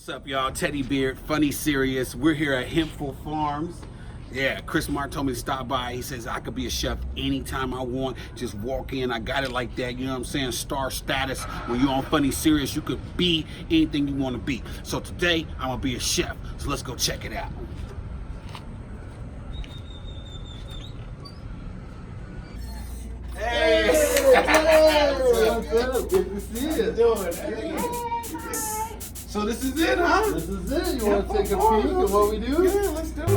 What's up, y'all? Teddy Beard, Funny Serious. We're here at Hempful Farms. Yeah, Chris Martin told me to stop by. He says I could be a chef anytime I want. Just walk in. I got it like that. You know what I'm saying? Star status. When you're on Funny Serious, you could be anything you want to be. So today, I'm going to be a chef. So let's go check it out. Hey! What's up? Good to see you. So this is it, huh? This is it. You want to take a peek at what we do? Yeah, let's do it.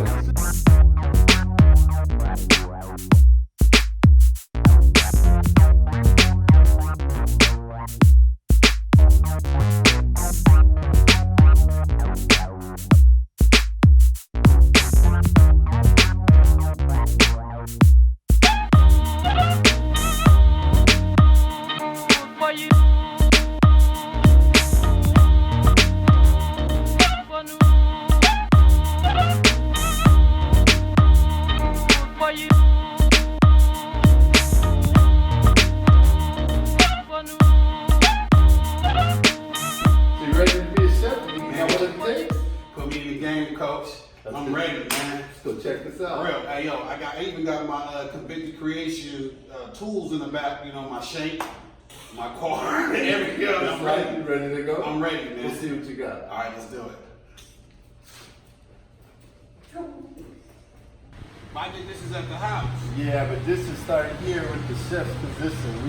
Coach, I'm ready, man. Let's go check this out. For real. Hey, yo, I even got my Convicted Creation tools in the back. You know, my shake, my car, everything. I'm ready. You ready to go? I'm ready, man. Let's see what you got. All right, let's do it. I think this is at the house. Yeah, but this is starting here with the chef's position.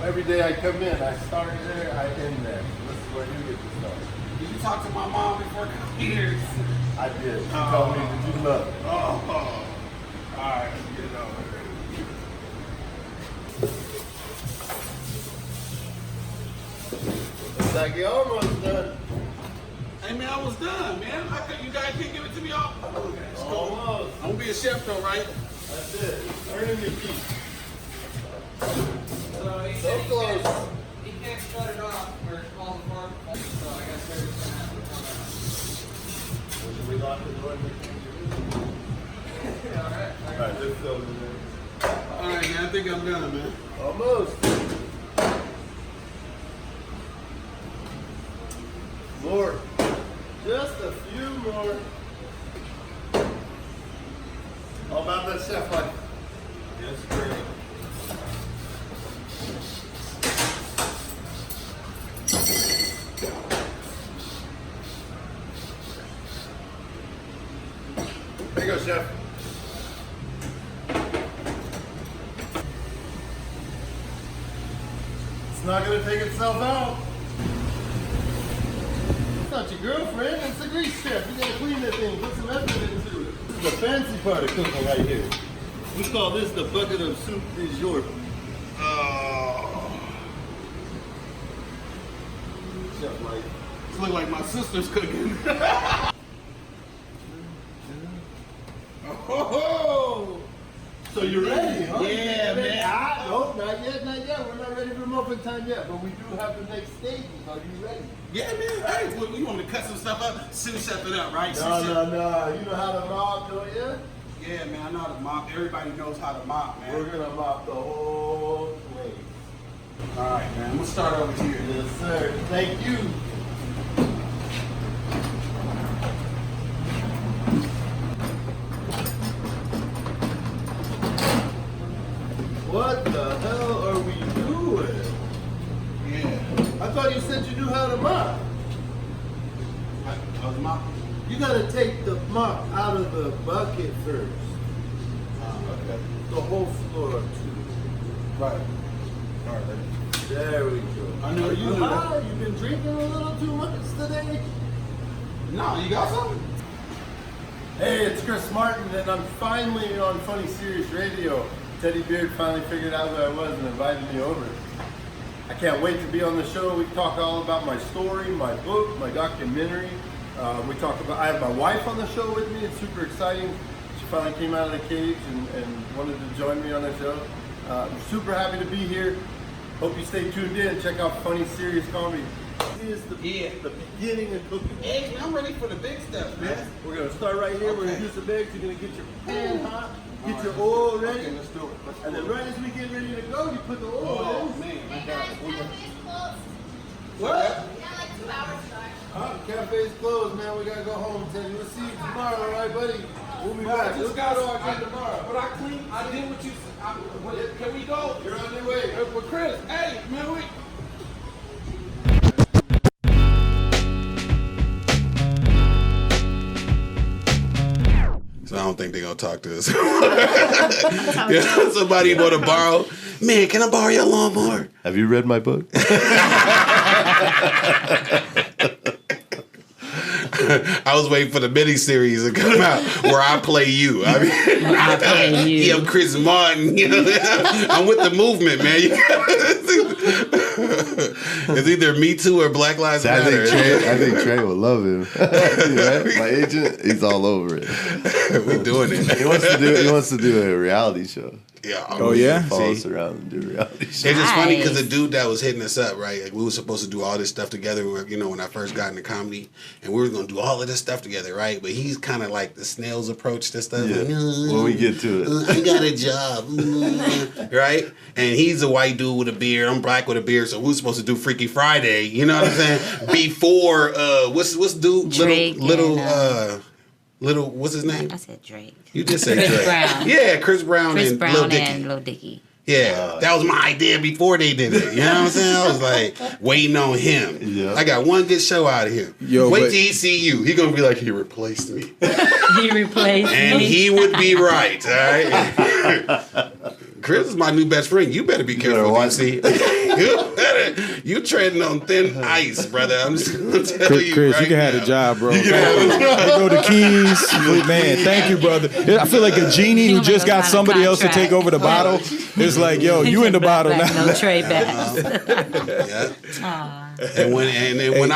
Every day I come in, I start there, I end there. This is where you get to start. Did you talk to my mom before coming here? I did. She told me that you love it. All right, let's get it over. Looks like you're almost done. Hey, man, I was done, man. You guys can't give it to me all. It's cool. Almost. I'm gonna be a chef, though, right? That's it. Earning your keep. So close. He can't shut it off or call the farm. So I guess they're just gonna have to come out. Should we lock the door? Alright. Alright, let's go over there. All right, man. I think I'm done, man. Almost. More. Just a few more. How about that chef life? That's great. There you go, chef. It's not going to take itself out. It's not your girlfriend, it's a grease chef. You got to clean that thing, put some effort into it. This is the fancy part of cooking right here. We call this the bucket of soup du jour. Chef Mike. This look like my sister's cooking. Oh! So you're ready, huh? Yeah, man. Nope, not yet, not yet. We're not ready for muffin time yet, but we do have the next stages. Are you ready? Yeah, man. Hey, what, you want me to cut some stuff up? Sous chef it up, right? No. You know how to mop, don't you? Yeah, man. I know how to mop. Everybody knows how to mop, man. We're gonna mop the whole place. All right, man. I'm gonna start over here. Yes, sir. Thank you. What the hell are we doing? Yeah. I thought you said you knew how to mop. I was mopping. You gotta take the mop out of the bucket first. Okay. The whole floor too. Right. All right. There we go. I know you knew that. You've been drinking a little too much today. No, you got something? Hey, it's Chris Martin, and I'm finally on Funny Serious Radio. Teddy Beard finally figured out who I was and invited me over. I can't wait to be on the show. We talk all about my story, my book, my documentary. I have my wife on the show with me. It's super exciting. She finally came out of the cage and wanted to join me on the show. I'm super happy to be here. Hope you stay tuned in. Check out Funny Serious Comedy. This is the beginning of cooking. Hey, I'm ready for the big stuff, man. We're going to start right here. We're going to do some eggs. You're going to get your pan hot. Get your oil ready. Okay, let's do it. And then right as we get ready to go, you put the oil Oh, in. man. Hey guys, cafe's closed. What? We got like 2 hours left. Cafe's closed, man. We gotta go home, Teddy. We'll see you tomorrow, all right, buddy? We'll be back. Let's go again tomorrow. But I did what you said. Can we go? You're on your way. But Chris, hey, man, we. So I don't think they're gonna talk to us. Somebody want to borrow. Man, can I borrow your lawnmower? Have you read my book? I was waiting for the mini-series to come out where I play you. I mean, I play you. Yeah, I'm Chris Martin. You know, I'm with the movement, man. It's either Me Too or Black Lives Matter. I think Trey will love him. Right? My agent, he's all over it. We're doing it. He wants to do a reality show. Yeah. Oh, yeah? Follow us around and do reality shows. It's just funny because Nice. the dude that was hitting us up, right? Like we were supposed to do all this stuff together. You know, when I first got into comedy, and we were going to do all of this stuff together, right? But he's kind of like the snail's approach to stuff. Yeah. Like, When we get to it. I got a job, right? And he's a white dude with a beard. I'm black with a beard. So we're supposed to do Freaky Friday. You know what I'm saying? Before what's dude? Drake Little what's his name? I said Drake. You just said Chris Drake. Brown. Yeah, Chris Brown Chris and Brown Lil Dicky. and Lil Dicky. Yeah, that was my idea before they did it. You know what I'm saying? I was like waiting on him. Yeah. I got one good show out of him. Yo, Wait but- till he see you. He gonna be like, he replaced me, He replaced and me. he would be right. All right. Chris is my new best friend. You better be careful, watch DC. You treading on thin ice, brother. I'm just gonna tell Chris, you. Chris, right you can have now. the job, bro. You can have the job. They go the keys. Man, thank you, brother. I feel like a genie who You just gonna got sign a somebody else to contract. take over the bottle. It's like, yo, you in the bottle Back, now. No Trey bags. Yeah. And when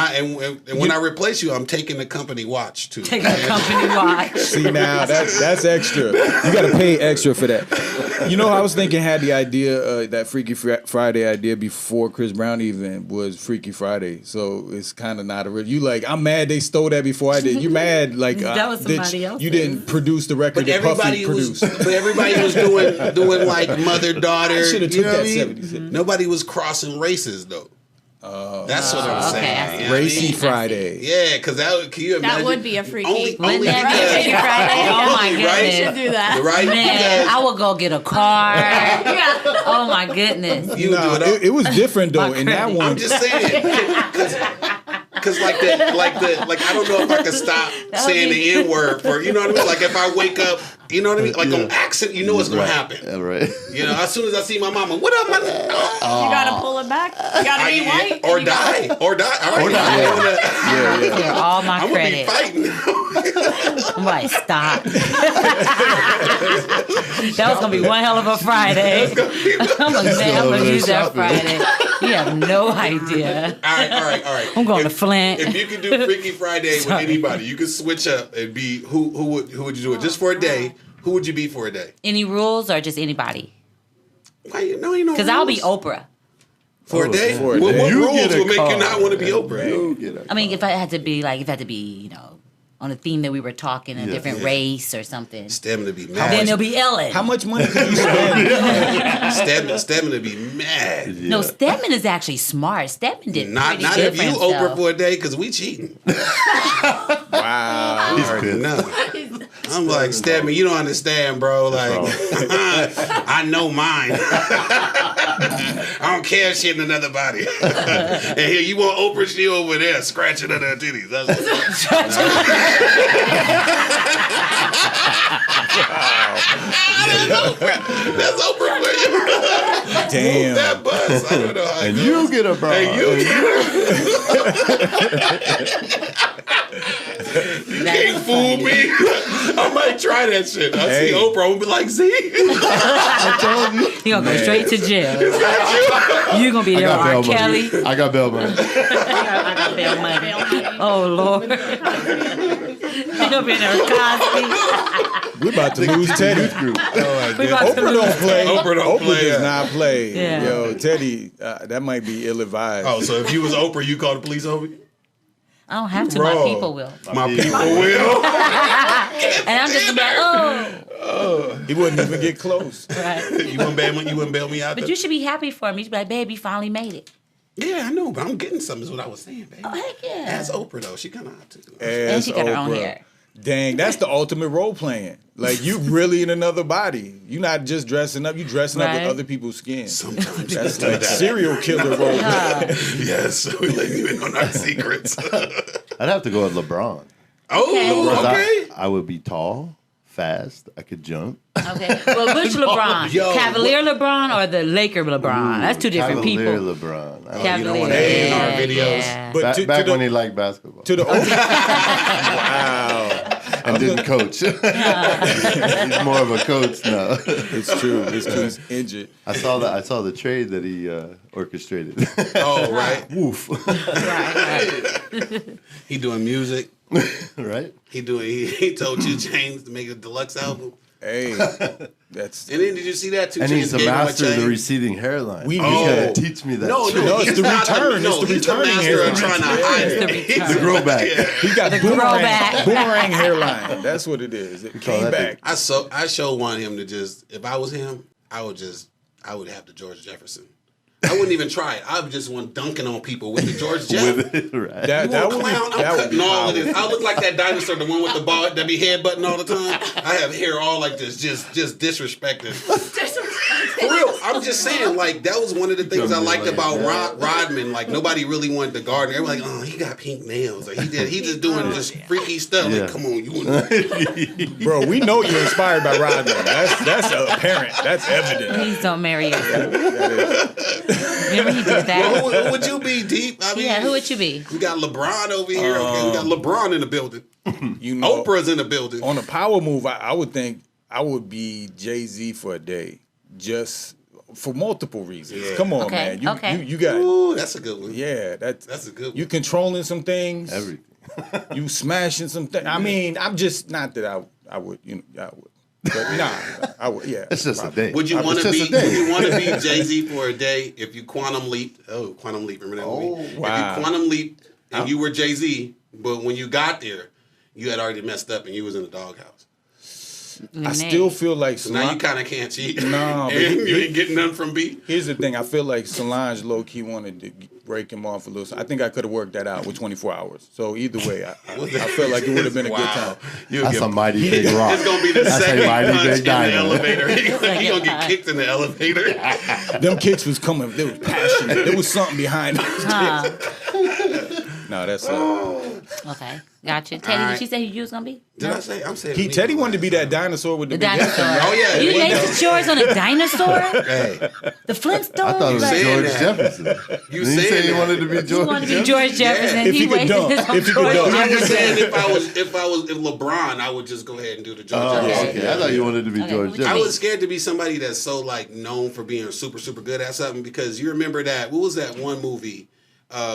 I replace you, I'm taking the company watch too. Take a company watch. See, now that's extra. You got to pay extra for that. You know, I was thinking had the idea, that Freaky Friday idea before Chris Brown even was Freaky Friday. So it's kind of not a real. You like, I'm mad they stole that before I did. You mad like That was somebody else's. you didn't produce the record But that Puffy everybody produced. was doing like mother daughter. I shoulda You took know what I that mean? 76. Nobody was crossing races though. That's what I'm okay, I saying. see. You know what I Racy mean? Friday. Yeah, because can you imagine? That would be a freaky. Only Wouldn't that be a because- Freaky Friday? Oh my Right? goodness. We should do that. Right? Man, Because I would go get a car. Oh my goodness. you would do Nah, it all. it was different though. My In that credit. one, I'm just saying, because like I don't know if I can stop That would saying be- the N word for, you know what I mean? Like if I wake up, you know what I mean? Like on accident, you know what's gonna happen. Yeah, right. You know, as soon as I see my mama, what up, my? You gotta pull it back. You gotta be white. Or and you gotta- die, or die. All right, Clear all my I'm gonna be credit. fighting. I'm like, stop. That was gonna be one hell of a Friday. I'm gonna use that Friday. You have no idea. All right. I'm going to If- Flint. If you could do Freaky Friday with Sorry. anybody, you could switch up and be who would you do it just for a day? Who would you be for a day? Any rules or just anybody? Why you know you know? Because I'll be Oprah. for a day. for a What, day. what You rules get a would make you call. not want to be Oprah? You get a I mean, if it had to be, you know, on a theme that we were talking, a different race or something. Stem to be Then mad. there'll be Ellen. how much money could you spend? Stem to be mad. No, Stedman is actually smart. Stedman did Not pretty not good if for you himself. Oprah for a day because we cheating. Wow. He's pissed. No. I'm like, Stedman, you don't understand, bro. Like, I know mine. I don't care shit in another body. And here, you want Oprah, she over there scratching at her titties. That's That's Oprah for you. Damn. That bus. I don't know how And it you goes. get a bra. And you That's can't fool funny. me. I might try that shit. I see Hey. Oprah, I'm gonna be like, see? You're going to go straight to jail. You're going to be I there got with R. bail Kelly. money. I got bail money. I got bail money. Oh, Lord. You're going to be there with Cosby. We're about to lose Teddy. Group. We about to Oprah don't play. Oprah don't play. does not play. Yeah. Yo, Teddy, that might be ill-advised. Oh, so if you was Oprah, you call the police over you? I don't have to. Bro. My people will. My people will. And I'm just gonna be like, oh, He wouldn't even get close. right. You wouldn't bail me out? But you should be happy for me. You should be like, babe, you finally made it. Yeah, I know, but I'm getting something is what I was saying, baby. Oh, heck yeah. That's Oprah, though. She kind of hot, too. And she got her own hair. Dang, that's the ultimate role playing. Like, you really in another body. You're not just dressing up. You dressing up with other people's skin. Sometimes that's like serial killer role play. Yes, we let you in on our secrets. I'd have to go with LeBron. Oh, okay. I would be tall, fast. I could jump. Okay. Well, which LeBron? Yo, Cavalier LeBron or the Laker LeBron? That's two different Cavalier people. LeBron. Cavalier. You don't want to in our videos. Yeah. But Back when he liked basketball. To the wow. And didn't coach. He's more of a coach now. It's true. It's true. He's injured. I saw the trade that he orchestrated. Oh, right. Woof. He doing music. Right? He told 2 Chainz to make a deluxe album. Hey, that's. And then did you see that 2 And Chainz he's a gave him master of the chain? receding hairline. We He's know. gotta teach me that. No, too. No, it's he's the not return. No, It's the he's the returning master of hairline. trying to hide It's the it. return. The grow back. He got throwback. boomerang hairline. That's what it is. It came that back. I so want him to just. If I was him, I would have the George Jefferson. I wouldn't even try it. I would just want dunking on people with the George Jeff. With it, right. That You would want be, clown? I'm that would cutting be all of this. powerful. I look like that dinosaur, the one with the ball that be headbutting all the time. I have hair all like this, just disrespected. For real, I'm just saying, like, that was one of the things I liked about Rodman. Like, nobody really wanted to guard him. Everybody like, oh, he got pink nails. Like, he just doing just freaky stuff. Yeah. Like, come on, you. Bro, we know you're inspired by Rodman. That's apparent. That's evident. Please don't marry you. That is. Remember he did that? Well, who would you be, Deep? I mean, Yeah, who would you be? We got LeBron over here. Okay, we got LeBron in the building. You know, Oprah's in the building. on a power move, I would think I would be Jay-Z for a day, just for multiple reasons. Yeah. Come on, Okay, man. okay. You got. Ooh, that's a good one. Yeah, That's a good one. You controlling some things. Everything. You smashing some things. I mean, I'm just not that I would. I would. But nah, I would. Yeah, It's just a day. Would you It's want to just be? a day. Would you want to be Jay-Z for a day if you quantum leaped? Oh, quantum leap! Remember that movie? wow. If you quantum leaped and you were Jay-Z, but when you got there, you had already messed up and you was in the doghouse. I still feel like So now you Solange. kind of can't cheat. No, but and you ain't getting none from B. Here's the thing. I feel like Solange low key wanted to break him off a little. I think I could have worked that out with 24 hours. So either way, I feel like it would have been a good time. That's a mighty big rock. It's gonna be the That's a second mighty punch big in the diamond. elevator. He gonna get kicked in the elevator. Them kicks was coming. They was passionate. There was something behind it. Huh. No, that's Okay, gotcha. Teddy, All did she say who you was gonna be? Did I say? I'm saying. Teddy wanted to be that dinosaur with the, The big head. dinosaur. Oh, yeah. You based yours on a dinosaur? Hey, The Flintstones? I thought it was Like, saying George that. Jefferson. You Didn't he saying say he that. wanted to be he George wanted to be Jefferson? George Jefferson. Yeah. If he could wasted dunk. his on If he could George dunk. I'm just saying Jefferson. if LeBron, I would just go ahead and do the George Oh, Jefferson. okay. I thought you wanted to be Okay, George who would you I Jefferson. was scared to be somebody that's so like known for being super good at something because you remember that what was that one movie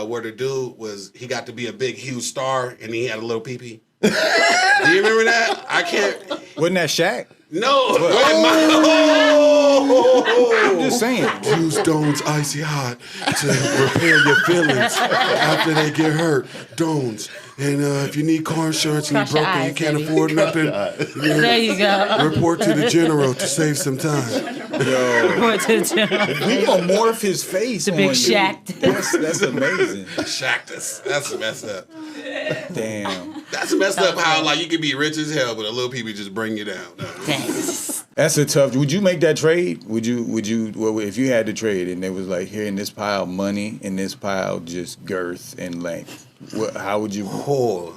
where the dude he got to be a big huge star and he had a little pee-pee? Do you remember that? I can't. Wasn't that Shaq? No. I'm just saying. Use Doan's Icy Hot to repair your feelings after they get hurt. Doan's. And if you need car insurance and Cross you're your broke and you eyes, can't baby. afford nothing, There you go. report to the general to save some time. Report to the general. We gonna morph his face. The big on you. Shaq. That's amazing. Shactus. That's messed up. Damn. That's messed up how like you can be rich as hell, but a little people just bring you down. Dang. That's a tough. Would you make that trade? Would you? Well, if you had to trade and it was like here in this pile money, in this pile just girth and length, how would you? Oh,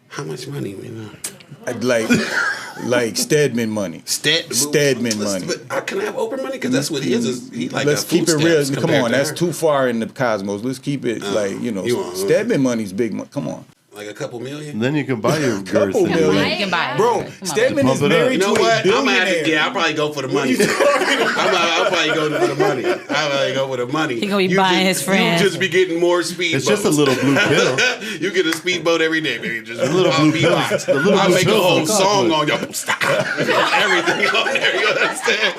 how much money, man? Like Stedman money. Stedman money. But can I have Oprah money? Because that's what his is. He like Let's got keep it food real. stamps Come compared on, to that's her. too far in the cosmos. Let's keep it Stedman money's big money. Come on. Like a couple million. Then you can buy your girth. Couple in million. your You can buy it. Bro, Come on, Stedman Pump is it up. married You know to a what? I'm gonna have billionaire. to. Yeah, I'll probably go for the money. I'll probably go for the money. I'll probably go for the money. He gonna be buying his friends. You just be getting more speedboats. It's just a little blue pill. You get a speedboat every day, baby. Just little blue pill. The little I'll blue make a pill whole for song chocolate. on y'all. Stop. Everything on there. You understand?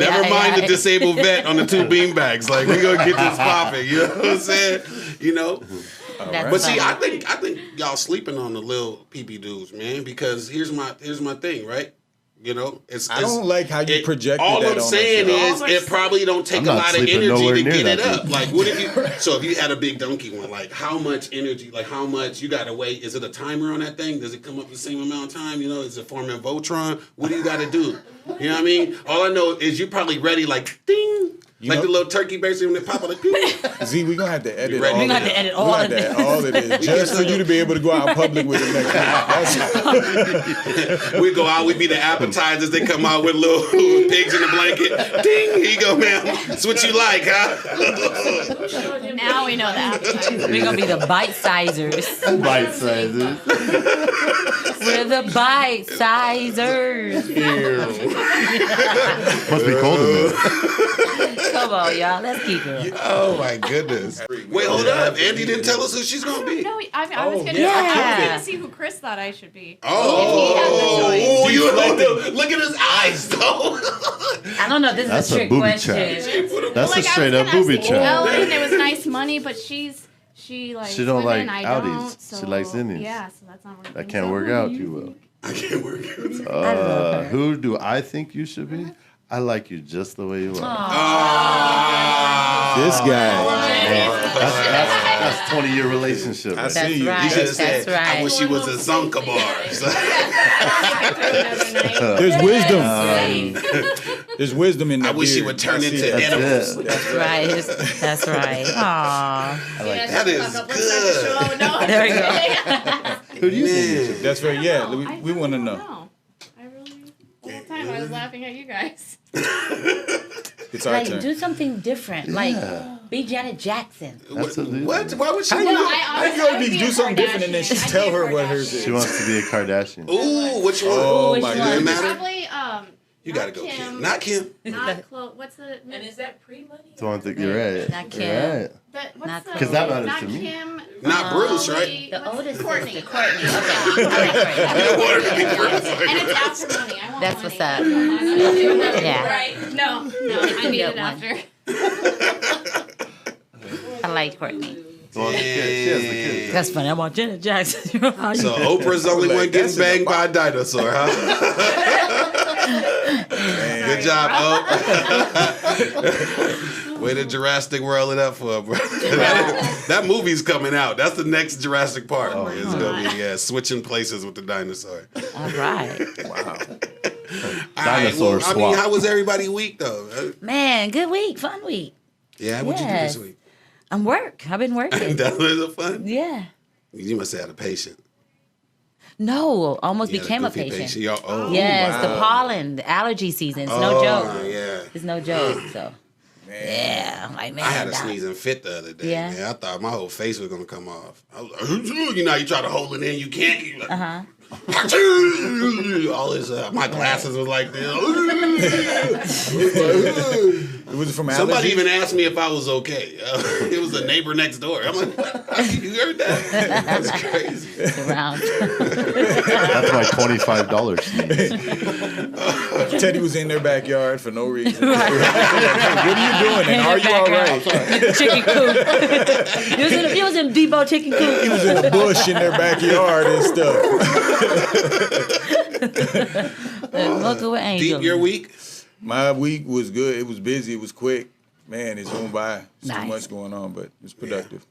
Never mind the disabled vet on the 2 beanbags. Like we gonna get this popping. You know what I'm saying? You know. But see, I think y'all sleeping on the little pee dudes, man. Because here's my thing, right? You know, I don't like how you projected all that I'm on saying us, is it probably don't take I'm a not lot of sleeping energy nowhere to near get it that up. Like, what if you? So if you had a big donkey one, like how much energy? Like how much you got to wait? Is it a timer on that thing? Does it come up the same amount of time? You know, is it forming Voltron? What do you got to do? You know what I mean? All I know is you're probably ready, like ding. Like the little turkey basically when they pop out like pew. Z, we're gonna have to edit ready? all We of gonna have this. to edit We're all gonna of have to add all of this just for you to be able to go out in public with it next week. We go out, we be the appetizers. They come out with little pigs in the blanket. Ding! Here you go, ma'am. It's what you like, huh? Now we know the appetizer. We're gonna be the bite sizers. Bite sizes. We're the bite sizers. Must be cold in there. Come on, y'all. Let's keep it. Oh my goodness. Wait, hold up. Andy didn't tell us who she's gonna be. No, I was gonna. yeah. I was gonna see who Chris thought I should be. Oh, you look at his eyes, though. I don't know. This That's is a a trick booby question. trap. That's Like, a straight up booby trap. Ellen, it was nice money, but she like She don't women, like I Audis. don't, She so, likes Indies. Yeah, so that's not working. That can't work out too well. I can't work. Who do I think you should be? I like you just the way you are. This guy. That's 20-year relationship. I man. see you. right. You should have That's said, I right. wish she was a Zonka bar. There's wisdom. Right. There's wisdom in that. I wish she beard. would turn I see into that. edibles. That's it. Right. That's right. Aww. That is good. There we go. Who do you think you should be? That's very we want to know. No, I really. The whole time I was laughing at you guys. It's our Like, turn. do something different. Like, be Janet Jackson. That's a dude. What? Why would she? How you do know? that? How you gonna do something different and then she tell her what hers is? She wants to be a Kardashian. Ooh, which one? Oh Which my one? Does it goodness. matter? Probably You gotta go, Kim. Not Kim. Not Chloe. What's the? And is that pre-money? So I think you're right. Not Kim. You're right. What's Not the? 'Cause that matters not to me. Kim. Not Bruce, right? Chloe, The what's oldest Courtney. sister, Courtney. Okay. I like Courtney. You don't want her to be And Bruce. it's after money. I want That's money. what's up. Yeah. Right? No, I need it Good one. after. I like Courtney. Well, the kid. She has the kid. That's funny. I want Janet Jackson. So Oprah's the only one getting banged by a dinosaur, huh? Good job, Oprah. Way to Jurassic World it up for her, bro. That movie's coming out. That's the next Jurassic Park. It's gonna be switching places with the dinosaur. All right. Wow. Dinosaur I mean, swap. how was everybody week though? Man, good week. Fun week. Yeah, what'd you do Yes. this week? I'm work. I've been working. That was fun. Yeah. You must have had a patient. No, almost You had became a goofy patient. Y'all- oh, Yes, wow. the pollen, the allergy season. It's no joke. Yeah. It's no joke. So, yeah, I'm like, man. I had a doc. sneezing fit the other day. Yeah. Man. I thought my whole face was gonna come off. I was like, you know, you try to hold it in, you can't. You like, all this, my glasses was like this. Was it from Somebody allergies? even asked me if I was okay. It was a neighbor next door. I'm like, you heard that? That's crazy. Around. That's my $25 sneeze. Teddy was in their backyard for no reason. What are you doing? And are you all right? Chicken coop. He was in Debo chicken coop. He was in a bush in their backyard and stuff. Look at Angel. Deep your week? My week was good. It was busy. It was quick. Man, it's going by. There's too Nice. much going on, but it's productive.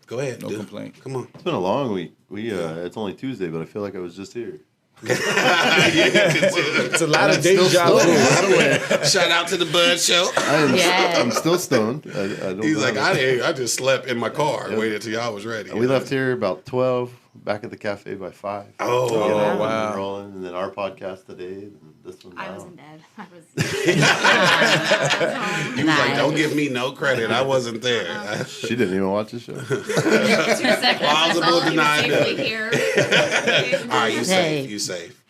Go ahead. No dude. complaint. Come on. It's been a long week. It's only Tuesday, but I feel like I was just here. It's a lot of still deja slow. vu. Shout out to the Bud Show. Yes. I'm still stoned. I don't He's like, have it. I just slept in my car and waited till y'all was ready. We left here about 12, back at the cafe by 5. Oh, Oh, wow. Rolling, and then our podcast today, and this one I now. was in bed. I was. he was like, don't give me no credit. I wasn't there. She didn't even watch the show. 2 seconds. Plausible I saw he was denied. safely here. All right, you Hey. safe. You safe.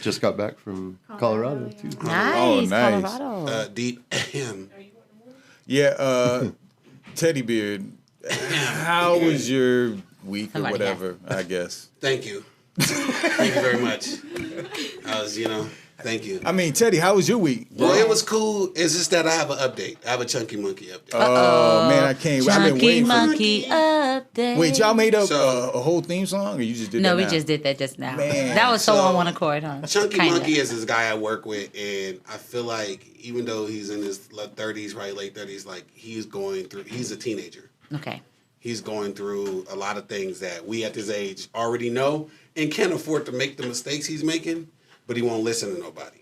Just got back from Colorado, too. Nice, Oh, nice. Colorado. Deep. Yeah, Teddy Beard, how was your week or Somebody whatever, I guess? Thank you. Thank you very much. I was, Thank you. I mean, Teddy, how was your week? Well, it was cool. It's just that I have an update. I have a Chunky Monkey update. Oh man, I can't. I've been Chunky waiting Monkey update. Wait, y'all made up So- a whole theme song, or you just did No, that we now? just did that just now. Man, That was so so- on one accord, huh? Chunky Kinda. Monkey is this guy I work with, and I feel like even though he's in his 30s, probably late 30s, like he's a teenager. Okay. He's going through a lot of things that we at this age already know and can't afford to make the mistakes he's making, but he won't listen to nobody.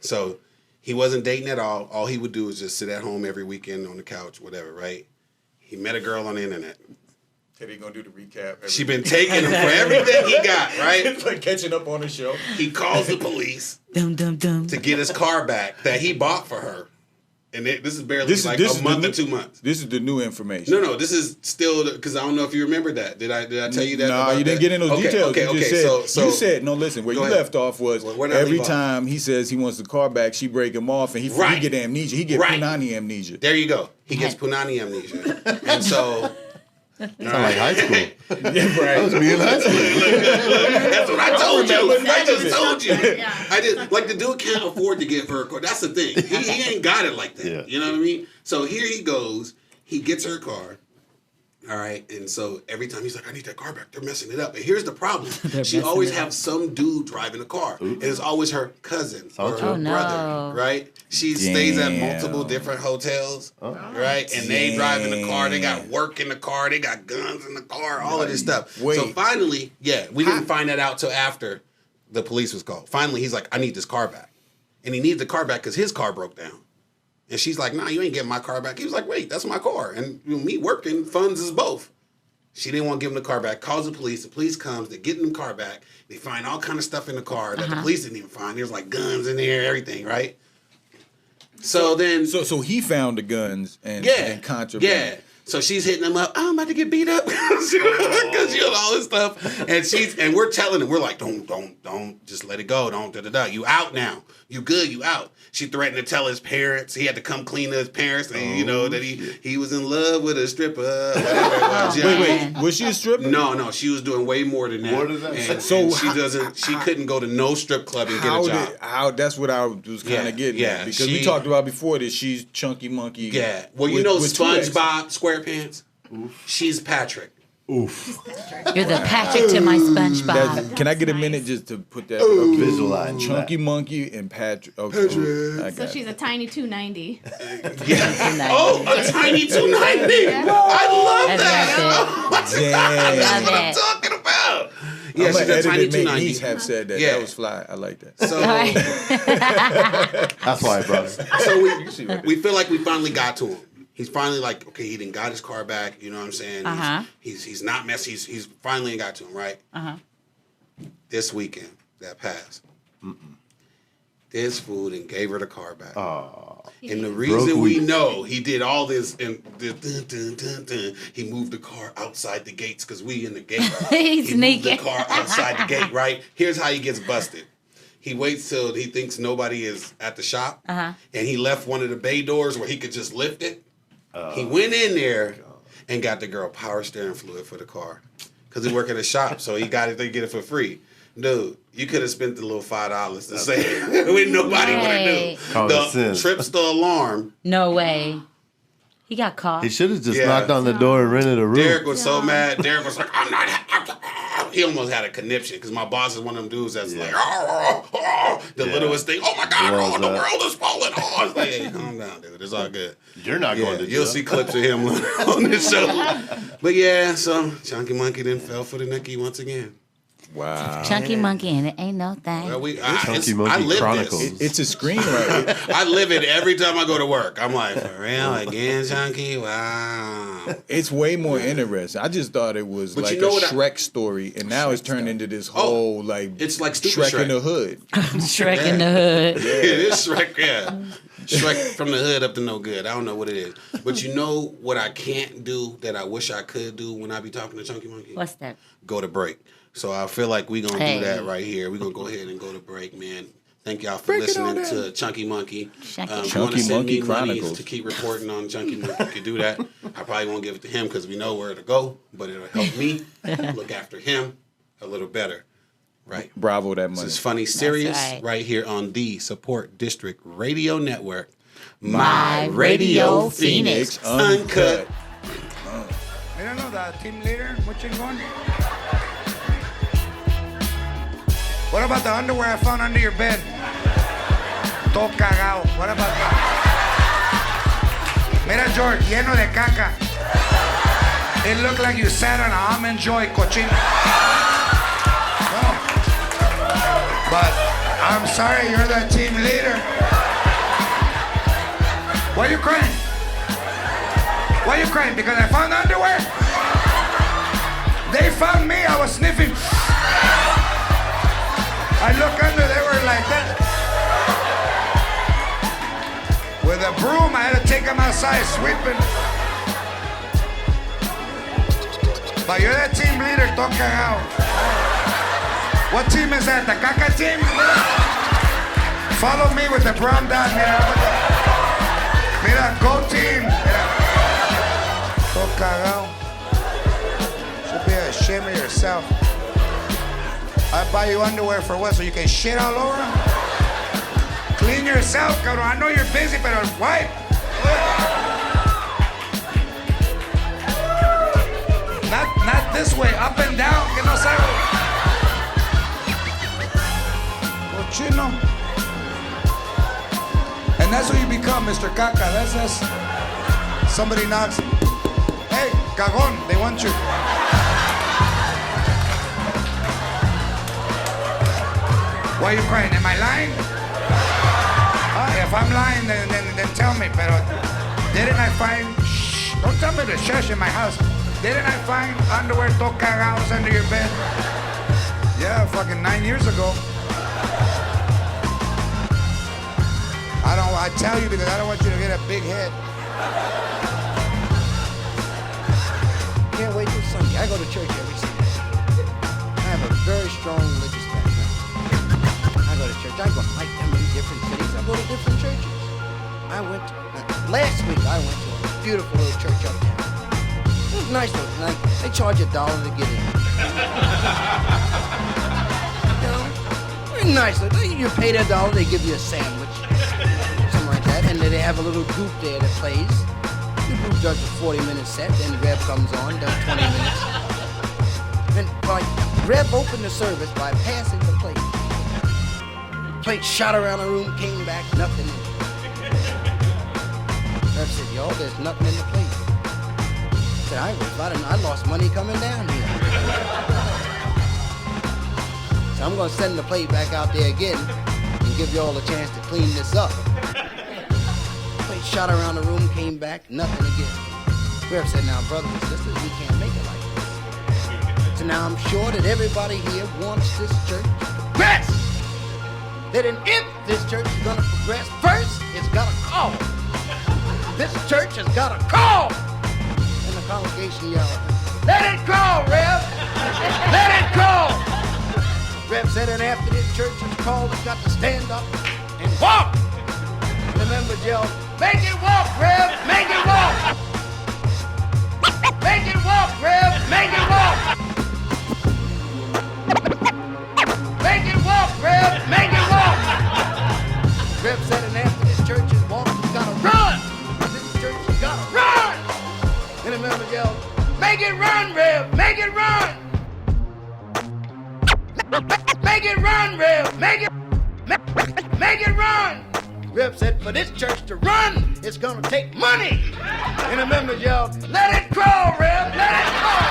So he wasn't dating at all. All he would do is just sit at home every weekend on the couch, whatever, right? He met a girl on the internet. Teddy gonna do the recap. She been taking him for everything he got, right? It's like catching up on the show. He calls the police Dum dum dum. to get his car back that he bought for her. And this is barely a month or 2 months. This is the new information. No, this is still because I don't know if you remember that. Did I tell you that? No, about you didn't that? get in those details. Okay, You just said, you said no. Listen, where Go you ahead. left off was Where did I every leave off? time he says he wants the car back, she break him off, and he Right. get amnesia. He get Right. punani amnesia. There you go. He gets punani amnesia, and so Sound like high school. Yeah, That right. was me in high school. that's what I told you. I just told you. Yeah. I did. Like the dude can't afford to get her a car. That's the thing. He ain't got it like that. Yeah. You know what I mean? So here he goes. He gets her car. All right, and so every time he's like, "I need that car back." They're messing it up. And here's the problem: she always has some dude driving the car, and it's always her cousin or her Oh, no. brother. Right? She stays at Damn. multiple different hotels. Right? And they drive in the car. They got work in the car. They got guns in the car. All of this stuff. Wait. So finally, we didn't find that out till after the police was called. Finally, he's like, "I need this car back," and he needs the car back because his car broke down. And she's like, "Nah, you ain't getting my car back." He was like, "Wait, that's my car. And me working funds is both." She didn't want to give him the car back. Calls the police. The police comes. They get him the car back. They find all kind of stuff in the car that the police didn't even find. There's like guns in there, everything, right? So then, So he found the guns and contraband. yeah. So she's hitting him up. I'm about to get beat up because you know all this stuff. And we're telling him, we're like, don't, just let it go. Don't, You out now. You good. You out. She threatened to tell his parents. He had to come clean to his parents. And, you know, that he was in love with a stripper. Whatever it was. You know what I mean? Wait, was she a stripper? No, she was doing way more than that. More than that? And, So and she couldn't go to no strip club and get a job. How that's what I was kind of getting at. Because we talked about before that she's Chunky Monkey. Yeah. Well, you with- know with two X's. SpongeBob SquarePants? She's Patrick. Oof. You're the Patrick to my SpongeBob. Can I get a minute just to put that? Visualize Chunky that. Monkey and Patrick. I So got she's a tiny 290. Yeah. Oh, a tiny 290. I love that. That's it. Damn. That's what I'm it. talking about. Yeah, I'm she's a tiny edited. My niece 290. have said that. Yeah. That was fly. I like that. So, That's why I brought it. so we feel like we finally got to him. He's finally like, okay, he didn't got his car back. You know what I'm saying? He's not messy. He's finally got to him, right? This weekend that passed, this fool and gave her the car back. And the reason we know he did all this and he moved the car outside the gates because we in the gate. He's He moved the naked. car outside the gate, right? Here's how he gets busted. He waits till he thinks nobody is at the shop, and he left one of the bay doors where he could just lift it. He went in there and got the girl power steering fluid for the car because he work at a shop, so he got it. They get it for free. Dude, you could have spent the little $5 to say when nobody would have knew. Common The sense. trips the alarm. No way. He got caught. He should have just Yeah. knocked on the door and rented a room. Derek was so mad. Derek was like, I'm not. He almost had a conniption because my boss is one of them dudes that's like, the littlest thing. Oh my God, the world is falling off. It's like, hey, calm down, dude. It's all good. You're not going to You'll jail. see clips of him on this show. But yeah, so Chunky Monkey then fell for the Nicky once again. Wow. Chunky Monkey and it ain't no thing. Well, Chunky I Monkey live Chronicles. this. It's a screenwriter. I live it every time I go to work. I'm like, for real? Again, Chunky? Wow. It's way more interesting. I just thought it was But like you know a what Shrek story, and now it's turned into this whole like It's like stupid Shrek in the Shrek. hood. Shrek in the hood. It is Shrek, yeah. Shrek from the hood up to no good. I don't know what it is. But you know what I can't do that I wish I could do when I be talking to Chunky Monkey? What's that? Go to break. So I feel like we're going to Hey. do that right here. We're going to go ahead and go to break, man. Thank y'all for listening to Chunky Monkey. Chunky If you Chunky wanna send Monkey me money Chronicles. to keep reporting on Chunky Monkey, you can do that. I probably won't give it to him because we know where to go, but it'll help me look after him a little better. Right. Bravo that money. This is Funny Serious right. here on the Support District Radio Network. My Radio Phoenix. Uncut. Mira, no, the team leader, muy chingón. What about the underwear I found under your bed? Todo cagao. What about that? Mira, George, lleno de caca. It looked like you sat on an almond joy, cochino. No. But I'm sorry, you're the team leader. Why are you crying? Why are you crying? Because I found underwear? They found me, I was sniffing. I look under, they were like that. With a broom, I had to take them outside, sweeping. But you're that team leader, don't cagao. What team is that, the caca team? Follow me with the brown dot, mira, go team. Mira. Don't cagao. Should be ashamed of yourself. I buy you underwear for what? So you can shit all over them? Clean yourself, cabrón. I know you're busy, but wipe. Not this way, up and down. Que no sabe. Cochino. And that's what you become, Mr. Caca. That's somebody knocks. Hey, cagón, they want you. Why are you crying? Am I lying? If I'm lying, then tell me. Pero didn't I find? Shh! Don't tell me to shush in my house. Didn't I find underwear todo cagados under your bed? Yeah, fucking 9 years ago. I tell you because I don't want you to get a big head. Can't wait till Sunday. I go to church every Sunday. I have a very strong religious background. I go to church. I go like them in different cities. I go to different churches. Last week I went to a beautiful little church uptown. It was nice though. Like, they charge $1 to get in. You know, very nice. You pay $1, they give you a sandwich. And then they have a little group there that plays. The group does a 40-minute set, then Rev comes on, does 20 minutes. And like Rev opened the service by passing the plate. Plate shot around the room, came back, nothing in it. Rev said, yo, there's nothing in the plate. I said, I lost money coming down here. So I'm gonna send the plate back out there again and give you all a chance to clean this up. Shot around the room, came back, nothing again. Rev said, now, brothers and sisters, we can't make it like this. So now I'm sure that everybody here wants this church to progress. That if this church is going to progress, first, it's got to call. This church has got to call. And the congregation yelled, let it call, Rev. Let it call. Rev said, and after this church is called, it's got to stand up and walk. And the members yelled, make it walk, Rev! Make it walk! Make it walk, Rev! Make it walk! Make it walk, Rev! Make it walk! Rev said, and after this church is walked, it's gotta run! This church has gotta run! And the members yelled, make it run, Rev! Make it run! Make it run, Rev! Make it run! Rev said, for this church to run, it's gonna take money. And the members yelled, let it crawl, Rev, let it crawl.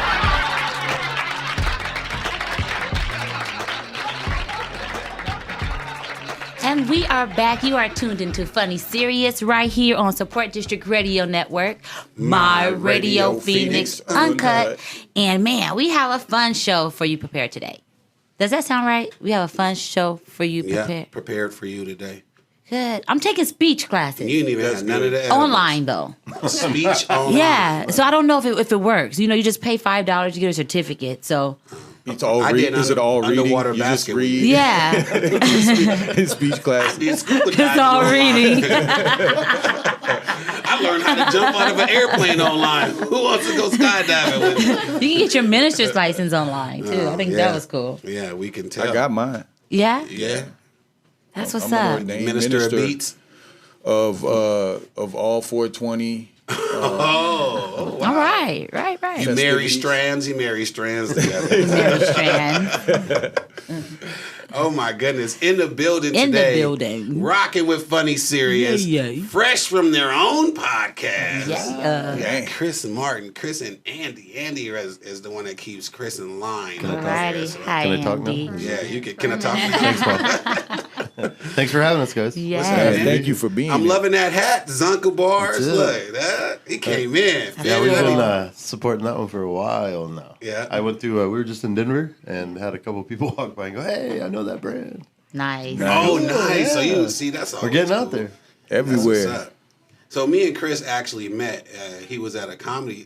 And we are back. You are tuned into Funny Serious right here on Support District Radio Network. My Radio Phoenix Uncut. And man, we have a fun show for you prepared today. Does that sound right? We have a fun show for you prepared. Yeah, prepared for you today. Good. I'm taking speech classes. You didn't even have none of that. Online, though. Speech online. Yeah. So I don't know if it works. You know, you just pay $5, you get a certificate. So. It's all reading. Is it all reading? Underwater You just basket. read. Yeah. In speech class. It's all reading. I I learned how to jump out of an airplane online. Who wants to go skydiving with me? You can get your minister's license online too. I think Yeah. that was cool. Yeah, we can tell. I got mine. Yeah, Yeah. that's what's I'm an up. ordained Minister of Beats. of all 420. Oh, wow. All right. You marry strands together. Mary Strand. Oh my goodness. In the building In the today. building. Rocking with Funny Serious. Yeah. Fresh from their own podcast. Yeah. We got Chris and Martin, Chris and Andy. Andy is the one that keeps Chris in line. Alrighty. Hi, Can I talk now? Andy. Yeah, you can I talk? Thanks, Mom. Thanks for having us, guys. Yeah. man? Thank you for being I'm here. loving that hat. Zonka Bars. That's it. Look, that he came in. Yeah, we've Fitted. been supporting that one for a while now. Yeah. I went to, we were just in Denver and had a couple people walk by and go, hey, I know that brand. Nice. Oh, nice. So Yeah. you see, that's all. We're getting out there. That's what's everywhere. up. So me and Chris actually met. He was at a comedy.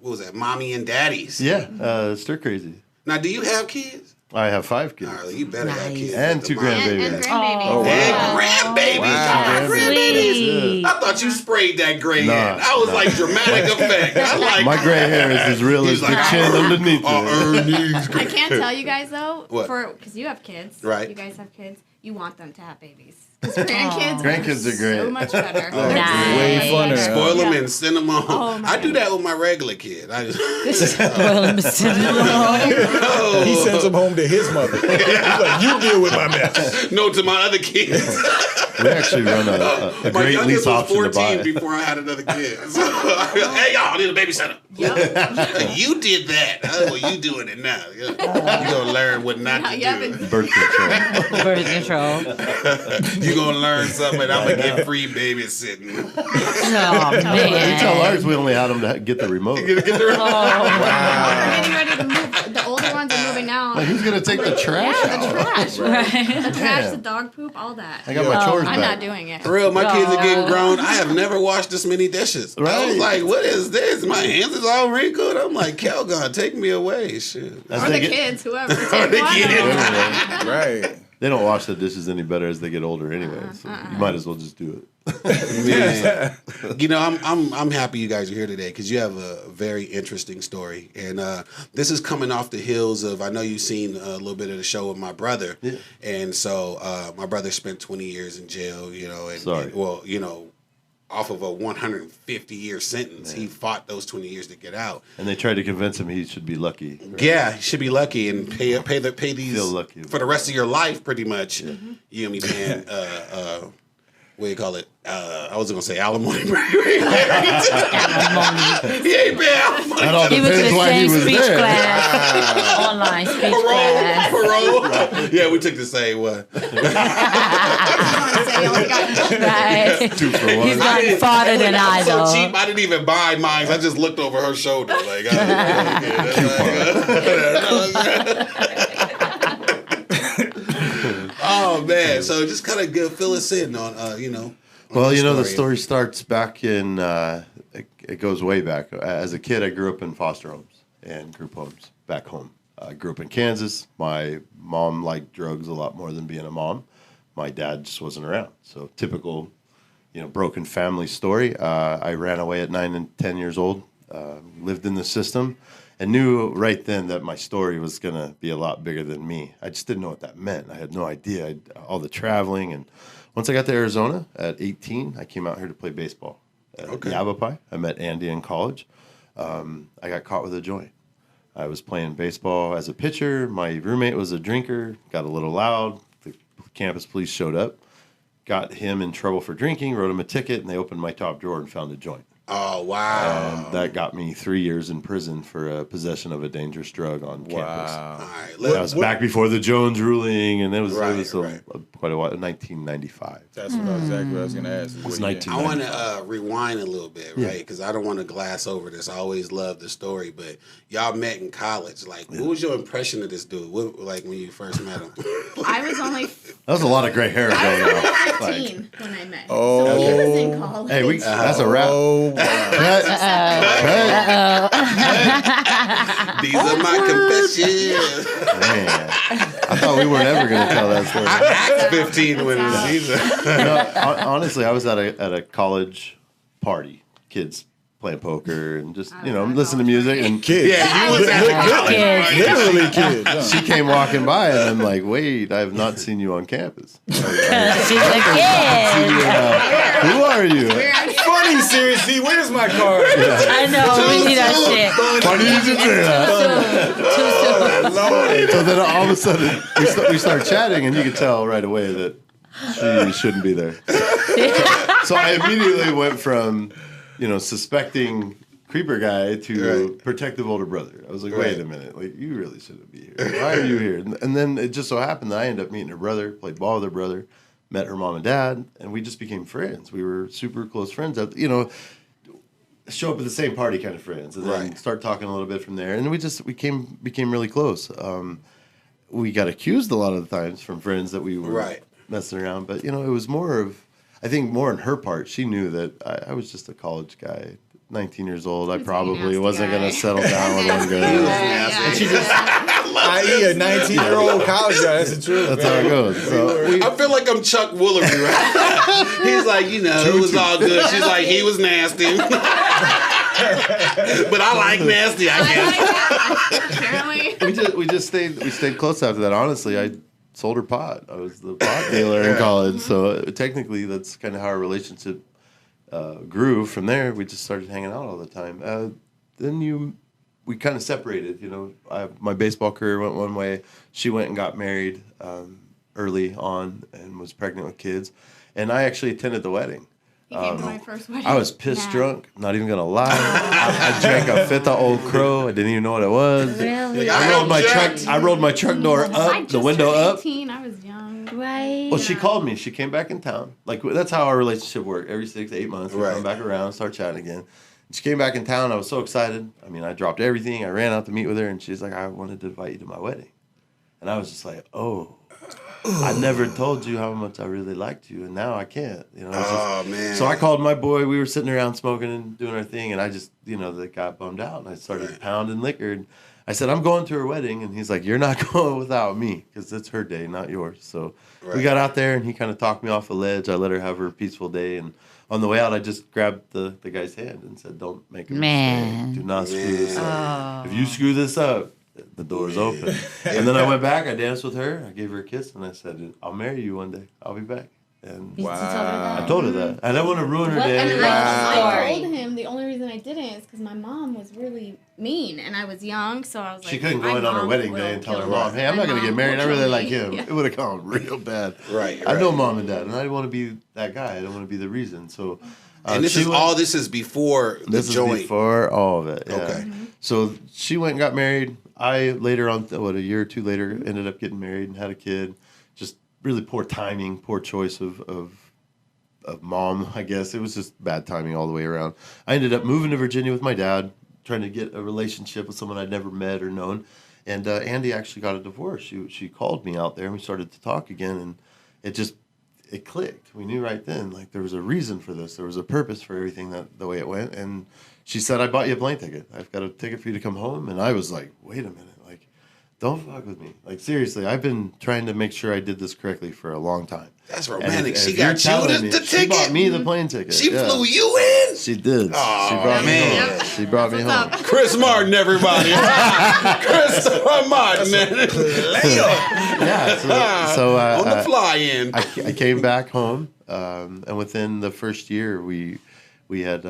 What was that? Mommy and Daddies. Yeah, stir crazy. Now, do you have kids? I have 5 kids. All right, you better have Nice. kids. And The 2 mom- grandbabies. And grandbabies. Oh, wow. And grandbabies. Wow. Y'all got grandbabies. Sweet. I thought you sprayed that gray Nah, in. I was nah. like dramatic effect. I like My gray hair is as real as He's the like, chin underneath it. I can't tell you guys though, What? because you have kids. Right. You guys have kids. You want them to have babies. 'Cause grandkids, Grandkids are great. So much better. Oh, They're nice. Way so funner. better. Spoil them Yeah. and send them home. Oh, my I do that with my regular kid. I just Well, I'm sitting alone. He sends them home to his mother. He's like, you deal with my mess. no to my other kids. We actually run a My great youngest lease was option to 14 buy. before I had another kid. So, hey, y'all, I need a babysitter. You did that. Well, you doing it now. Yeah. You gonna learn what not to You do. haven't- Birth control. Birth control. You gonna learn something. And I'm gonna get free babysitting. Oh, We tell man. ours we only had them to get the remote. We're getting ready to move. The older ones are moving out. Like, who's gonna take the trash Yeah, out? the trash. Right. The trash, Yeah. the dog poop, all that. I got my chores I'm back. not doing it. For real, my kids are getting grown. I have never washed this many dishes. I was Right. like, what is this? My hands is all wrinkled. I'm like, Calgon, take me away. Shit. As Or they the get- kids, whoever. Or the Take one. kids. Right. They don't wash the dishes any better as they get older anyway. So you might as well just do it. Man, you know, I'm happy you guys are here today because you have a very interesting story, and this is coming off the heels of I know you've seen a little bit of the show with my brother, and so my brother spent 20 years in jail, you know, and Sorry. well, you know, off of a 150-year sentence, he fought those 20 years to get out. And they tried to convince him he should be lucky. Right? Yeah, you should be lucky and pay these Feel lucky for the rest of your life, pretty much. You know what I mean, paying, what do you call it? I was gonna say alimony. He ain't paying alimony. He went to the same speech class, online speech class. Parole. Yeah, we took the same one. Say, oh my God. Right. 2 for 1. He's gotten farther than I, I'm so though. cheap, I didn't even buy mine. I just looked over her shoulder. Like, oh man! So just kind of fill us in on, you know. Well, you know, the story starts back in, it goes way back. As a kid, I grew up in foster homes and group homes back home. I grew up in Kansas. My mom liked drugs a lot more than being a mom. My dad just wasn't around. So typical, you know, broken family story. I ran away at 9 and 10 years old, lived in the system, and knew right then that my story was going to be a lot bigger than me. I just didn't know what that meant. I had no idea. All the traveling. And once I got to Arizona at 18, I came out here to play baseball at Yavapai. I met Andy in college. I got caught with a joint. I was playing baseball as a pitcher. My roommate was a drinker, got a little loud. The campus police showed up, got him in trouble for drinking, wrote him a ticket, and they opened my top drawer and found a joint. Oh wow! And that got me 3 years in prison for possession of a dangerous drug on campus. All right, That was back before the Jones ruling, and it was quite a while, 1995. That's exactly what I was going to ask. It's What year? I want to rewind a little bit, right? Because I don't want to glass over this. I always love the story, but y'all met in college. Like, what was your impression of this dude? What, like when you first met him? I was only That was a lot of gray hair ago now. 15 when I met him. Oh. So he was in college. Hey, that's a wrap. Oh, Cut. These are my confessions. Man, I thought we weren't ever going to tell that story. I act 15 when it's season. No, honestly, I was at a college party, kids playing poker and just, listening to music. And Kids. Yeah, you was at college. Literally kids. Huh? she came walking by, and I'm like, wait, I have not seen you on campus. She's a kid. Who are you? Funny, seriously. Where's my card? I know. We need that shit. Funny you should say that. Too soon. So then all of a sudden, we start chatting, and you could tell right away that she shouldn't be there. So I immediately went from, suspecting creeper guy to protective older brother. I was like, wait a minute, like you really shouldn't be here. Why are you here? And then it just so happened that I ended up meeting her brother, played ball with her brother, met her mom and dad, and we just became friends. We were super close friends. Show up at the same party kind of friends, and then start talking a little bit from there. And we became really close. We got accused a lot of the times from friends that we were messing around, but it was more of, I think more on her part. She knew that I was just a college guy, 19 years old. I probably wasn't going to settle down with one girl. And she just, i.e. a 19-year-old college guy. That's the truth. That's how it goes. So I feel like I'm Chuck Woolery, right? He's like, it was all good. She's like, he was nasty. But I like nasty, I guess. Apparently. we stayed close after that. Honestly, I sold her pot. I was the pot dealer in college. So technically, that's kind of how our relationship grew. From there, we just started hanging out all the time. Then we kind of separated. My baseball career went one way. She went and got married early on and was pregnant with kids. And I actually attended the wedding. You came to my first wedding. I was pissed drunk. Not even gonna lie. I drank a fifth of Old Crow. I didn't even know what it was. Really? I rolled my truck door up, the window up. 18. I was young. Right. Well, she called me. She came back in town. Like, that's how our relationship worked. Every 6 to 8 months, we come back around, start chatting again. She came back in town. I was so excited. I mean, I dropped everything. I ran out to meet with her, and she's like, I wanted to invite you to my wedding. And I was just like, oh, I never told you how much I really liked you, and now I can't. Man. So I called my boy. We were sitting around smoking and doing our thing, and I just, that got bummed out, and I started pounding liquor. And I said, I'm going to her wedding, and he's like, you're not going without me, because it's her day, not yours. So we got out there, and he kind of talked me off a ledge. I let her have her peaceful day, and on the way out, I just grabbed the guy's hand and said, don't make a mistake. Do not screw this up. If you screw this up, the door's open. And then I went back, I danced with her, I gave her a kiss, and I said, I'll marry you one day. I'll be back. And I told her that. I don't want to ruin her day. And I told him the only reason I didn't is because my mom was really mean, and I was young, so I was like, she couldn't go in on her wedding day and tell her mom, hey, I'm not going to get married. I really like him. It would have gone real bad. Right. I know mom and dad, and I didn't want to be that guy. I don't want to be the reason. So, and this is before the joint. This is before all of it. Yeah. Okay. So she went and got married. I later on, a year or two later, ended up getting married and had a kid. Just really poor timing, poor choice of mom, I guess. It was just bad timing all the way around. I ended up moving to Virginia with my dad, trying to get a relationship with someone I'd never met or known. And Andy actually got a divorce. She called me out there, and we started to talk again, and it clicked. We knew right then, like, there was a reason for this. There was a purpose for everything the way it went. And she said, I bought you a plane ticket. I've got a ticket for you to come home. And I was like, wait a minute. Like, don't fuck with me. Like, seriously, I've been trying to make sure I did this correctly for a long time. That's romantic. And she got you the ticket? She bought me the plane ticket. She flew you in? She did. Oh, she brought me home. Yep. She brought me home. Chris Martin, everybody. Chris Martin. Yeah. So on the fly in. I came back home, and within the first year, we had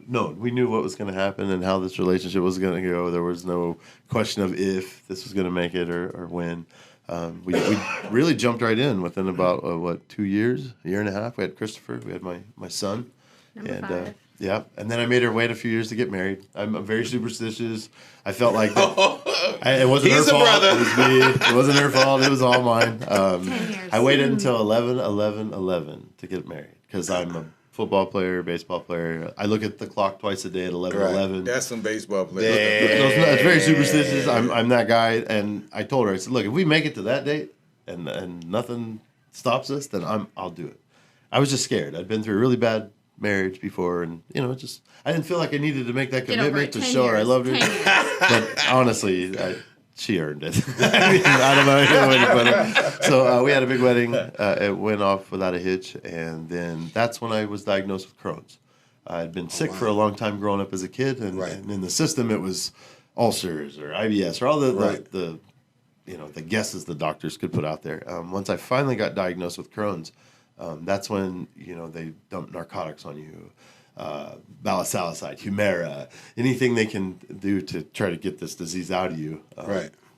we knew what was going to happen and how this relationship was going to go. There was no question of if this was going to make it or when. We really jumped right in within about 2 years, a year and a half. We had Christopher. We had my son. Number 5. Yeah, and then I made her wait a few years to get married. I'm very superstitious. I felt like it wasn't her fault. Brother. It was me. It wasn't her fault. It was all mine. 10 years. I waited until 11 to get married because I'm a football player, baseball player. I look at the clock twice a day at 11:11. That's some baseball players. It's very superstitious. I'm that guy, and I told her, I said, look, if we make it to that date and nothing stops us, then I'll do it. I was just scared. I'd been through a really bad marriage before, and I didn't feel like I needed to make that commitment to show her I loved her. But honestly, she earned it. I don't know any way to put it. So we had a big wedding. It went off without a hitch, and then that's when I was diagnosed with Crohn's. I'd been sick for a long time growing up as a kid, and in the system it was ulcers or IBS or all the guesses the doctors could put out there. Once I finally got diagnosed with Crohn's, that's when they dump narcotics on you, balisalicide, Humira, anything they can do to try to get this disease out of you.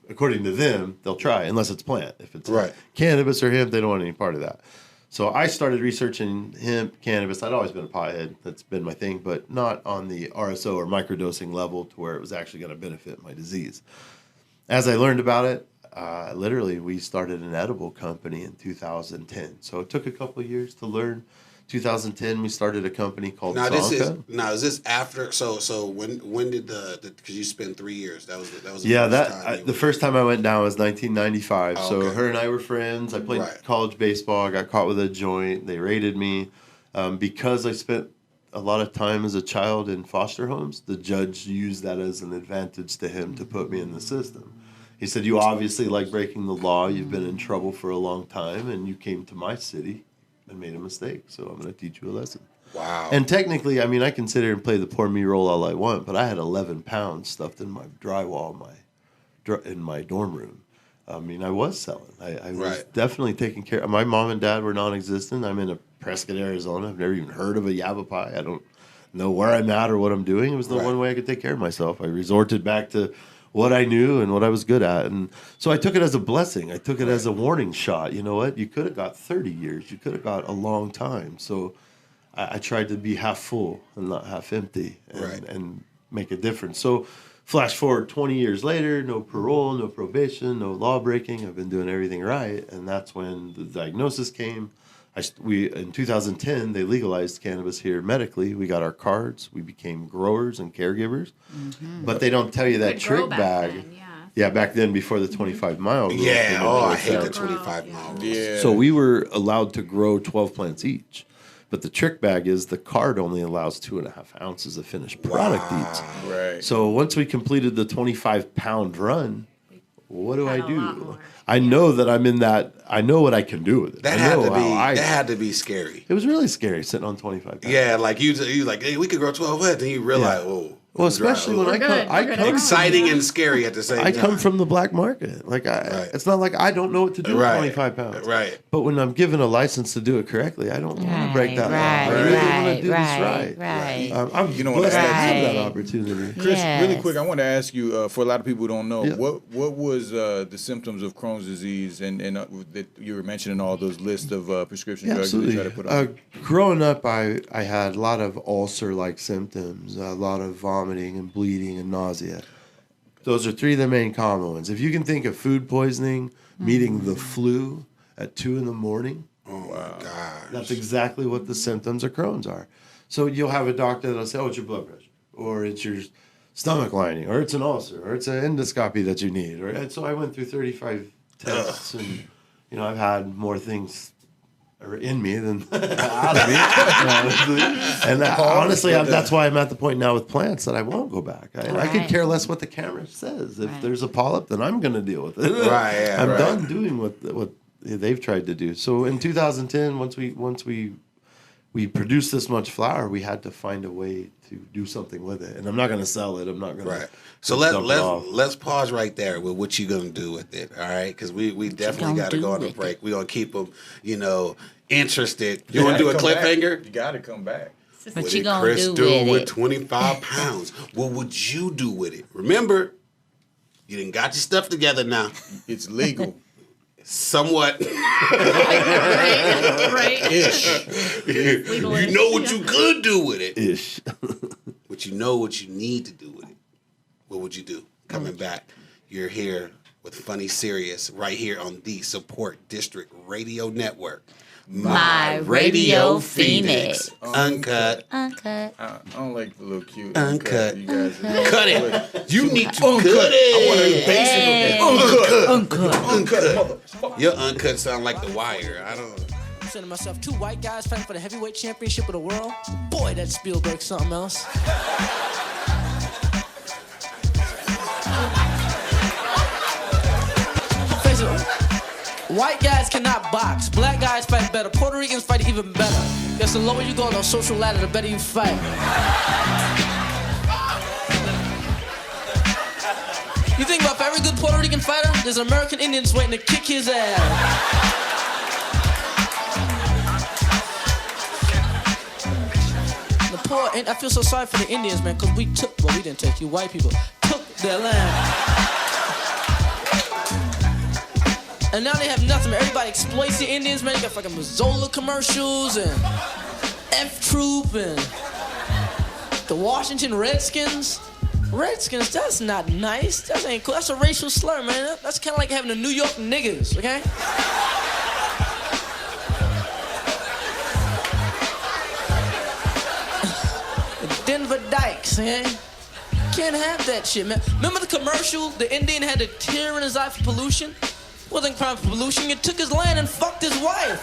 According to them, they'll try, unless it's plant. If it's cannabis or hemp, they don't want any part of that. So I started researching hemp, cannabis. I'd always been a pothead. That's been my thing, but not on the RSO or microdosing level to where it was actually going to benefit my disease. As I learned about it, literally we started an edible company in 2010. So it took a couple of years to learn. 2010, we started a company called Zonka. Is this after? So when did because you spent 3 years? That was the first time I went down was 1995. So her and I were friends. I played college baseball. I got caught with a joint. They raided me because I spent a lot of time as a child in foster homes. The judge used that as an advantage to him to put me in the system. He said, "You obviously like breaking the law. You've been in trouble for a long time, and you came to my city and made a mistake, so I'm going to teach you a lesson." Wow. And technically, I mean, I can sit here and play the poor me role all I want, but I had 11 pounds stuffed in my drywall in my dorm room. I mean, I was selling. I was definitely taking care of. My mom and dad were non-existent. I'm in Prescott, Arizona. I've never even heard of a Yavapai. I don't know where I'm at or what I'm doing. It was the one way I could take care of myself. I resorted back to what I knew and what I was good at. And so I took it as a blessing. I took it as a warning shot. You know what? You could have got 30 years. You could have got a long time. So I tried to be half full and not half empty and make a difference. So flash forward 20 years later, no parole, no probation, no law breaking. I've been doing everything right. And that's when the diagnosis came. In 2010, they legalized cannabis here medically. We got our cards. We became growers and caregivers. Mm-hmm. But they don't tell you that trick bag. Then, back then before the 25-mile rule. I hate the 25-mile rule. Yeah. So we were allowed to grow 12 plants each. But the trick bag is the card only allows 2.5 ounces of finished product each. Right. So once we completed the 25-pound run, what do I do? I know that I'm in that. I know what I can do with it. That had to be scary. It was really scary sitting on 25 pounds. Yeah, like you like, hey, we could grow 12 heads, and you realize, well, especially when I come exciting and scary at the same time. I come from the black market. Like it's not like I don't know what to do with 25 pounds. Right. But when I'm given a license to do it correctly, I don't want to break that law. I really want to do this right. I'm blessed to have that opportunity. Chris, really quick, I want to ask you, for a lot of people who don't know, what was the symptoms of Crohn's disease and that you were mentioning all those lists of prescription drugs you try to put on? Growing up, I had a lot of ulcer-like symptoms, a lot of vomiting and bleeding and nausea. Those are three of the main common ones. If you can think of food poisoning, meeting the flu at 2 a.m. Oh my gosh. That's exactly what the symptoms of Crohn's are. So you'll have a doctor that'll say, it's your blood pressure, or it's your stomach lining, or it's an ulcer, or it's an endoscopy that you need. And so I went through 35 tests, and I've had more things in me than out of me. And honestly, that's why I'm at the point now with plants that I won't go back. I could care less what the camera says. If there's a polyp, then I'm going to deal with it. I'm done doing what they've tried to do. So in 2010, once we produced this much flour, we had to find a way to do something with it. And I'm not going to sell it. I'm not going to. So let's pause right there with what you're going to do with it. All right, because we definitely got to go on a break. We're going to keep them, interested. You want to do a cliffhanger? You got to come back. What you going to do with 25 pounds? What would you do with it? Remember, you done got your stuff together now. It's legal. Somewhat. Right. Ish. You know what you could do with it. Ish. But you know what you need to do with it. What would you do? Coming back, you're here with Funny Serious right here on the Support District Radio Network. My Radio Phoenix. Uncut. I don't like the little cute. Uncut. You guys cut it. You need to cut it. I want to Uncut. Your uncut sound like The Wire. I don't. I'm sending myself 2 white guys fighting for the heavyweight championship of the world. Boy, that Spielberg's something else. White guys cannot box. Black guys fight better. Puerto Ricans fight even better. Yes, the lower you go on the social ladder, the better you fight. You think about for every good Puerto Rican fighter, there's an American Indian just waiting to kick his ass. The poor, I feel so sorry for the Indians, man, because we didn't take you white people, took their land. And now they have nothing, man. Everybody exploits the Indians, man. You got fucking Mazzola commercials and F-Troop and the Washington Redskins. Redskins, that's not nice. That ain't cool. That's a racial slur, man. That's kind of like having the New York niggas, okay? The Denver Dykes, okay? Can't have that shit, man. Remember the commercial? The Indian had a tear in his eye for pollution? It wasn't crime for pollution. You took his land and fucked his wife.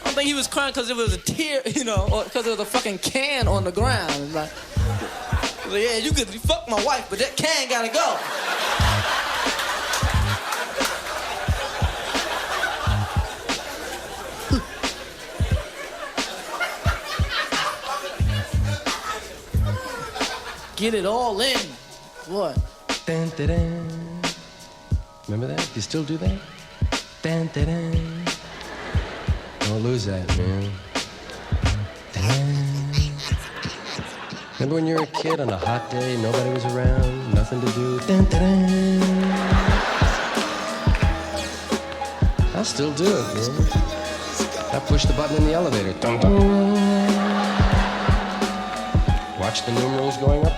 I don't think he was crying because it was a tear, you know, or because there was a fucking can on the ground. It's like, yeah, you could fuck my wife, but that can gotta go. Get it all in. What? Dun, dun, dun. Remember that? You still do that? Dun, dun, dun. Don't lose that, man. Dun. Remember when you were a kid on a hot day, nobody was around, nothing to do? Dun, dun, dun. I still do it, man. I push the button in the elevator. Dun, dun. Watch the numerals going up.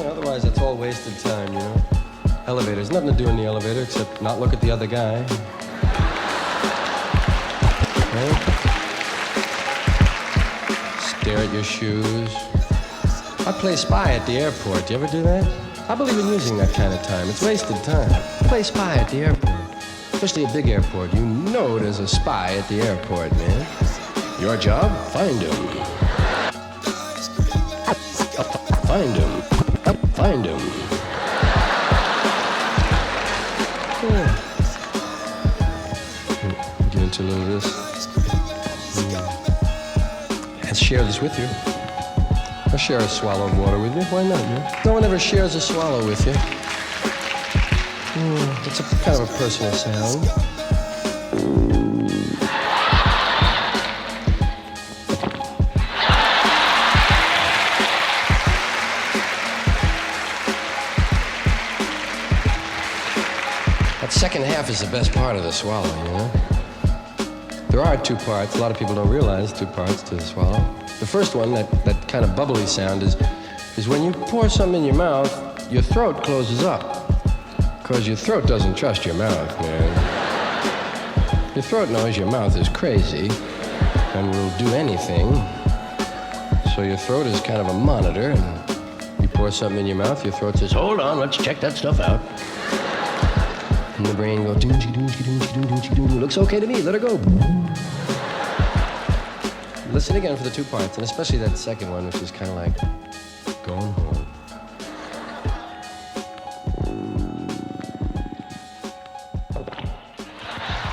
Otherwise, it's all wasted time, you know? Elevators, nothing to do in the elevator except not look at the other guy. Right? Stare at your shoes. I play spy at the airport. Do you ever do that? I believe in using that kind of time. It's wasted time. Play spy at the airport. Especially a big airport. You know there's a spy at the airport, man. Your job? Find him. Find him. Find him. Yeah. Get into a little of this. Let's share this with you. I'll share a swallow of water with you. Why not, man? No one ever shares a swallow with you. It's a kind of a personal sound. That second half is the best part of the swallow, you know? There are two parts. A lot of people don't realize two parts to the swallow. The first one, that kind of bubbly sound, is when you pour something in your mouth, your throat closes up. Because your throat doesn't trust your mouth, man. Your throat knows your mouth is crazy and will do anything. So your throat is kind of a monitor, and you pour something in your mouth, your throat says, hold on, let's check that stuff out. And the brain goes, looks okay to me, let her go. Listen again for the two parts, and especially that second one, which is kind of like going home.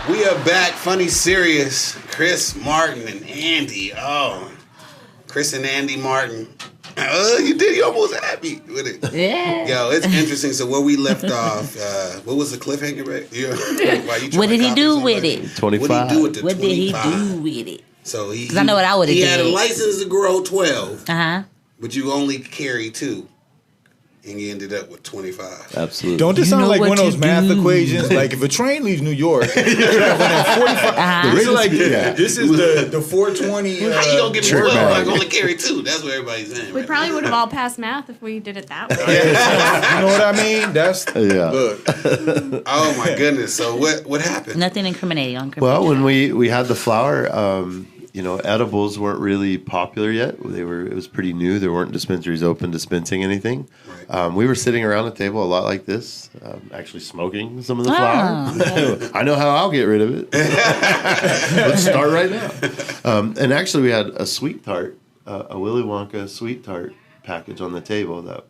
We are back, funny, serious. Chris Martin and Andy. Oh, Chris and Andy Martin. You almost had me with it. Yeah. Yo, it's interesting. So where we left off, what was the cliffhanger, right? What did he do with it? 25. What did he do with the 25? What did he do with it? So Because I know what I would have did. He had a license to grow 12. Uh-huh. But you only carry 2. And you ended up with 25. Absolutely. Don't this sound like one of those math equations? Like if a train leaves New York, you're traveling at 45. This is like this is the 420. How you gonna get 12? I only carry 2. That's what everybody's saying. We probably would have all passed math if we did it that way. You know what I mean? That's look. Oh my goodness. So what happened? Nothing incriminating. Well, when we had the flower, edibles weren't really popular yet. It was pretty new. There weren't dispensaries open dispensing anything. Right. We were sitting around a table a lot like this, actually smoking some of the flower. I know how I'll get rid of it. Let's start right now. And actually, we had a sweet tart, a Willy Wonka sweet tart package on the table that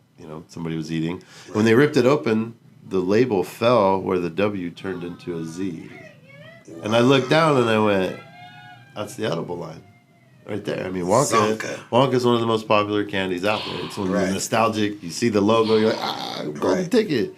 somebody was eating. Right. When they ripped it open, the label fell where the W turned into a Z. Wow. And I looked down and I went, that's the edible line right there. I mean, Wonka is one of the most popular candies out there. It's one of the nostalgic. You see the logo, you're like, golden ticket.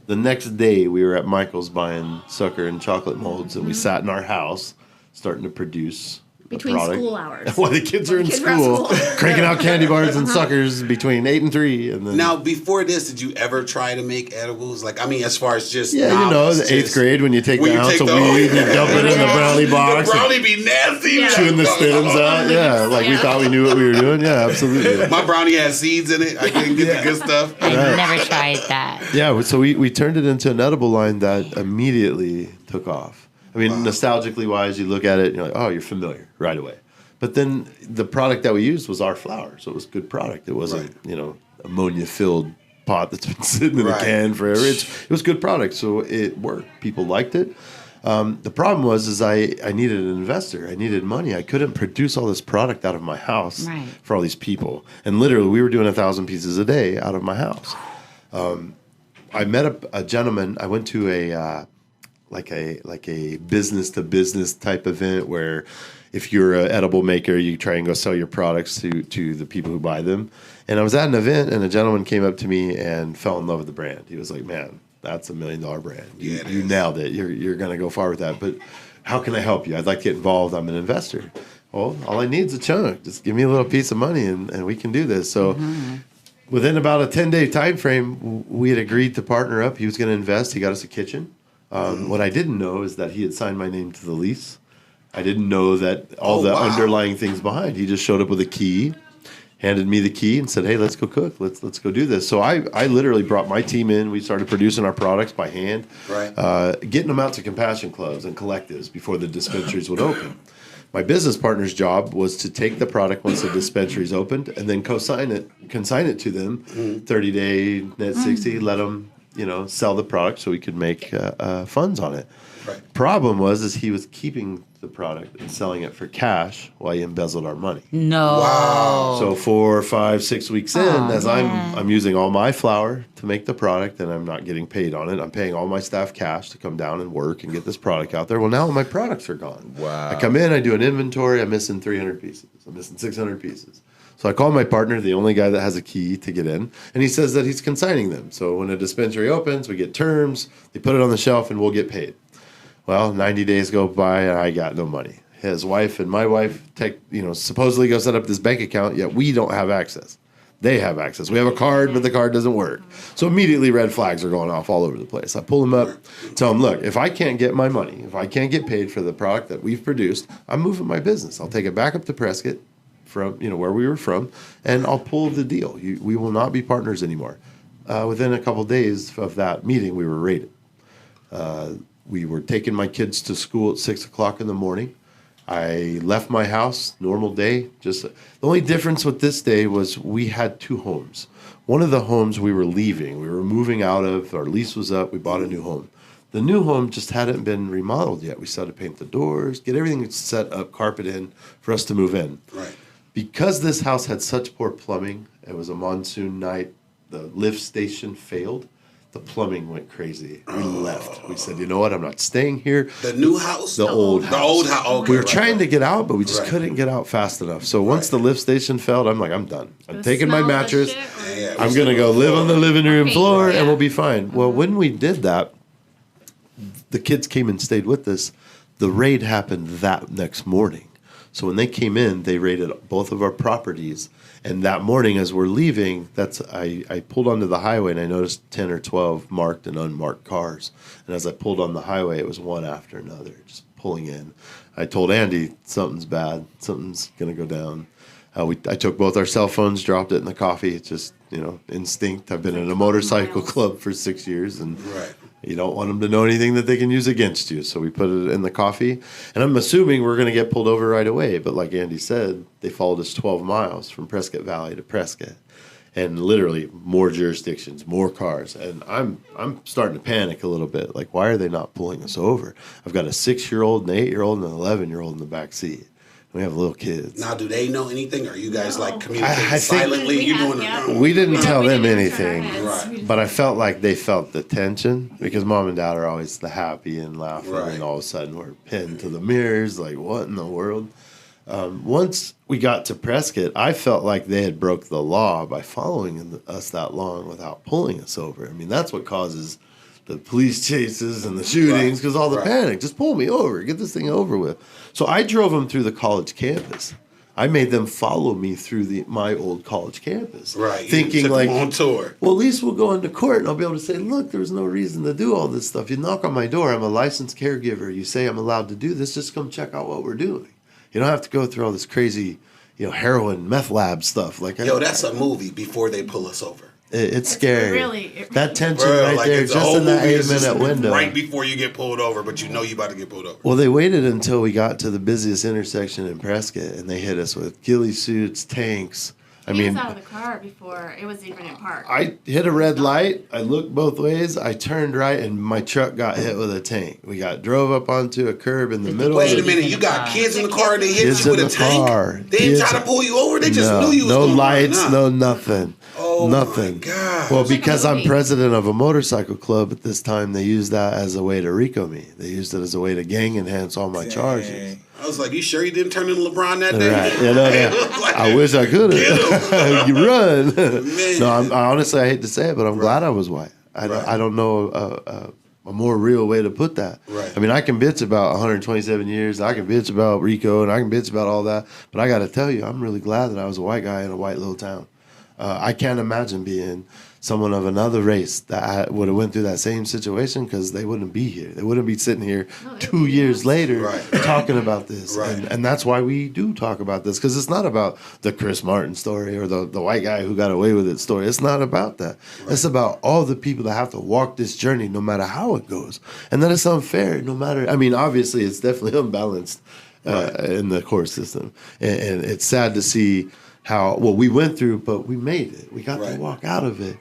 The next day, we were at Michael's buying sucker and chocolate molds, and we sat in our house starting to produce between school hours. While the kids are in school, cranking out candy bars and suckers between 8 and 3. And then now, before this, did you ever try to make edibles? Like, I mean, as far as just the 8th grade when you take the ounce of weed and you dump it in the brownie box. The brownie be nasty. Chewing the stems out. Yeah, like we thought we knew what we were doing. Yeah, absolutely. My brownie had seeds in it. I couldn't get the good stuff. I never tried that. Yeah, so we turned it into an edible line that immediately took off. I mean, nostalgically wise, you look at it and you're like, oh, you're familiar right away. But then the product that we used was our flour, so it was good product. It wasn't, ammonia-filled pot that's been sitting in a can forever. It was good product, so it worked. People liked it. The problem was I needed an investor. I needed money. I couldn't produce all this product out of my house for all these people. And literally, we were doing 1,000 pieces a day out of my house. I met a gentleman. I went to a business to business type event where if you're an edible maker, you try and go sell your products to the people who buy them. And I was at an event and a gentleman came up to me and fell in love with the brand. He was like, man, that's $1 million brand. You nailed it. You're going to go far with that. But how can I help you? I'd like to get involved. I'm an investor. Well, all I need is a chunk. Just give me a little piece of money and we can do this. So within about a 10-day time frame, we had agreed to partner up. He was going to invest. He got us a kitchen. What I didn't know is that he had signed my name to the lease. I didn't know that all the underlying things behind. He just showed up with a key, handed me the key, and said, "Hey, let's go cook. Let's go do this." So I literally brought my team in. We started producing our products by hand, getting them out to compassion clubs and collectives before the dispensaries would open. My business partner's job was to take the product once the dispensaries opened and then consign it to them, 30-day, net 60, let them sell the product so we could make funds on it. Right. Problem was he was keeping the product and selling it for cash while he embezzled our money. No. Wow. So 4, 5, 6 weeks in, I'm using all my flour to make the product and I'm not getting paid on it. I'm paying all my staff cash to come down and work and get this product out there. Well, now my products are gone. Wow. I come in, I do an inventory. I'm missing 300 pieces. I'm missing 600 pieces. So I call my partner, the only guy that has a key to get in, and he says that he's consigning them. So when a dispensary opens, we get terms, they put it on the shelf, and we'll get paid. Well, 90 days go by, and I got no money. His wife and my wife supposedly go set up this bank account, yet we don't have access. They have access. We have a card, but the card doesn't work. So immediately red flags are going off all over the place. I pull them up, tell them, look, if I can't get my money, if I can't get paid for the product that we've produced, I'm moving my business. I'll take it back up to Prescott, from where we were from, and I'll pull the deal. We will not be partners anymore. Within a couple of days of that meeting, we were raided. We were taking my kids to school at 6 o'clock in the morning. I left my house, normal day. Just the only difference with this day was we had 2 homes. One of the homes we were leaving. We were moving out of. Our lease was up. We bought a new home. The new home just hadn't been remodeled yet. We started to paint the doors, get everything set up, carpet in for us to move in. Right. Because this house had such poor plumbing, it was a monsoon night, the lift station failed, the plumbing went crazy. We left. We said, you know what, I'm not staying here. The new house? The old house. The old house. Okay, we were trying to get out, but we just couldn't get out fast enough. So once the lift station failed, I'm like, I'm done. I'm taking my mattress. I'm going to go live on the living room floor, and we'll be fine. Well, when we did that, the kids came and stayed with us. The raid happened that next morning. So when they came in, they raided both of our properties. And that morning, as we're leaving, I pulled onto the highway and I noticed 10 or 12 marked and unmarked cars. And as I pulled on the highway, it was one after another, just pulling in. I told Andy, something's bad. Something's going to go down. I took both our cell phones, dropped it in the coffee. It's just, instinct. I've been in a motorcycle club for 6 years. And, You don't want them to know anything that they can use against you. So we put it in the coffee. And I'm assuming we're going to get pulled over right away. But like Andy said, they followed us 12 miles from Prescott Valley to Prescott. And literally more jurisdictions, more cars. And I'm starting to panic a little bit. Like, why are they not pulling us over? I've got a 6-year-old, an 8-year-old, and an 11-year-old in the back seat. We have little kids. Now, do they know anything? Or are you guys like communicating silently? We You're have, doing yeah. it. We didn't tell We them didn't turn our anything. heads. Right. But I felt like they felt the tension because mom and dad are always the happy and laughing. Right. And all of a sudden we're pinned to the mirrors. Like, what in the world? Once we got to Prescott, I felt like they had broke the law by following us that long without pulling us over. I mean, that's what causes the police chases and the shootings because all the panic. Just pull me over. Get this thing over with. So I drove them through the college campus. I made them follow me through my old college campus. Right. Thinking took like, them on tour. well, at least we'll go into court and I'll be able to say, look, there's no reason to do all this stuff. You knock on my door. I'm a licensed caregiver. You say I'm allowed to do this. Just come check out what we're doing. You don't have to go through all this crazy, heroin, meth lab stuff. Like, Yo, that's a movie before they pull us over. It's scary. Really, that tension Bro, right like there, it's a just whole in that movie is 8-minute window. right before you get pulled over, but you know you about to get pulled over. Well, they waited until we got to the busiest intersection in Prescott, and they hit us with ghillie suits, tanks. He was out of the car before it was even in park. I hit a red light. I looked both ways. I turned right, and my truck got hit with a tank. We drove up onto a curb in the middle. Wait a minute, you got kids in the car. They hit Kids you with in a the tank. car. They didn't Kids- try to pull you over. They just No, knew you was no going lights, on, no nothing. Oh nothing. my God. Well, It's like a because I'm movie. president of a motorcycle club at this time, they used that as a way to RICO me. They used it as a way to gang enhance all my charges. I was like, you sure you didn't turn into LeBron that day? Right. You know, It was like, I wish I could have. You run. Man. No, I honestly, I hate to say it, but I'm glad I was white. I don't know a more real way to put that. Right. I mean, I can bitch about 127 years. I can bitch about RICO, and I can bitch about all that. But I got to tell you, I'm really glad that I was a white guy in a white little town. I can't imagine being someone of another race that would have went through that same situation because they wouldn't be here. They wouldn't be sitting here 2 years later talking about this. Right. And that's why we do talk about this, because it's not about the Chris Martin story or the white guy who got away with it story. It's not about that. Right. It's about all the people that have to walk this journey no matter how it goes. And that it's unfair no matter, I mean, obviously it's definitely unbalanced in the court system. And it's sad to see how, well, we went through, but we made it. We got to walk out of it.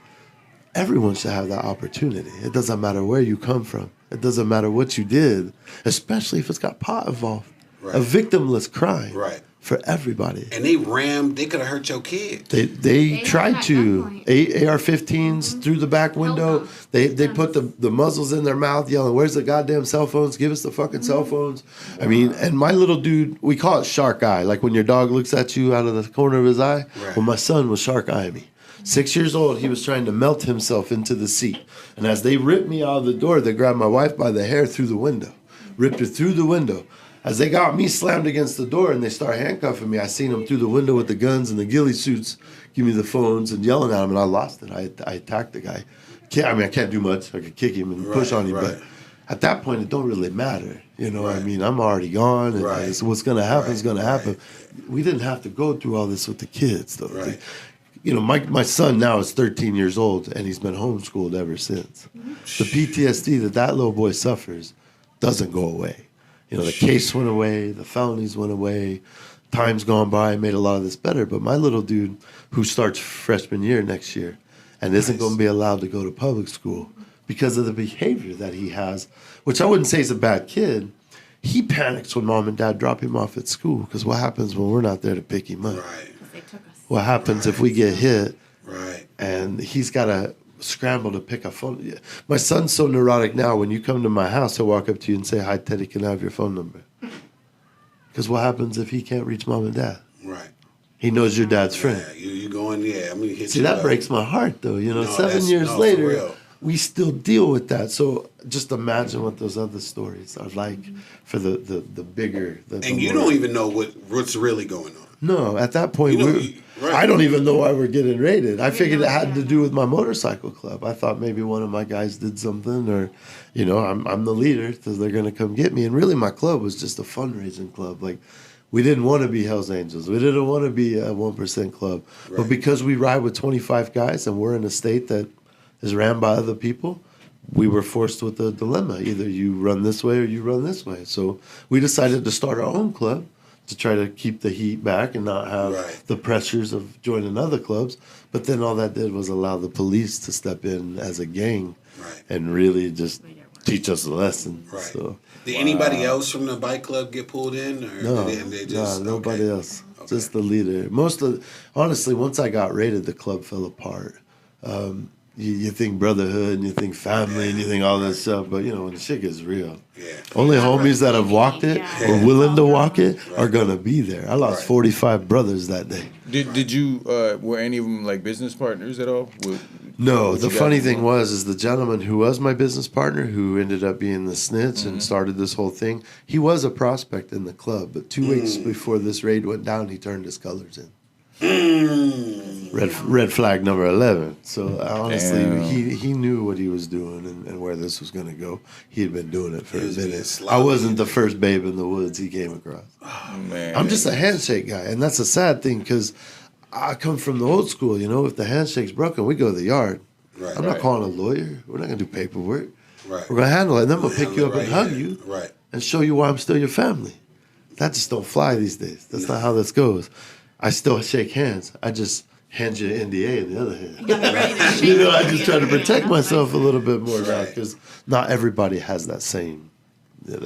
Everyone should have that opportunity. It doesn't matter where you come from. It doesn't matter what you did, especially if it's got pot involved. Right. A victimless crime for everybody. And they could have hurt your kid. They tried to. AR-15s through the back window. They put the muzzles in their mouth yelling, where's the goddamn cell phones? Give us the fucking cell phones. I mean, and my little dude, we call it shark eye. Like when your dog looks at you out of the corner of his eye. Right. Well, my son was shark eyeing me. 6 years old, he was trying to melt himself into the seat. And as they ripped me out of the door, they grabbed my wife by the hair through the window. Ripped her through the window. As they got me slammed against the door and they start handcuffing me, I seen them through the window with the guns and the ghillie suits, give me the phones and yelling at them, and I lost it. I attacked the guy. I can't do much. I could kick him and push on him, but at that point, it don't really matter. You know what I mean? I'm already gone, and what's going to happen is going to happen. We didn't have to go through all this with the kids, though. Right. You know, my son now is 13 years old, and he's been homeschooled ever since. The PTSD that little boy suffers doesn't go away. You know, the case went away, the felonies went away, time's gone by, made a lot of this better. But my little dude, who starts freshman year next year and isn't going to be allowed to go to public school because of the behavior that he has, which I wouldn't say he's a bad kid, he panics when mom and dad drop him off at school because what happens when we're not there to pick him up? Right. What happens if we get hit? Right. And he's got to scramble to pick a phone. My son's so neurotic now. When you come to my house, he'll walk up to you and say, "Hi, Teddy, can I have your phone number?" Because what happens if he can't reach mom and dad? Right. He knows your dad's friend. Yeah, you going? Yeah, I'm gonna hit See, you that up. breaks my heart, though. You know, No, 7 years for later, real. we still deal with that. So just imagine what those other stories are like for the bigger. And you don't even know what's really going on. No, at that point, You know, I don't even know why we're getting raided. I figured it had to do with my motorcycle club. I thought maybe one of my guys did something, or, you know, I'm the leader, so they're going to come get me. And really, my club was just a fundraising club. Like, we didn't want to be Hells Angels. We didn't want to be a 1% club. Right. But because we ride with 25 guys and we're in a state that is ran by other people, we were forced with a dilemma. Either you run this way or you run this way. So we decided to start our own club to try to keep the heat back and not have the pressures of joining other clubs. But then all that did was allow the police to step in as a gang and really just teach us a lesson. Right. So, did anybody else from the bike club get pulled in? Or no, they just, nobody else. Just the leader. Honestly, once I got raided, the club fell apart. You think brotherhood and you think family and you think all that stuff, but when the shit gets real, only homies that have walked it or willing to walk it are gonna be there. I lost 45 brothers that day. Did you were any of them like business partners at all? No. The funny thing is the gentleman who was my business partner, who ended up being the snitch and started this whole thing, he was a prospect in the club, but 2 weeks before this raid went down, he turned his colors in. Red flag number 11. So honestly, he knew what he was doing and where this was going to go. He had been doing it for a minute. I wasn't the first babe in the woods he came across. Oh, man. I'm just a handshake guy, and that's a sad thing because I come from the old school. If the handshake's broken, we go to the yard. Right. I'm not calling a lawyer. We're not going to do paperwork. Right. We're going to handle it, and then I'm going to pick you up and hug you right. and show you why I'm still your family. That just don't fly these days. That's not how this goes. I still shake hands. I just hand you an NDA in the other hand. I just try to protect myself a little bit more now because not everybody has that same. The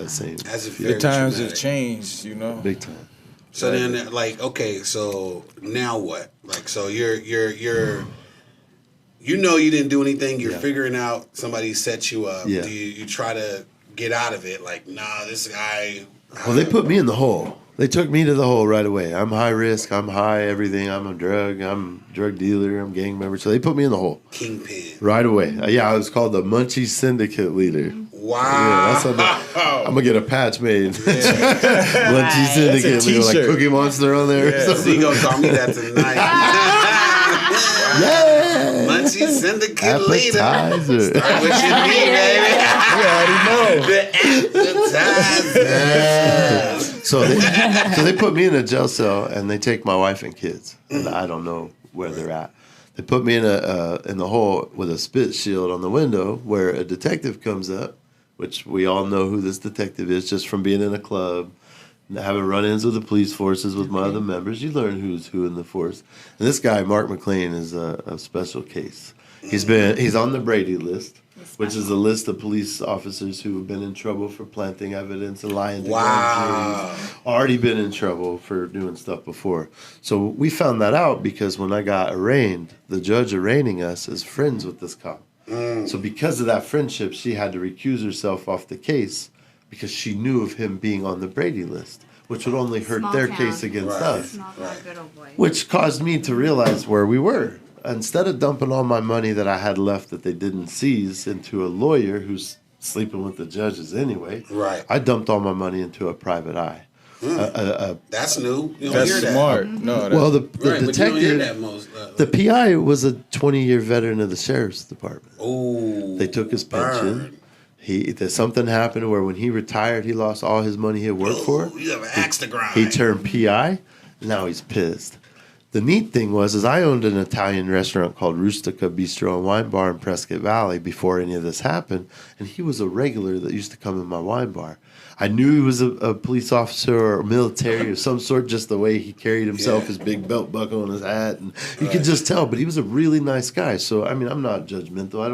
times have changed, big time. So then, okay, so now what? So you're you didn't do anything. You're figuring out somebody set you up. Yeah. Do you try to get out of it? This guy. Well, they put me in the hole. They took me to the hole right away. I'm high risk. I'm high everything. I'm a drug dealer. I'm gang member. So they put me in the hole. Kingpin. Right away. I was called the Munchie Syndicate leader. Wow. I'm going to get a patch made. Munchie Syndicate leader, like Cookie Monster on there. Yeah. So you going to call me that tonight. Yeah. Munchie Syndicate leader. Appetizer. Start with your D, baby. You already know. The appetizer. So they put me in a jail cell and they take my wife and kids, and I don't know where they're at. They put me in the hole with a spit shield on the window where a detective comes up, which we all know who this detective is just from being in a club, having run-ins with the police forces with my other members. You learn who's who in the force. And this guy, Mark McLean, is a special case. He's on the Brady list, which is a list of police officers who have been in trouble for planting evidence and lying to grand juries. Already been in trouble for doing stuff before. So we found that out because when I got arraigned, the judge arraigning us is friends with this cop. So because of that friendship, she had to recuse herself off the case because she knew of him being on the Brady list, which would only hurt their case against us. Which caused me to realize where we were. Instead of dumping all my money that I had left that they didn't seize into a lawyer who's sleeping with the judges anyway, I dumped all my money into a private eye. That's new. You don't That's hear that. smart. No, Well, the But you don't hear detective, that most. the PI was a 20-year veteran of the sheriff's department. Ooh. They took his pension. Something happened where when he retired, he lost all his money he had worked for. You have an axe to grind. He turned PI. Now he's pissed. The neat thing was I owned an Italian restaurant called Rustica Bistro and Wine Bar in Prescott Valley before any of this happened, and he was a regular that used to come in my wine bar. I knew he was a police officer or military of some sort, just the way he carried himself, his big belt buckle on his hat, and you could just tell. But he was a really nice guy. So I'm not judgmental. I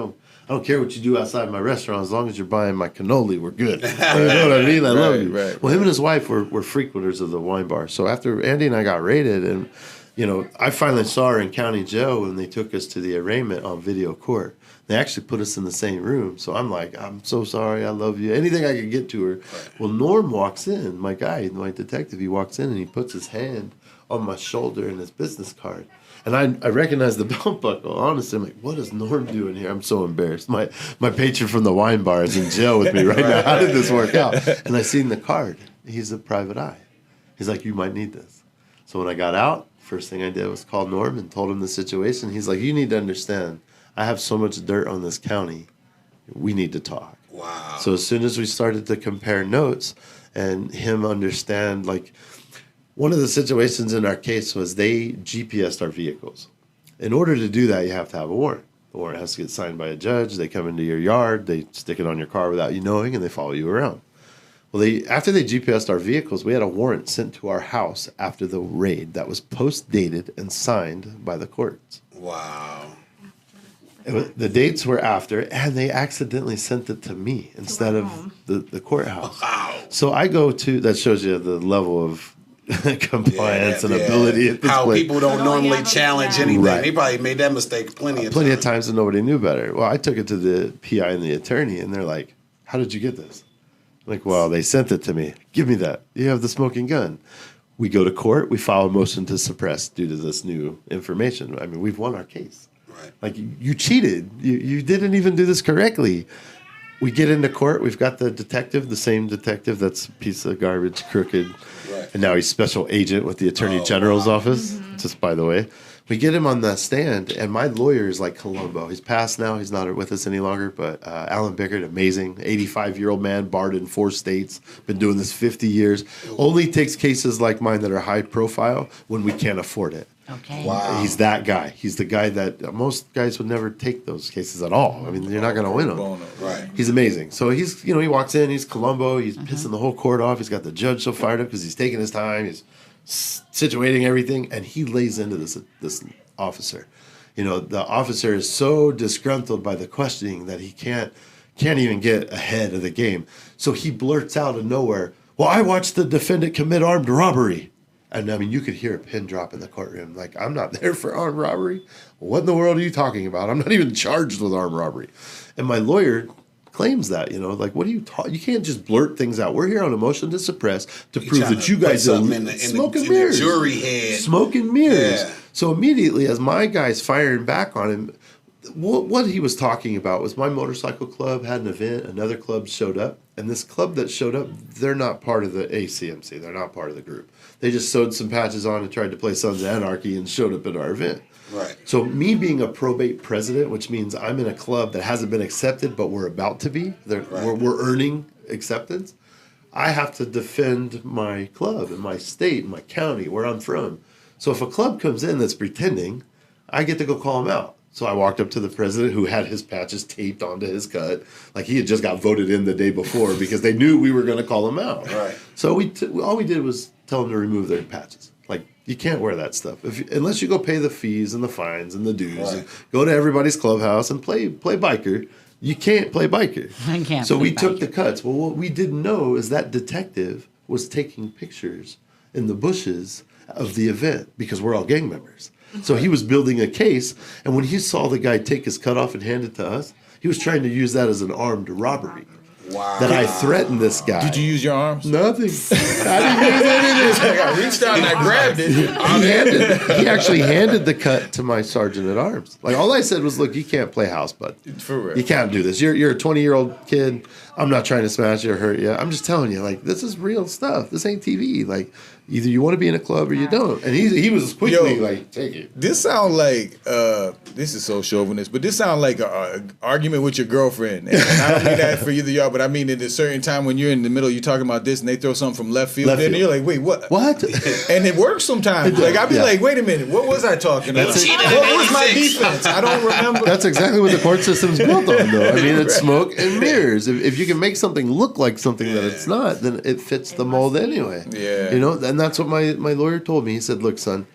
don't care what you do outside my restaurant as long as you're buying my cannoli. We're good. You know what I mean? I love you. Well, him and his wife were frequenters of the wine bar. So after Andy and I got raided and. I finally saw her in county jail when they took us to the arraignment on video court. They actually put us in the same room. So I'm like, I'm so sorry. I love you. Anything I could get to her. Well, Norm walks in, my guy, my detective. He walks in and he puts his hand on my shoulder and his business card. And I recognize the belt buckle. Honestly, I'm like, what is Norm doing here? I'm so embarrassed. My patron from the wine bar is in jail with me right now. How did this work out? And I seen the card. He's a private eye. He's like, you might need this. So when I got out, first thing I did was call Norm and told him the situation. He's like, you need to understand, I have so much dirt on this county. We need to talk. Wow. So as soon as we started to compare notes and him understand, one of the situations in our case was they GPSed our vehicles. In order to do that, you have to have a warrant. The warrant has to get signed by a judge. They come into your yard. They stick it on your car without you knowing, and they follow you around. Well, after they GPSed our vehicles, we had a warrant sent to our house after the raid that was post-dated and signed by the courts. Wow. The dates were after, and they accidentally sent it to me instead of the courthouse. Wow. So I go to, that shows you the level of compliance and ability at this How place. people don't normally challenge anything. Right. They probably made that mistake plenty of times and nobody knew better. Well, I took it to the PI and the attorney, and they're like, how did you get this? I'm like, well, they sent it to me. Give me that. You have the smoking gun. We go to court. We file a motion to suppress due to this new information. I mean, we've won our case. Right. Like, you cheated. You didn't even do this correctly. We get into court. We've got the detective, the same detective that's a piece of garbage, crooked. Right. And now he's special agent with the Attorney General's office, just by the way. We get him on the stand, and my lawyer is like Columbo. He's passed now. He's not with us any longer. But Alan Bickert, amazing, 85-year-old man, barred in 4 states, been doing this 50 years. Only takes cases like mine that are high profile when we can't afford it. Okay. Wow. He's that guy. He's the guy that most guys would never take those cases at all. I mean, you're not going to win them. Right. He's amazing. So he's, he walks in, he's Columbo, he's pissing the whole court off. He's got the judge so fired up because he's taking his time. He's situating everything, and he lays into this officer. The officer is so disgruntled by the questioning that he can't even get ahead of the game. So he blurts out of nowhere, well, I watched the defendant commit armed robbery. And I mean, you could hear a pin drop in the courtroom. Like, I'm not there for armed robbery. What in the world are you talking about? I'm not even charged with armed robbery. And my lawyer claims that, like, what are you talking? You can't just blurt things out. We're here on a motion to suppress to prove that you guys are smoke and mirrors. Jury head. Smoke and mirrors. Yeah. So immediately, as my guy's firing back on him, what he was talking about was my motorcycle club had an event, another club showed up, and this club that showed up, they're not part of the ACMC. They're not part of the group. They just sewed some patches on and tried to play Sons of Anarchy and showed up at our event. Right. So me being a probate president, which means I'm in a club that hasn't been accepted, but we're about to be, we're earning acceptance, I have to defend my club and my state and my county where I'm from. So if a club comes in that's pretending, I get to go call them out. So I walked up to the president who had his patches taped onto his cut. Like he had just got voted in the day before because they knew we were going to call him out. Right. So all we did was tell them to remove their patches. Like, you can't wear that stuff unless you go pay the fees and the fines and the dues and go to everybody's clubhouse and play biker. You can't play biker. I can't. So we took the cuts. Well, what we didn't know is that detective was taking pictures in the bushes of the event because we're all gang members. So he was building a case, and when he saw the guy take his cut off and hand it to us, he was trying to use that as an armed robbery. Wow. That I threatened this guy. Did you use your arms? Nothing. I didn't use anything. I reached out and I grabbed it. He actually handed the cut to my sergeant at arms. Like, all I said was, look, you can't play house, bud. For real. You can't do this. You're a 20-year-old kid. I'm not trying to smash you or hurt you. I'm just telling you, like, this is real stuff. This ain't TV. Like, either you want to be in a club or you don't. And he was quickly like, take it. This sounds like, this is so chauvinist, but this sounds like an argument with your girlfriend. And I don't mean that for either of y'all, but I mean at a certain time when you're in the middle, you're talking about this and they throw something from left field. And you're like, wait, what? What? And it works sometimes. Like, I'd be like, wait a minute, what was I talking about? What was my defense? I don't remember. That's exactly what the court system's built on, though. I mean, it's smoke and mirrors. If you can make something look like something that it's not, then it fits the mold anyway. Yeah. And that's what my lawyer told me. He said, look, son,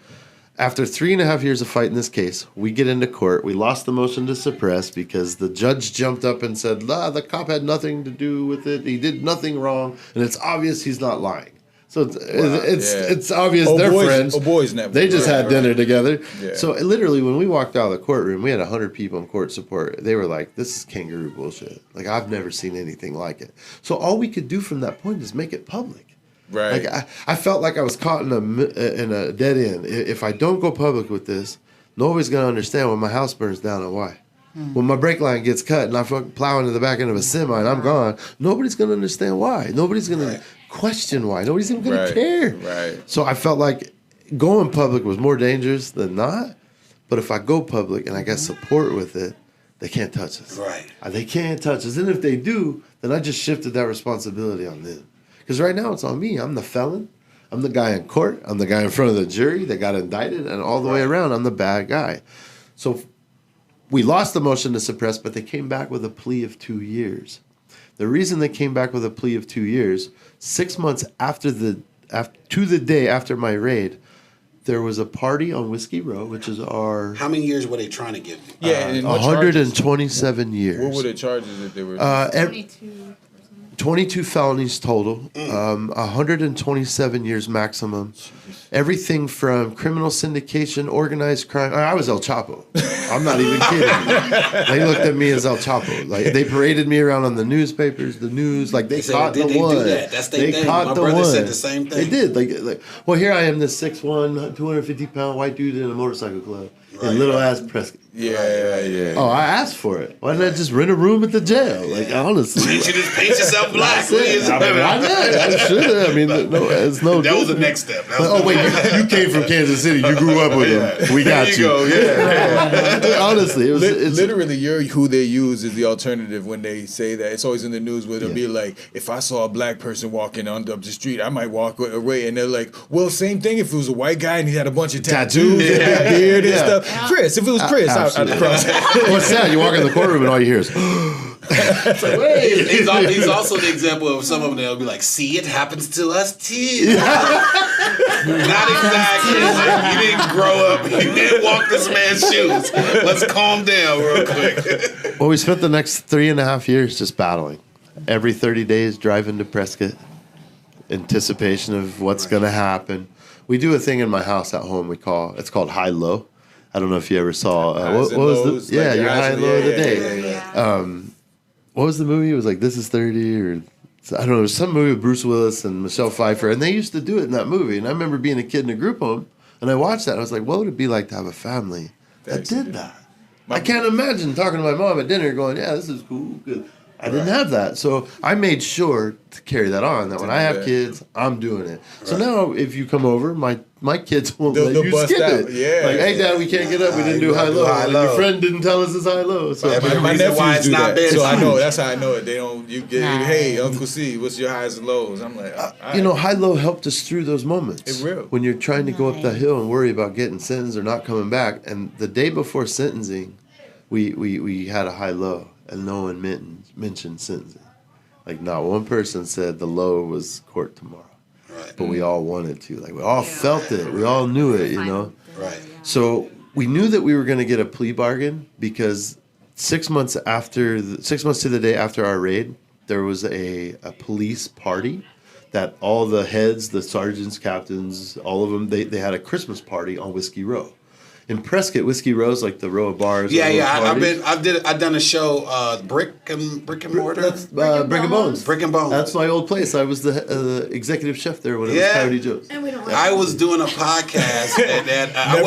after 3.5 years of fighting this case, we get into court. We lost the motion to suppress because the judge jumped up and said, the cop had nothing to do with it. He did nothing wrong. And it's obvious he's not lying. So it's obvious they're friends. Boys never. They just had dinner together. Yeah. So literally, when we walked out of the courtroom, we had 100 people in court support. They were like, this is kangaroo bullshit. Like, I've never seen anything like it. So all we could do from that point is make it public. Right. Like I felt like I was caught in a dead end. If I don't go public with this, nobody's going to understand when my house burns down and why. When my brake line gets cut and I plow into the back end of a semi and I'm gone, nobody's going to understand why. Nobody's going to question why. Nobody's even going to care. Right. So I felt like going public was more dangerous than not. But if I go public and I get support with it, they can't touch us. Right. They can't touch us. And if they do, then I just shifted that responsibility on them. Because right now it's on me. I'm the felon. I'm the guy in court. I'm the guy in front of the jury that got indicted. And all the way around, I'm the bad guy. So we lost the motion to suppress, but they came back with a plea of 2 years. The reason they came back with a plea of 2 years, 6 months to the day after my raid, there was a party on Whiskey Row, which is our... How many years were they trying to give you? Yeah, and what 127 years. What were the charges that they were? 22 felonies total, 127 years maximum. Everything from criminal syndication, organized crime. I was El Chapo. I'm not even kidding. They looked at me as El Chapo. Like they paraded me around on the newspapers, the news. Like they caught the one. Do that? That's their thing. My brother said the same thing. They did. Like, well, here I am, this 6'1", 250-pound white dude in a motorcycle club in little ass Prescott. Yeah. Oh, I asked for it. Why didn't I just rent a room at the jail? Like honestly, You should just paint yourself black. why not? I should have. I mean, it's no. That was the next step. Oh wait, you came from Kansas City. You grew up with them. We got you. Go. Yeah. Honestly, it's literally you're who they use is the alternative when they say that. It's always in the news where they'll be like, if I saw a black person walking up the street, I might walk away. And they're like, well, same thing if it was a white guy and he had a bunch of tattoos and a beard and stuff. Chris, if it was Chris, I'd cross. What's sad? You walk in the courtroom and all you hear is. He's also the example of some of them. They'll be like, "See, it happens to us too." Not exactly. Like, you didn't grow up. You didn't walk this man's shoes. Let's calm down real quick. Well, we spent the next 3.5 years just battling. Every 30 days, driving to Prescott, anticipation of what's going to happen. We do a thing in my house at home. It's called high low. I don't know if you ever saw. What was the your high and low of the day? What was the movie? It was like This Is 30 or I don't know. It was some movie with Bruce Willis and Michelle Pfeiffer, and they used to do it in that movie. And I remember being a kid in a group home, and I watched that. And I was like, what would it be like to have a family that did that? I can't imagine talking to my mom at dinner going, yeah, this is cool. Good. I didn't have that. So I made sure to carry that on, that when I have kids, I'm doing it. So now if you come over, my kids won't let you skip it. Yeah. Like, hey, Dad, we can't get up. We didn't do high-low. Your friend didn't tell us it's high-low. So my nephews do that. So I know. That's how I know it. They don't. You get, hey, Uncle C, what's your highs and lows? I'm like, high-low helped us through those moments. It will. When you're trying to go up the hill and worry about getting sentenced or not coming back. And the day before sentencing, we had a high-low. And no one mentioned sentencing. Like, not one person said the low was court tomorrow. Right. But we all wanted to. Like, we all felt it. We all knew it, you know? Right. So we knew that we were going to get a plea bargain because 6 months to the day after our raid, there was a police party that all the heads, the sergeants, captains, all of them, they had a Christmas party on Whiskey Row. In Prescott, Whiskey Row's like the row of bars. I've done a show, Brick and Mortar. That's Brick and Bones. Brick and Bones. That's my old place. I was the executive chef there when it was Coyote Joe's. And we don't I was doing a podcast and I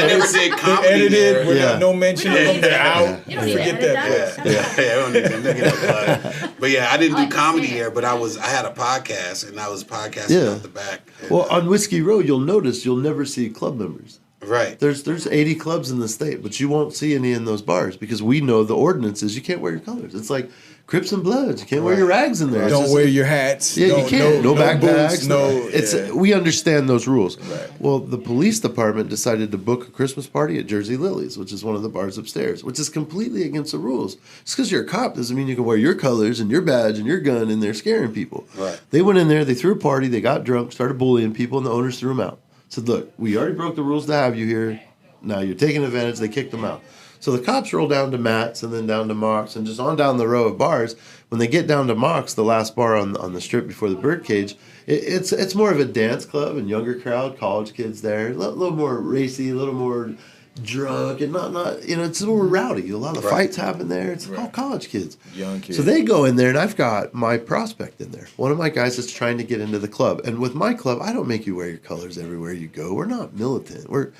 never did comedy there. No mention of them. They're out. You don't need to edit that. I don't need to look it up. But yeah, I didn't do comedy there, but I had a podcast and I was podcasting out the back. Well, on Whiskey Row, you'll notice you'll never see club members. Right. There's 80 clubs in the state, but you won't see any in those bars because we know the ordinance is you can't wear your colors. It's like Crips and Bloods. You can't wear your rags in there. Right. Don't wear your hats. Yeah, you can't. No backpacks. Boots, we understand those rules. Right. Well, the police department decided to book a Christmas party at Jersey Lilies, which is one of the bars upstairs, which is completely against the rules. Just because you're a cop doesn't mean you can wear your colors and your badge and your gun in there scaring people. Right. They went in there, they threw a party, they got drunk, started bullying people, and the owners threw them out. Said, look, we already broke the rules to have you here. Now you're taking advantage. They kicked them out. So the cops roll down to Matt's and then down to Mock's and just on down the row of bars. When they get down to Mock's, the last bar on the strip before the Birdcage, it's more of a dance club and younger crowd, college kids there, a little more racy, a little more drunk, and not it's a little rowdy. A lot of fights happen there. It's all college kids. Young kids. So they go in there, and I've got my prospect in there. One of my guys is trying to get into the club. And with my club, I don't make you wear your colors everywhere you go. We're not militant. We're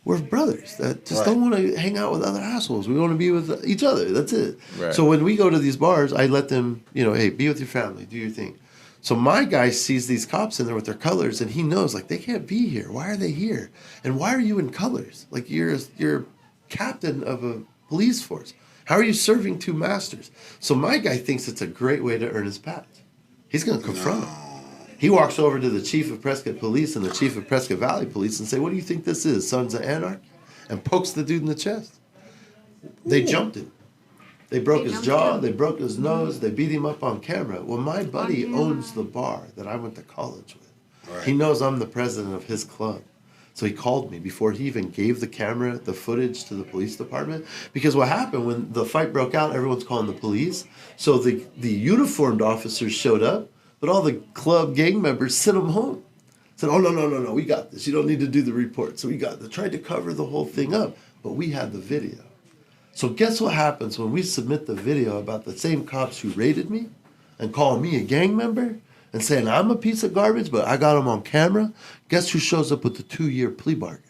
brothers that just don't want to hang out with other assholes. We want to be with each other. That's it. Right. So when we go to these bars, I let them, hey, be with your family, do your thing. So my guy sees these cops in there with their colors, and he knows, like, they can't be here. Why are they here? And why are you in colors? Like, you're a captain of a police force. How are you serving two masters? So my guy thinks it's a great way to earn his badge. He's going to confront him. He walks over to the chief of Prescott Police and the chief of Prescott Valley Police and say, what do you think this is, Sons of Anarchy? And pokes the dude in the chest. They jumped him. They broke his jaw, they broke his nose, they beat him up on camera. Well, my buddy owns the bar that I went to college with. Right. He knows I'm the president of his club. So he called me before he even gave the camera, the footage to the police department. Because what happened when the fight broke out, everyone's calling the police. So the uniformed officers showed up, but all the club gang members sent them home. Said, oh, no, we got this. You don't need to do the report. So we tried to cover the whole thing up, but we had the video. So guess what happens when we submit the video about the same cops who raided me and call me a gang member and saying I'm a piece of garbage, but I got them on camera? Guess who shows up with the 2-year plea bargain?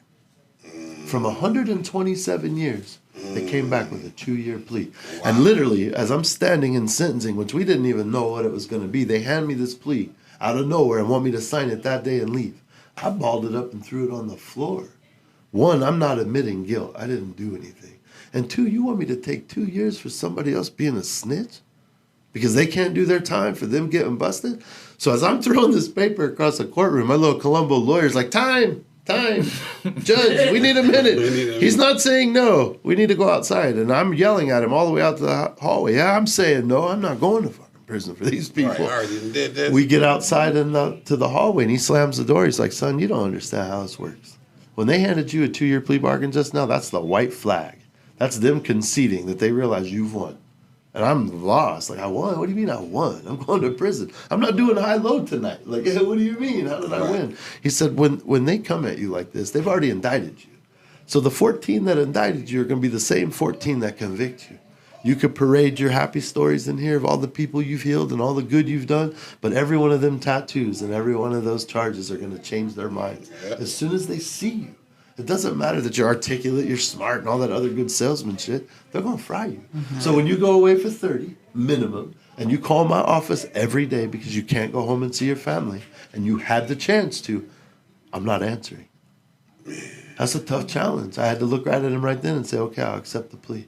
From 127 years, they came back with a 2-year plea. Wow. And literally, as I'm standing in sentencing, which we didn't even know what it was going to be, they hand me this plea out of nowhere and want me to sign it that day and leave. I balled it up and threw it on the floor. 1, I'm not admitting guilt. I didn't do anything. And 2, you want me to take 2 years for somebody else being a snitch? Because they can't do their time for them getting busted? So as I'm throwing this paper across the courtroom, my little Colombo lawyer's like, time, judge, we need a minute. He's not saying no. We need to go outside. And I'm yelling at him all the way out to the hallway. Yeah, I'm saying no. I'm not going to fucking prison for these people. Right, we get outside to the hallway, and he slams the door. He's like, son, you don't understand how this works. When they handed you a 2-year plea bargain just now, that's the white flag. That's them conceding that they realize you've won. And I'm lost. Like, I won? What do you mean I won? I'm going to prison. I'm not doing high-low tonight. Like, hey, what do you mean? How did I win? He said, when they come at you like this, they've already indicted you. So the 14 that indicted you are going to be the same 14 that convict you. You could parade your happy stories in here of all the people you've healed and all the good you've done, but every one of them tattoos and every one of those charges are going to change their minds as soon as they see you. It doesn't matter that you're articulate, you're smart, and all that other good salesman shit. They're going to fry you. Mm-hmm. So when you go away for 30, minimum, and you call my office every day because you can't go home and see your family, and you had the chance to, I'm not answering. That's a tough challenge. I had to look right at him right then and say, okay, I'll accept the plea.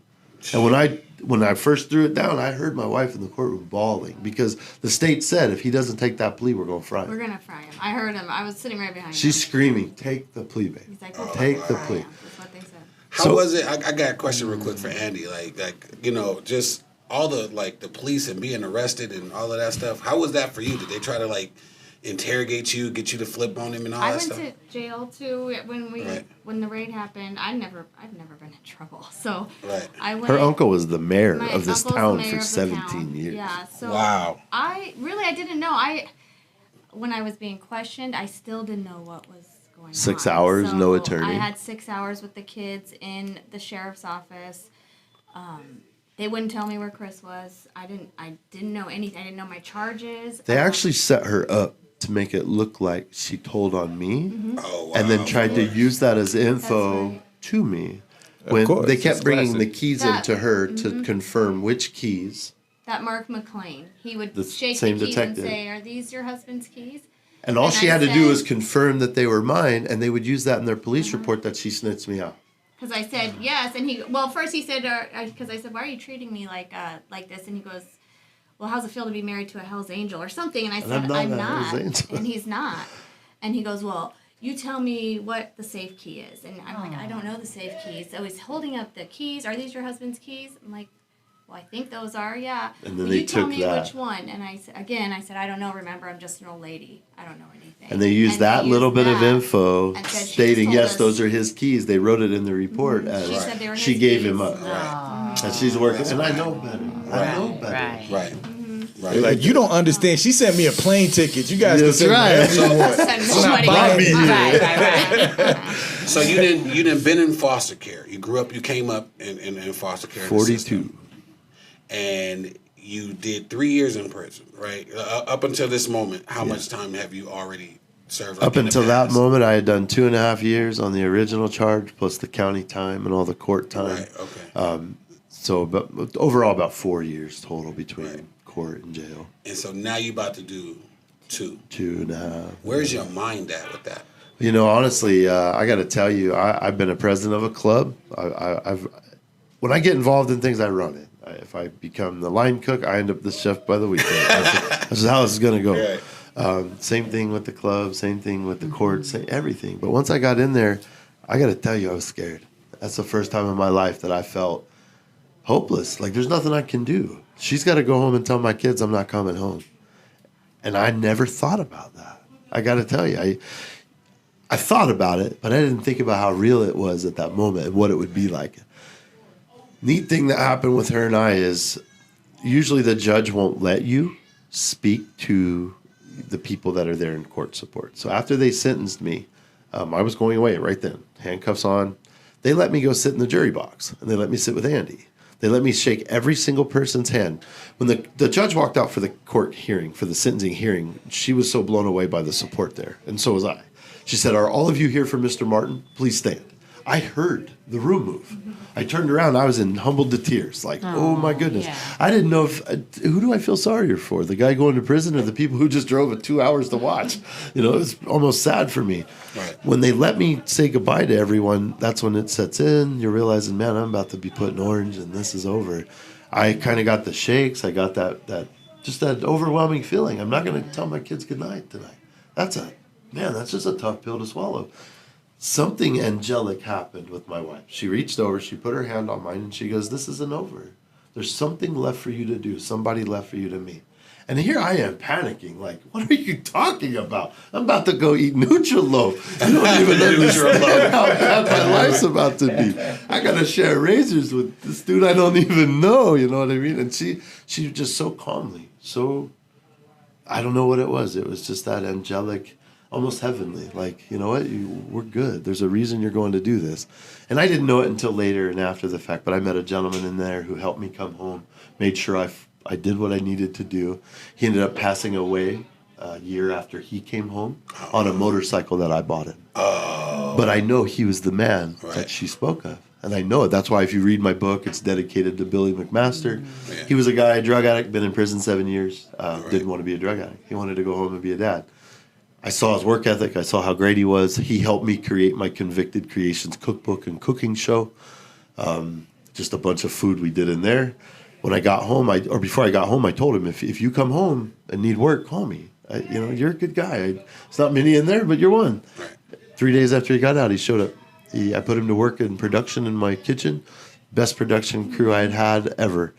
And when I first threw it down, I heard my wife in the courtroom bawling because the state said if he doesn't take that plea, we're going to fry him. We're going to fry him. I heard him. I was sitting right behind him. She's screaming, take the plea, babe. He's like, take the plea. That's what they said. How was it? I got a question real quick for Andy. Like just all the the police and being arrested and all of that stuff. How was that for you? Did they try to interrogate you, get you to flip on him and all that stuff? I went to jail too when the raid happened. I've never been in trouble. So I went. Her uncle was the mayor of this town for 17 years. Yeah. So wow. I didn't know. When I was being questioned, I still didn't know what was going on. 6 hours, so no attorney. I had 6 hours with the kids in the sheriff's office. They wouldn't tell me where Chris was. I didn't know anything. I didn't know my charges. They actually set her up to make it look like she told on me, and then tried to use that as info to me. When they kept bringing the keys into her to confirm which keys. That Mark McLean, he would shake the keys detective. And say, "Are these your husband's keys?" And all she had to do was confirm that they were mine, and they would use that in their police report that she snitched me out. Because I said yes, and first he said, because I said, "Why are you treating me like this?" And he goes, well, how's it feel to be married to a Hell's Angel or something? And I said, I'm not. And he's not. And he goes, well, you tell me what the safe key is. And I'm like, I don't know the safe keys. So he's holding up the keys. Are these your husband's keys? I'm like, well, I think those are, yeah. And then they tell took me that. Which one? And I said, I don't know. Remember, I'm just an old lady. I don't know anything. And they used that little bit of info stating, yes, those are his keys. They wrote it in the report as she gave him up. And she's working. And I know better. I know better. Right. Right. Like, you don't understand. She sent me a plane ticket. You guys can send right. whatever you want. Right. So you didn't been in foster care. You grew up. You came up in foster care. 42. And you did 3 years in prison, right? Up until this moment, how much time have you already served? Up until that moment, I had done 2.5 years on the original charge, plus the county time and all the court time. Right. Okay. So overall, about 4 years total between court and jail. And so now you're about to do 2. 2.5. Where's your mind at with that? You know, honestly, I got to tell you, I've been a president of a club. When I get involved in things, I run it. If I become the line cook, I end up the chef by the weekend. That's how this is going to go. Right. Same thing with the club, same thing with the court, everything. But once I got in there, I got to tell you, I was scared. That's the first time in my life that I felt hopeless. Like, there's nothing I can do. She's got to go home and tell my kids I'm not coming home. And I never thought about that. I got to tell you, I thought about it, but I didn't think about how real it was at that moment and what it would be like. Neat thing that happened with her and I is usually the judge won't let you speak to the people that are there in court support. So after they sentenced me, I was going away right then, handcuffs on. They let me go sit in the jury box, and they let me sit with Andy. They let me shake every single person's hand. When the judge walked out for the court hearing, for the sentencing hearing, she was so blown away by the support there, and so was I. She said, "Are all of you here for Mr. Martin? Please stand." I heard the room move. I turned around. I was humbled to tears. Like, oh my goodness. Yeah. I didn't know who do I feel sorrier for? The guy going to prison or the people who just drove it 2 hours to watch? You know, it was almost sad for me. Right. When they let me say goodbye to everyone, that's when it sets in. You're realizing, man, I'm about to be put in orange and this is over. I kind of got the shakes. I got that overwhelming feeling. I'm not going to tell my kids goodnight tonight. That's just a tough pill to swallow. Something angelic happened with my wife. She reached over, she put her hand on mine, and she goes, "This isn't over. There's something left for you to do, somebody left for you to meet." And here I am panicking, like, what are you talking about? I'm about to go eat Nutri-Loaf. You don't even understand how bad my life's about to be. I got to share razors with this dude I don't even know, you know what I mean? And she just so calmly, I don't know what it was. It was just that angelic, almost heavenly, like, you know what, we're good. There's a reason you're going to do this. And I didn't know it until later and after the fact, but I met a gentleman in there who helped me come home, made sure I did what I needed to do. He ended up passing away a year after he came home on a motorcycle that I bought him. Oh. But I know he was the man that she spoke of. And I know it. That's why if you read my book, it's dedicated to Billy McMaster. Yeah. He was a guy, a drug addict, been in prison 7 years, didn't want to be a drug addict. He wanted to go home and be a dad. I saw his work ethic. I saw how great he was. He helped me create my Convicted Creations cookbook and cooking show. Just a bunch of food we did in there. When I got home, before I got home, I told him, if you come home and need work, call me. You're a good guy. It's not many in there, but you're one. 3 days after he got out, he showed up. I put him to work in production in my kitchen. Best production crew I had ever.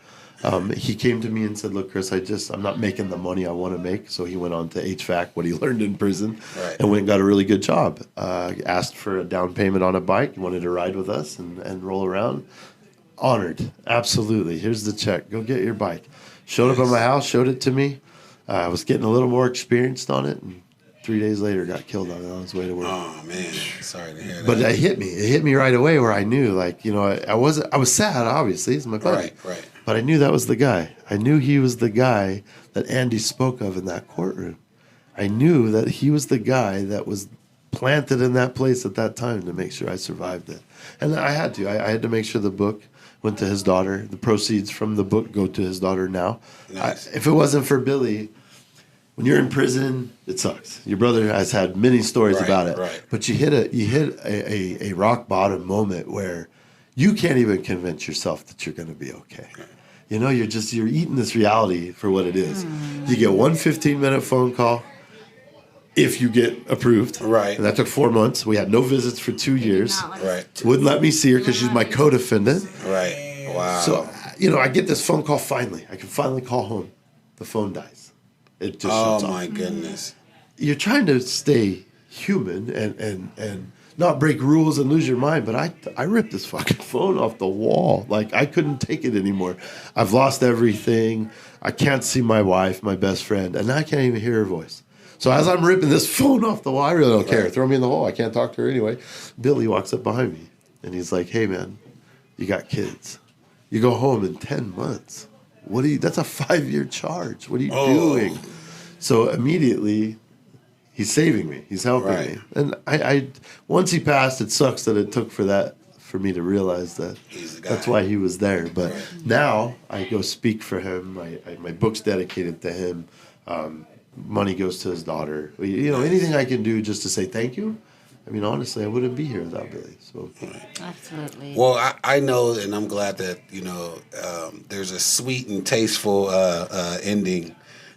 He came to me and said, "Look, Chris, I'm not making the money I want to make." So he went on to HVAC, what he learned in prison, and went and got a really good job. Asked for a down payment on a bike. He wanted to ride with us and roll around. Honored, absolutely. Here's the check. Go get your bike. Showed up at my house, showed it to me. I was getting a little more experienced on it, and 3 days later got killed on his way to work. Oh man, sorry to hear that. But it hit me. It hit me right away where I knew, like, I was sad, obviously. He's my buddy. Right. But I knew that was the guy. I knew he was the guy that Andy spoke of in that courtroom. I knew that he was the guy that was planted in that place at that time to make sure I survived it. And I had to. I had to make sure the book went to his daughter. The proceeds from the book go to his daughter now. Nice. If it wasn't for Billy, when you're in prison, it sucks. Your brother has had many stories about it. Right. But you hit a rock bottom moment where you can't even convince yourself that you're going to be okay. You know, you're eating this reality for what it is. You get one 15-minute phone call if you get approved. Right. And that took 4 months. We had no visits for 2 years. Right. Wouldn't let me see her because she's my co-defendant. Right. Wow. So, I get this phone call finally. I can finally call home. The phone dies. It just shuts off. Oh, my goodness. You're trying to stay human and not break rules and lose your mind, but I ripped this fucking phone off the wall. Like, I couldn't take it anymore. I've lost everything. I can't see my wife, my best friend, and I can't even hear her voice. So as I'm ripping this phone off the wall, I really don't care. Throw me in the hole. I can't talk to her anyway. Billy walks up behind me, and he's like, "Hey, man, you got kids. You go home in 10 months. That's a 5-year charge. What are you doing?" So immediately, he's saving me. He's helping me. And I once he passed, it sucks that it took for me to realize that that's why he was there. But now I go speak for him. My book's dedicated to him. Money goes to his daughter. Anything I can do just to say thank you. I mean, honestly, I wouldn't be here without Billy. So absolutely. Well, I know, and I'm glad that there's a sweet and tasteful ending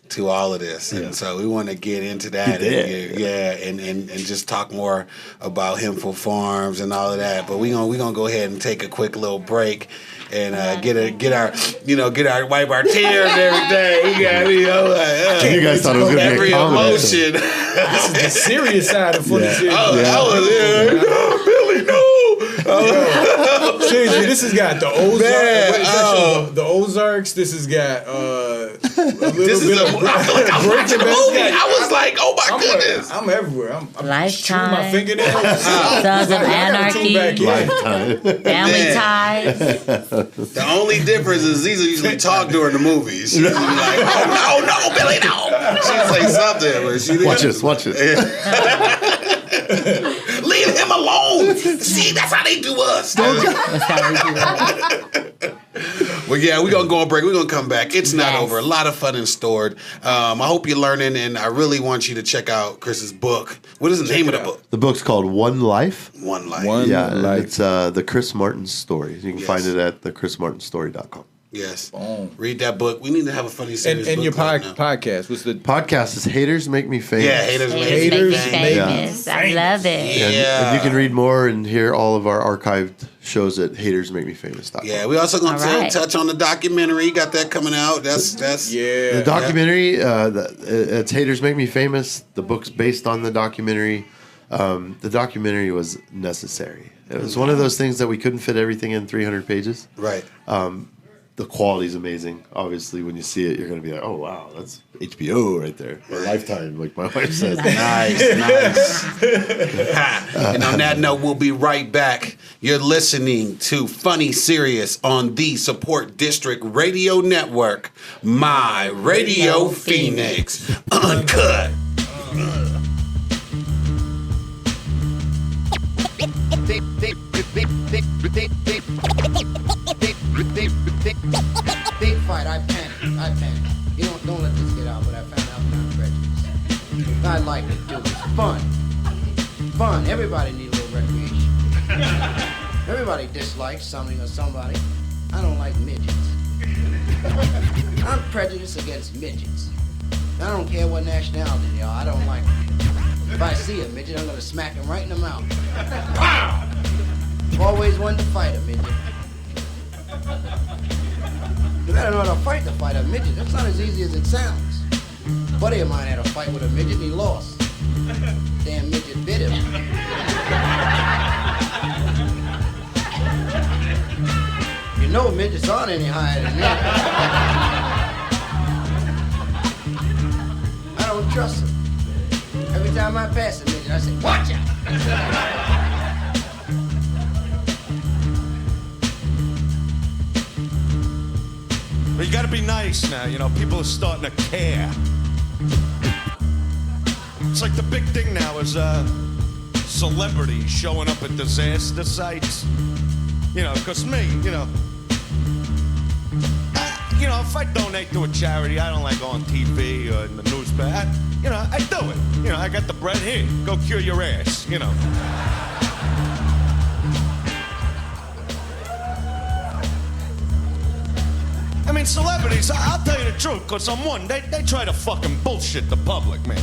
to all of this, and so we want to get into that, and just talk more about Hempful Farms and all of that. But we gonna go ahead and take a quick little break and get our wipe our tears and everything. You guys thought it was gonna be every a comedy. emotion. This is the serious side of funny series. Billy, no. Seriously, this has got the Ozarks. The Ozarks. This has got a little This is bit of I feel like I'm watching a movie. I was like, oh my goodness. I'm everywhere. I'm Lifetime. my fingernails. Sons of Anarchy. Family Ties. The only difference is these are usually talk during the movies. She's like, oh no, Billy, no. She'd say something, but she didn't. Watch it. Leave him alone. See, that's how they do us. Well, yeah, we're going to go on break. We're going to come back. It's not over. A lot of fun in store. I hope you're learning, and I really want you to check out Chris's book. What is the name of the book? The book's called One Life. One Life. It's the Chris Martin story. You can find it at thechrismartinstory.com. Yes. Read that book. We need to have a funny series. And your right podcast. What's the podcast? Is Haters Make Me Famous. Yeah, Haters Make Me Famous. I love it. And you can read more and hear all of our archived shows at hatersmakemefamous.com. Yeah, we also going to touch on the documentary. Got that coming out. That's the documentary. It's Haters Make Me Famous. The book's based on the documentary. The documentary was necessary. It was one of those things that we couldn't fit everything in 300 pages. Right. The quality is amazing. Obviously, when you see it, you're going to be like, oh, wow, that's HBO right there. Or Lifetime, like my wife says. Nice. And on that note, we'll be right back. You're listening to Funny Serious on the Support District Radio Network, My Radio Phoenix. Uncut. Big fight, I panicked. You don't let this get out, but I found out that I'm prejudiced. I like it, too. It's fun. Everybody needs a little recreation. Everybody dislikes something or somebody. I don't like midgets. I'm prejudiced against midgets. I don't care what nationality they are, I don't like them. If I see a midget, I'm gonna smack him right in the mouth. Pow! I've always wanted to fight a midget. You gotta know how to fight a midget. That's not as easy as it sounds. A buddy of mine had a fight with a midget and he lost. Damn midget bit him. You know midgets aren't any higher than me. I don't trust them. Every time I pass a midget, I say, watch out! But you gotta be nice now, you know, people are starting to care. It's like the big thing now is celebrities showing up at disaster sites. You know, because me, if I donate to a charity, I don't like on TV or in the newspaper. I do it. I got the bread here. Go cure your ass, I mean, celebrities, I'll tell you the truth, because they try to fucking bullshit the public, man.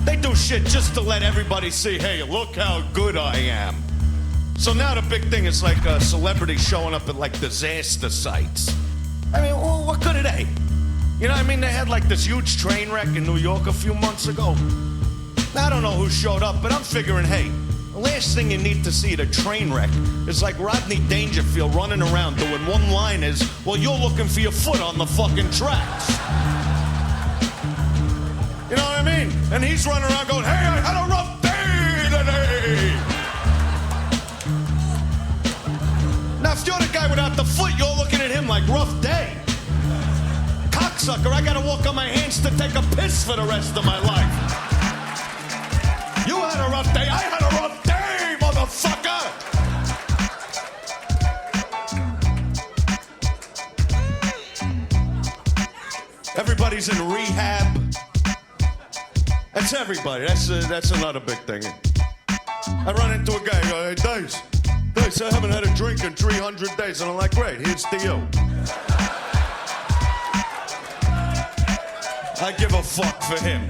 They do shit just to let everybody see, hey, look how good I am. So now the big thing is like celebrities showing up at like disaster sites. I mean, well, what good are they? You know what I mean? They had like this huge train wreck in New York a few months ago. I don't know who showed up, but I'm figuring, hey, the last thing you need to see at a train wreck is like Rodney Dangerfield running around doing one-liners while you're looking for your foot on the fucking tracks. You know what I mean? And he's running around going, hey, I had a rough day today. Now, if you're the guy without the foot, you're looking at him like rough day. Cocksucker, I gotta walk on my hands to take a piss for the rest of my life. You had a rough day, I had a rough day, motherfucker! Everybody's in rehab. That's everybody. That's another big thing. I run into a guy, hey, Dice, I haven't had a drink in 300 days. And I'm like, great, here's to you. I give a fuck for him.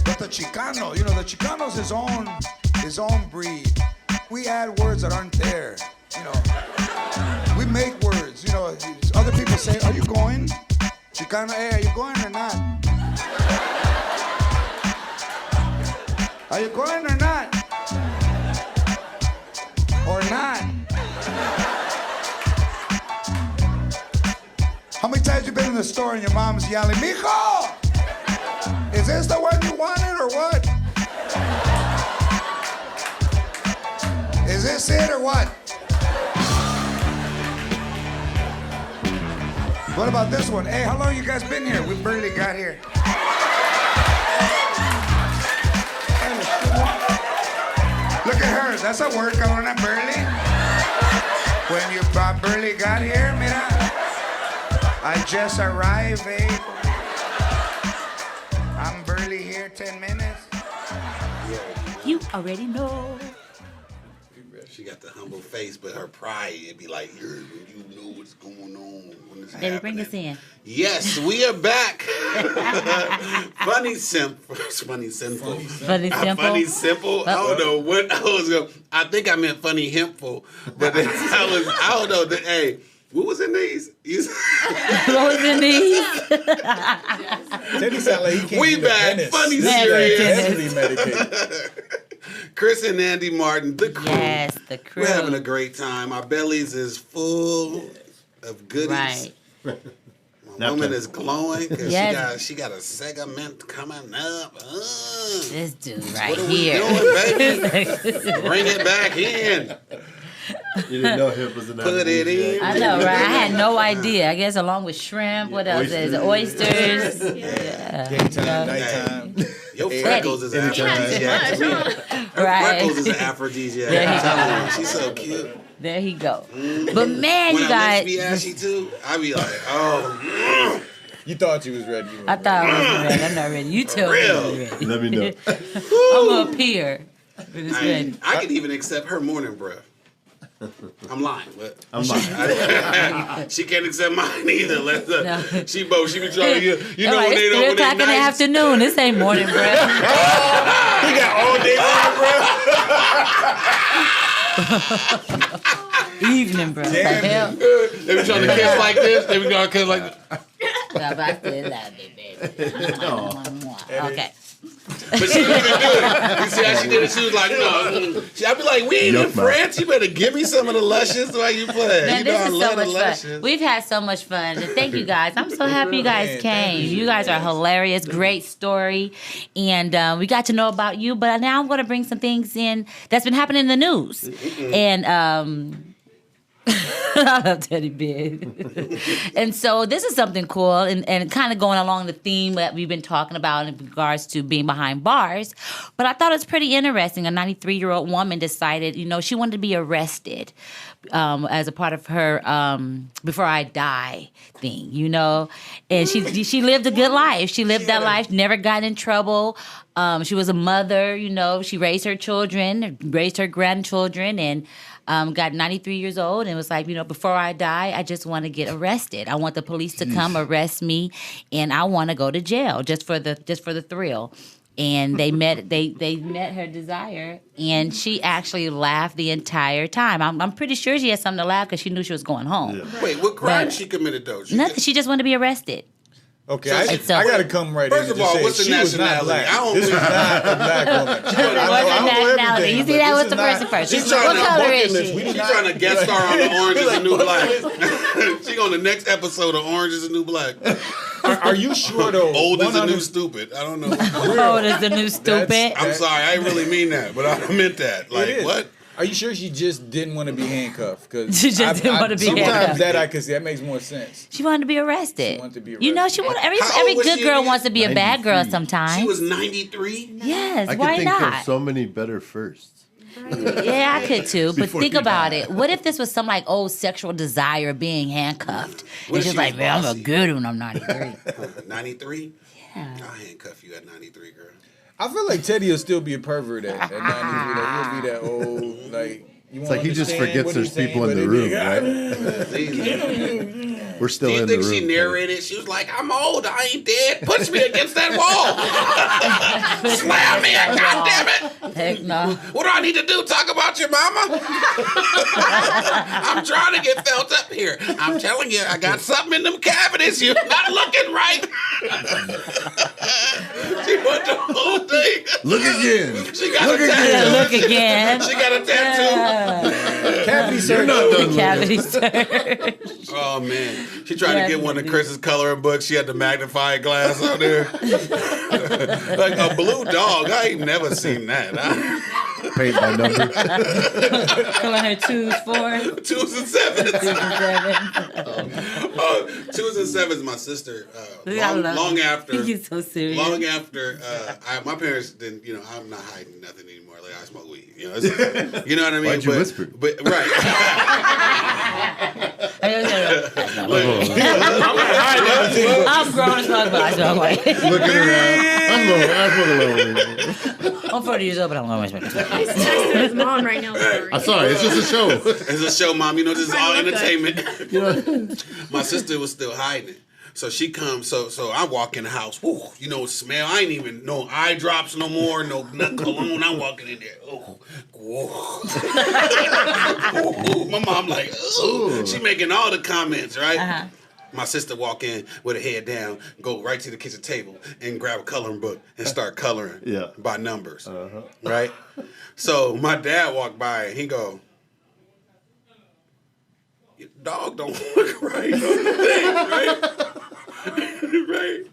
But the Chicano, you know, the Chicano's his own breed. We add words that aren't there, you know. We make words, you know. Other people say, are you going? Chicano, hey, are you going or not? Are you going or not? Or not? How many times you been in the store and your mom's yelling, Mijo! Is this the one you wanted or what? Is this it or what? What about this one? Hey, how long you guys been here? We barely got here. Look at her. That's a word going on barely. When you barely got here, mira. I just arrived, eh? I'm barely here 10 minutes. You already know. She got the humble face, but her pride, it'd be like, you know what's going on. When it's Baby, bring us in. Yes, we are back. Funny simple. Funny simple. Funny simple. I don't know what I was going to. I think I meant funny hempful. But then I don't know. Hey, what was in these? What was in these? Teddy sound like he can't We do the back. tennis. Funny He's serious. heavily medicated. Chris and Andy Martin, the crew. Yes, the crew. We're having a great time. Our bellies is full of goodies. Right. My woman is glowing because Yes. she got a segment coming up. This dude right What are here. we doing, baby? Bring it back in. You didn't know him was an Put it in. I know, right? I had no idea. I guess along with shrimp, what else is it? Oysters. Yeah. Daytime, nighttime. Your freckles is an aphrodisiac to me. Her Right. freckles is an aphrodisiac. There you I'm telling you, she's so cute. There he go. But man, When you her lips guys. be ashy too, I be like, oh. You thought you was ready. You I thought I wasn't ready. I'm not ready. You tell me Real. I'm ready. Let me know. I'm up here. When it's ready. I could even accept her morning breath. I'm lying, but I'm lying. she can't accept mine either. No. She be trying to you know All right, when they it's 3 don't when o'clock in they the nice. afternoon. This ain't morning breath. He got all day morning breath. Evening breath. Damn The hell? They be trying to kiss like this. They be trying to kiss like this. But I still love you, baby. Okay. But she didn't even do it. You see how she did it? She was like, no. I'd be like, we ain't in France. You better give me some of the luscious while you play. Man, You know this I is love so the much luscious. fun. We've had so much fun. And thank you guys. I'm so happy you guys came. You guys are hilarious. Great story. And we got to know about you. But now I'm going to bring some things in that's been happening in the news. And I love Teddy Bear. And so this is something cool and kind of going along the theme that we've been talking about in regards to being behind bars. But I thought it was pretty interesting. A 93-year-old woman decided, she wanted to be arrested as a part of her Before I Die thing, And she lived a good life. She lived that life, never got in trouble. She was a mother, She raised her children, raised her grandchildren, and got 93 years old and was like, before I die, I just want to get arrested. I want the police to come arrest me, and I want to go to jail just for the thrill. And they met her desire, and she actually laughed the entire time. I'm pretty sure she had something to laugh because she knew she was going home. Yeah. Wait, what crime she committed though? Nothing. She just wanted to be arrested. Okay, I got to come right First in. of all, what's the she was not nationality? black. This was not a black woman. What's the nationality? You see that? What's the person first? She's What trying color to is she? She's trying to guest star on the Orange is the New Black. She on the next episode of Orange is the New Black. Are you sure though? Old is the new stupid. I don't know. Old is the new stupid. I'm sorry, I didn't really mean that, but I meant that. Like what? Are you sure she just didn't want to be handcuffed? Because She just didn't want to be sometimes handcuffed. that I could see that makes more sense. She wanted to be arrested. She wanted to be arrested. She wanted every How old was good she girl again? wants to be a bad girl 93. sometimes. She was 93. Yes, I why could think not? of so many better firsts. Yeah, I could too. But Before think you about die. it. What if this was some old sexual desire of being handcuffed? What It's if just she like, was man, I'm a bossy? good one. I'm 93. 93? Yeah. I'll handcuff you at 93, girl. I feel like Teddy will still be a pervert at 93. Like, he'll be that old, like... It's like he just forgets there's people in the room, right? We're still Do you in think the room. she narrated? She was like, I'm old, I ain't dead. Push me against that wall. Slam me, God damn it. Heck no. What do I need to do? Talk about your mama? I'm trying to get felt up here. I'm telling you, I got something in them cavities. You're not looking right. She went the whole thing. Look again. She got a tattoo. Yeah, look again. She got a tattoo. Cavity You're surgery. not done. Cavity search. Oh man, she tried to get one of Chris's coloring books. She had the magnifying glass on there, like a blue dog. I ain't never seen that. Paint by number. Calling her 2s, 4s, 2s and 7s. 2s and 7s. 2s and 7s. My sister. I love Long him. after. He's so serious. Long after. My parents didn't. You know, I'm not hiding nothing anymore. Like I smoke weed. You know. You know what I mean? Why'd you whisper? But right. I'm grown as fuck, but I smoke white. Looking around. I'm going. I smoke alone. I'm 40 years old, but I'm going to smoke. He's texting his mom right now. I'm sorry. It's just a show. It's a show, Mom. You know, this is all entertainment. You know? My sister was still hiding. So she comes, so I walk in the house. Woo, you know, smell. I ain't even no eye drops no more, no cologne. I'm walking in there. Oh, whoa. My mom like, ooh. She making all the comments, right? Uh-huh. My sister walk in with her head down, go right to the kitchen table and grab a coloring book and start coloring by numbers, right? So my dad walked by and he go, your dog don't look right on the thing, right? Right.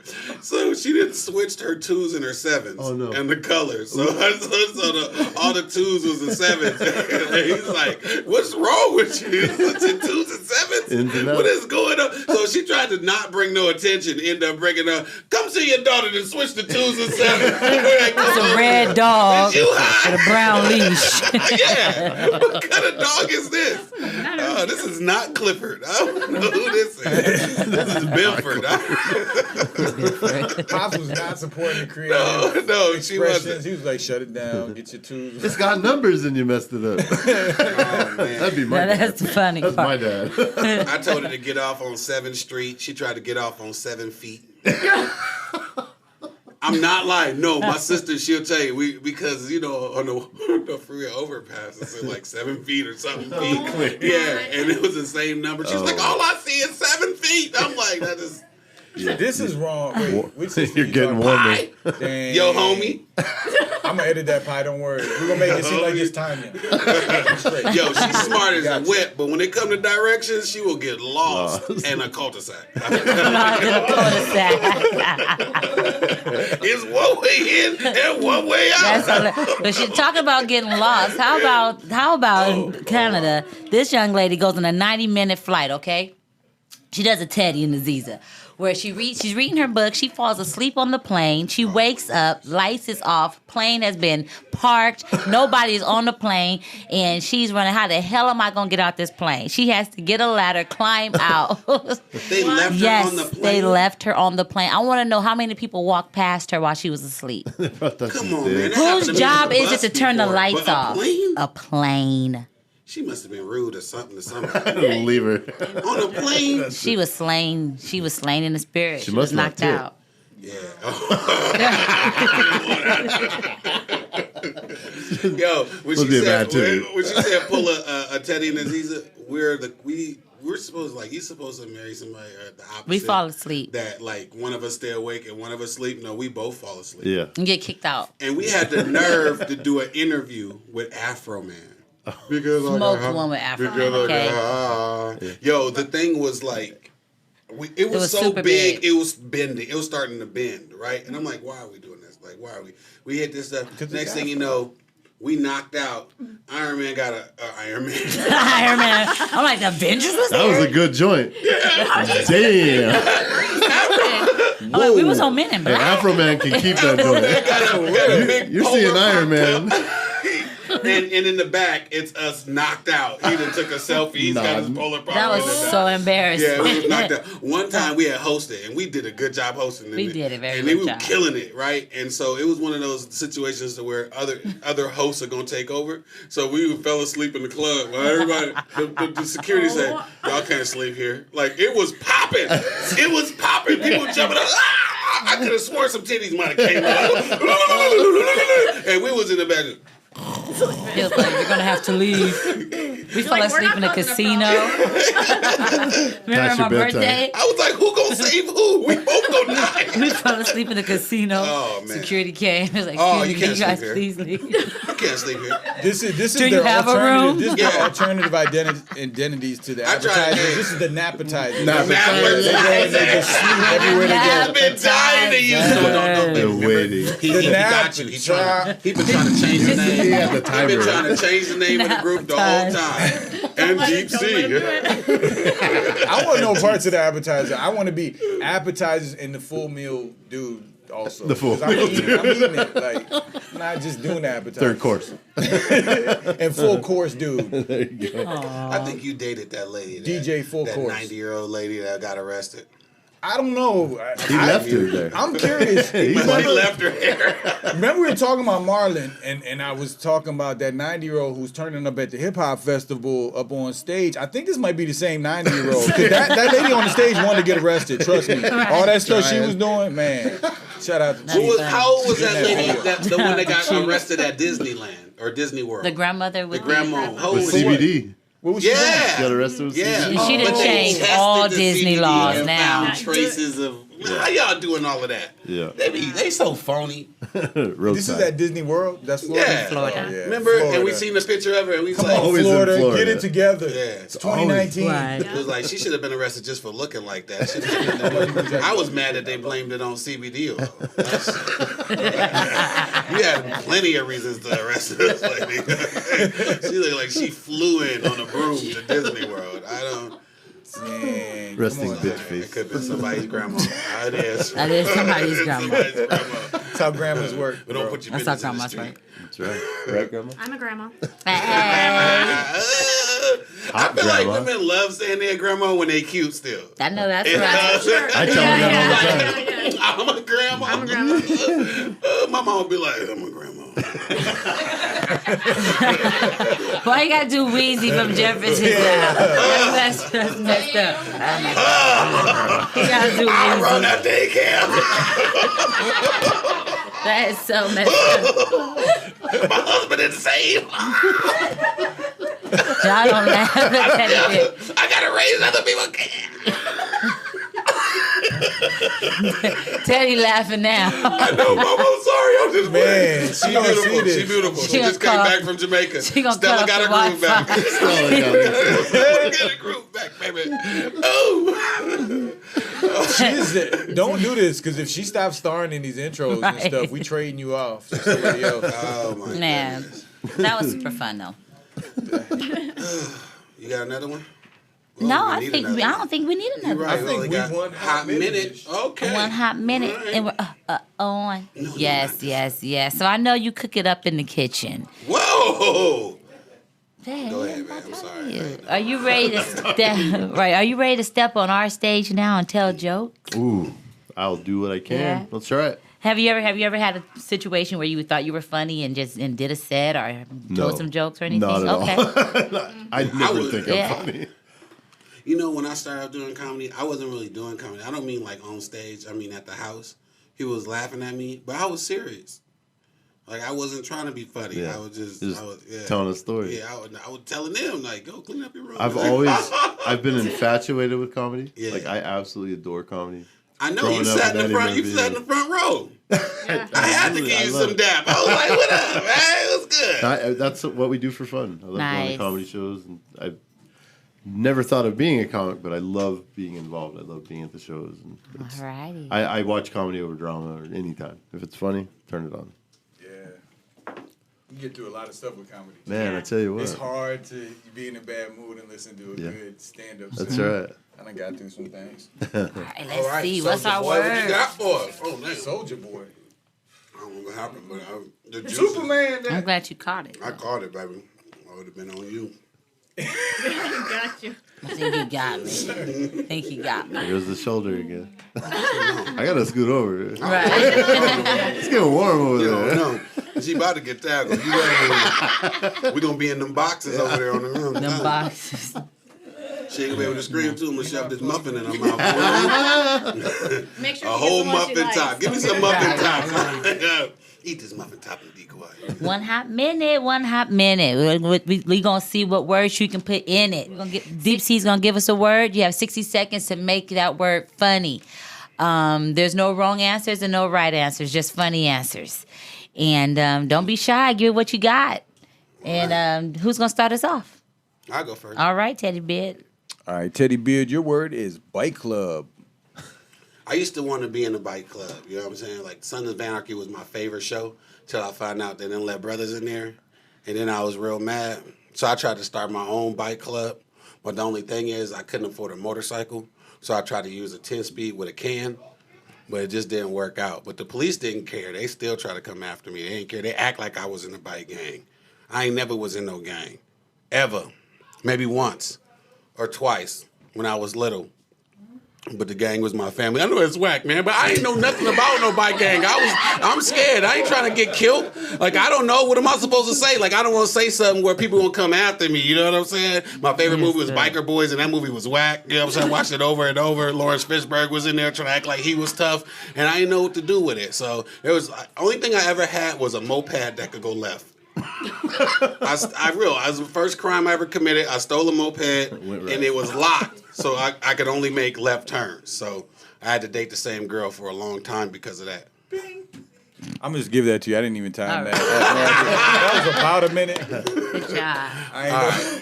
So she didn't switch her 2s and her 7s. Oh, no. And the colors. So all the 2s was the 7s. And he's like, what's wrong with you? Switching 2s and 7s? What is going on? So she tried to not bring no attention, end up bringing up, come see your daughter and switch the 2s and 7s. It's a red dog You high? with a brown leash. Yeah. What kind of dog is this? Oh, this is not Clifford. I don't know who this is. This is Benford. Pops was not supporting the creative No, she expressions. wasn't. He was like, shut it down, get your 2s. It's got numbers and you messed it up. Oh, man. That'd be my Now, dad. that's the funny That's part. my dad. I told her to get off on 7th Street. She tried to get off on 7 feet. I'm not lying. No, my sister, she'll tell you, because, you know, on the freeway overpass, it's like 7 feet or something feet. Yeah, and it was the same number. She's like, all I see is 7 feet. I'm like, that is... Yeah. This is wrong. Wait, which sister You're you getting talking warmer. about? Dang. Yo, homie. I'm gonna edit that pie. Don't worry. We're gonna make it seem like it's timing. Yo, she's smart as a whip, but when it come to directions, she will get lost in a cul-de-sac. It's one way in and one way out. But she talk about getting lost. How about in Canada? This young lady goes on a 90-minute flight. Okay, she does a Teddy and Aziza, where she's reading her book. She falls asleep on the plane. She wakes up, lights is off, plane has been parked, nobody's on the plane, and she's running. How the hell am I gonna get out this plane? She has to get a ladder, climb out. They left her on the plane. They left her on the plane. I want to know how many people walked past her while she was asleep. Come on, man. Whose job is it to turn the lights But off? A plane. She must have been rude or something to somebody. Leave her. On a plane. She was slain. She was slain in the spirit. She She was must not knocked tip. out. Yeah. Yo, when Must she be a said bad titty. when she said pull a Teddy and Aziza, we're supposed you're supposed to marry somebody the opposite. We fall asleep. That like one of us stay awake and one of us sleep. No, we both fall asleep. Yeah. And get kicked out. And we had the nerve to do an interview with Afro Man. Because Smoked one with Afro Man, okay. Yo, the thing was like, it was so super big, big. it was bending. It was starting to bend, right? And I'm like, why are we doing this? Like, why are we hit this stuff. Next thing you know, we knocked out. Iron Man got a Iron Man. Iron Man. I'm like, the Avengers was That there? was a good joint. Damn. I'm like, we was on Men in Hey, Black. Afro Man can keep that joint. Got a big You're polar seeing Iron Man. and in the back, it's us knocked out. He done took a selfie. He's got his polar power. That was so embarrassing. Yeah, we was knocked out. One time we had hosted, and we did a good job hosting. We did a very good job. And we were killing it, right? And so it was one of those situations to where other hosts are going to take over. So we fell asleep in the club. Well, everybody, the security said, y'all can't sleep here. Like, it was popping. It was popping. People jumping up. I could have sworn some titties might have came out. And we was in the bedroom. He was like, you're gonna have to leave. We fell asleep in the casino. Remember my birthday? I was like, who gonna save who? We both gonna die. We fell asleep in the casino. Oh, man. Security came. He was like, you can't you guys sleep here. please leave. You can't sleep here. This is Do you their have a alternative. room? This is their alternative identities to the advertisers. This is the napatizers. They go and they just sleep everywhere they go. I've been dying to use The waiting. He got you. He been trying to change the name. He had the He been timer. trying to change the name of the group the whole time. And Deep Sea. I want no parts of the appetizer. I want to be appetizers and the full meal dude also. The full 'Cause meal I'm eating it. Like, not just doing the appetizer. Third course. And full course dude. There you go. I think you dated that lady. DJ full that course. 90-year-old lady that got arrested. I don't know. He left her there. I'm curious. He left her here. Remember we were talking about Marlon, and I was talking about that 90-year-old who's turning up at the hip hop festival up on stage. I think this might be the same 90-year-old. That lady on the stage wanted to get arrested. Trust me. All that stuff she was doing, man. Shout out to How old was that lady? The one that got arrested at Disneyland or Disney World? The grandmother with the grandma. How old With was she? CBD. What was she doing? She got arrested with Yeah. CBD. She done But they changed tested all the Disney CBD laws and now. found traces of. How y'all doing all of that? Yeah. They so phony. This is at Disney World? That's Florida? Yeah. Florida. Oh, yeah. Remember? Florida. And we seen the picture of her, and we was Come like, on, Always in Florida, Florida. get it together. Yeah. It's 2019. Right. It was like she should have been arrested just for looking like that. I was mad that they blamed it on CBD oil. You had plenty of reasons to arrest this lady. She looked like she flew in on a broom to Disney World. I don't. Dang, Resting come on. bitch It face. could have been somebody's grandma. It is. That is somebody's grandma. Somebody's grandma. That's how grandmas work. But don't bro. put your That's how business in the grandmas street. work. That's right. Right, Grandma? I'm a grandma. Hey. I feel like women love saying their grandma when they cute still. I know that's You know what I'm right. saying? I tell them that all the time. I'm a grandma. I'm a grandma. My mom would be like, I'm a grandma. Why you gotta do Wheezy from Jefferson now? That's messed up. You gotta do I run Wheezy. that daycare. That is so messed up. My husband is safe. Y'all don't laugh at that shit. I gotta raise other people. Teddy laughing now. I know, Mama. I'm sorry. I'm just Man, playing. she She gonna see beautiful. this. She beautiful. She She just gonna came cut back from Jamaica. She gonna Stella cut got off her the groove back. Stella got it. Get a groove back, baby. Oh. Don't do this, because if she stops starring in these intros and stuff, we trading you off to somebody else. Oh my Man, that was super fun though. You got another one? No, we I need think another I one. don't think we need another. Right, I think only we got won hot minute. Okay. One hot minute, All right. and we're on. Yes. So I know you cook it up in the kitchen. Whoa! Dang, Go ahead, man. I'm sorry. Are you ready to step? Right? Are you ready to step on our stage now and tell jokes? Ooh, I'll do what I can. Yeah. Let's try it. Have you ever had a situation where you thought you were funny and did a set or told some jokes or anything? Not at Okay. all. I never think I'm Yeah. funny. You know, when I started out doing comedy, I wasn't really doing comedy. I don't mean like on stage. I mean at the house. People was laughing at me, but I was serious. Like I wasn't trying to be funny. Yeah. I was just telling a story. Yeah, I was telling them like, go clean up your room. I've been infatuated with comedy. Yeah. Like I absolutely adore comedy. I know Growing you up sat in with the front. Eddie You sat in the Murphy. front row. I had to give you some dap. I was like, "What up, man? It was good." That's what we do for fun. I love going Nice. to comedy shows, and I never thought of being a comic, but I love being involved. I love being at the shows. And Alrighty. I watch comedy over drama or anytime. If it's funny, turn it on. Yeah. You get through a lot of stuff with comedy. Man, I tell you what. It's hard to be in a bad mood and listen to a good stand-up That's set. right. And I got through some things. All right, let's see. What's our Boy, what you word? got for us? Oh, man. Soldier Boy. I don't know what happened, but the juices, Superman. I'm glad you caught it. I caught it, baby. I would have been on you. Got you. I think he got me. I think he got me. Here's the shoulder again. I gotta scoot over. Right. It's getting warm over there. No, she about to get tackled. We're gonna be in them boxes over there on the room. Them boxes. She ain't gonna be able to scream too. I'm gonna shove this muffin in her mouth. Make sure A she whole gets the one she muffin likes. top. Give me some muffin top. Eat this muffin top and be quiet. One hot minute. We gonna see what words you can put in it. We're gonna get Deep C's gonna give us a word. You have 60 seconds to make that word funny. There's no wrong answers and no right answers, just funny answers. And don't be shy. Give it what you got. And who's gonna start us off? I'll go first. All right, Teddy Beard. All right, Teddy Beard, your word is bike club. I used to want to be in the bike club. You know what I'm saying? Like Sons of Anarchy was my favorite show till I found out they didn't let brothers in there, and then I was real mad. So I tried to start my own bike club, but the only thing is I couldn't afford a motorcycle, so I tried to use a 10-speed with a can, but it just didn't work out. But the police didn't care. They still try to come after me. They didn't care. They act like I was in a bike gang. I ain't never was in no gang, ever. Maybe once or twice when I was little. But the gang was my family. I know it's whack, man, but I ain't know nothing about no bike gang. I'm scared. I ain't trying to get killed. Like, I don't know. What am I supposed to say? Like, I don't want to say something where people gonna come after me. You know what I'm saying? My favorite movie was Biker Boys, and that movie was whack. You know what I'm saying? I watched it over and over. Lawrence Fishburne was in there trying to act like he was tough, and I didn't know what to do with it. So it was only thing I ever had was a moped that could go left. I realized the first crime I ever committed, I stole a moped and it was locked, so I could only make left turns. So I had to date the same girl for a long time because of that. I'm just give that to you. I didn't even time that. That was about a minute. Good job. All right.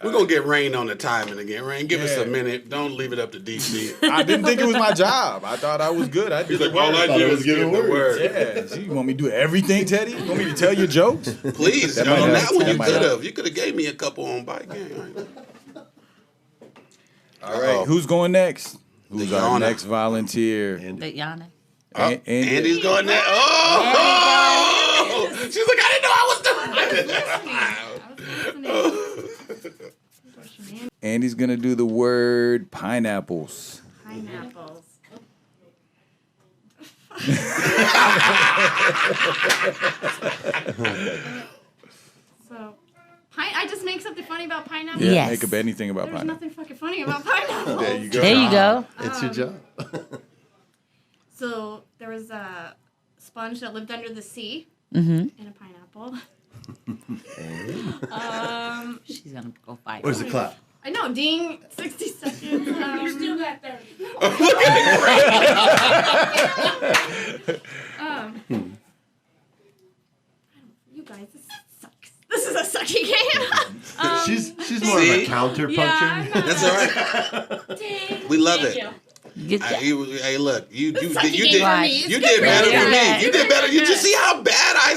We're going to get Rain on the timing again. Rain, give us a minute. Don't leave it up to DC. I didn't think it was my job. I thought I was good. I did like, all I do is give the word. Yeah. So you want me to do everything, Teddy? You want me to tell your jokes? Please. On that one you could have. You could have gave me a couple on bike game. All right. Who's going next? Who's our next volunteer? Yana. Andy's going next. Oh! She's like, I didn't know I was doing it. Andy's gonna do the word pineapples. Pineapples. So, I just make something funny about pineapples? Yeah, Yes. make up anything about There's pineapple. nothing fucking funny about pineapples. There you go. There you go. It's your job. So, there was a sponge that lived under the sea Mm-hmm. in a pineapple. She's gonna go fight. Where's the clap? I know, ding, 60 seconds. You still got 30. You guys, this sucks. This is a sucky game. She's more of a counter puncher. Yeah, That's all right. ding. We love Thank it. you. Good job. Hey, look, you did Sucky you game did for me. It's you good did for better you. than me. Yeah. You did better. You Yeah. just see how bad I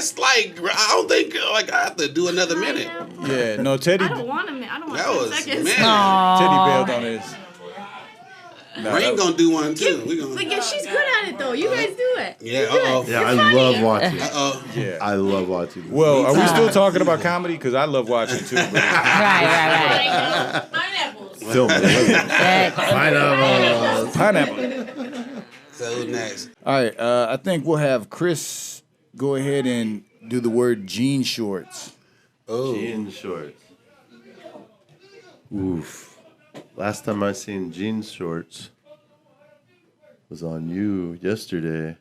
don't think like I have to do another minute. Yeah, no, Teddy. I don't want a minute. I don't want That 10 was seconds. man. Teddy bailed on this. No, Rain gonna do one too. We gonna. But yeah, she's good at it though. You guys do it. Yeah. You're good. Uh-oh. Yeah, I It's funny. love watching. Uh-oh. Yeah. I love watching. Well, are we still talking about comedy? Because I love watching too. But Right. Pineapples. Film it. pineapple. So who's next? All right. I think we'll have Chris go ahead and do the word jean shorts. Oh. Jean shorts. Oof. Last time I seen jean shorts was on you yesterday,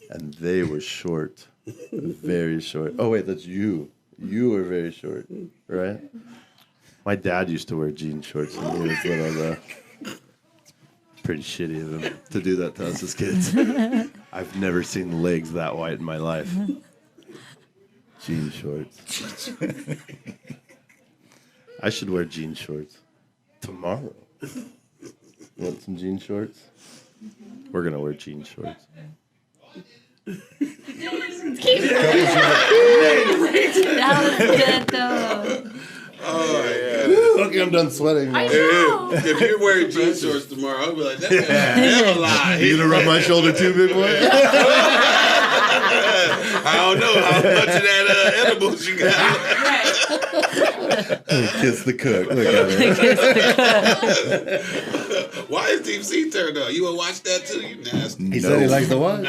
and they were short, very short. Oh wait, that's you. You were very short, right? My dad used to wear jean shorts when he was little, though. Pretty shitty of him to do that to us as kids. I've never seen legs that white in my life. Jean shorts. I should wear jean shorts tomorrow. Want some jean shorts? We're gonna wear jean shorts. That was good though. Okay, I'm done sweating now. If you're wearing jean shorts tomorrow, I'll be like, that's never lie. You gonna rub my shoulder too, big boy? I don't know how much of that edibles you got. Kiss the cook. Look at it. Why is Deep Sea turned on? You want to watch that too? You nasty. He said he likes the what?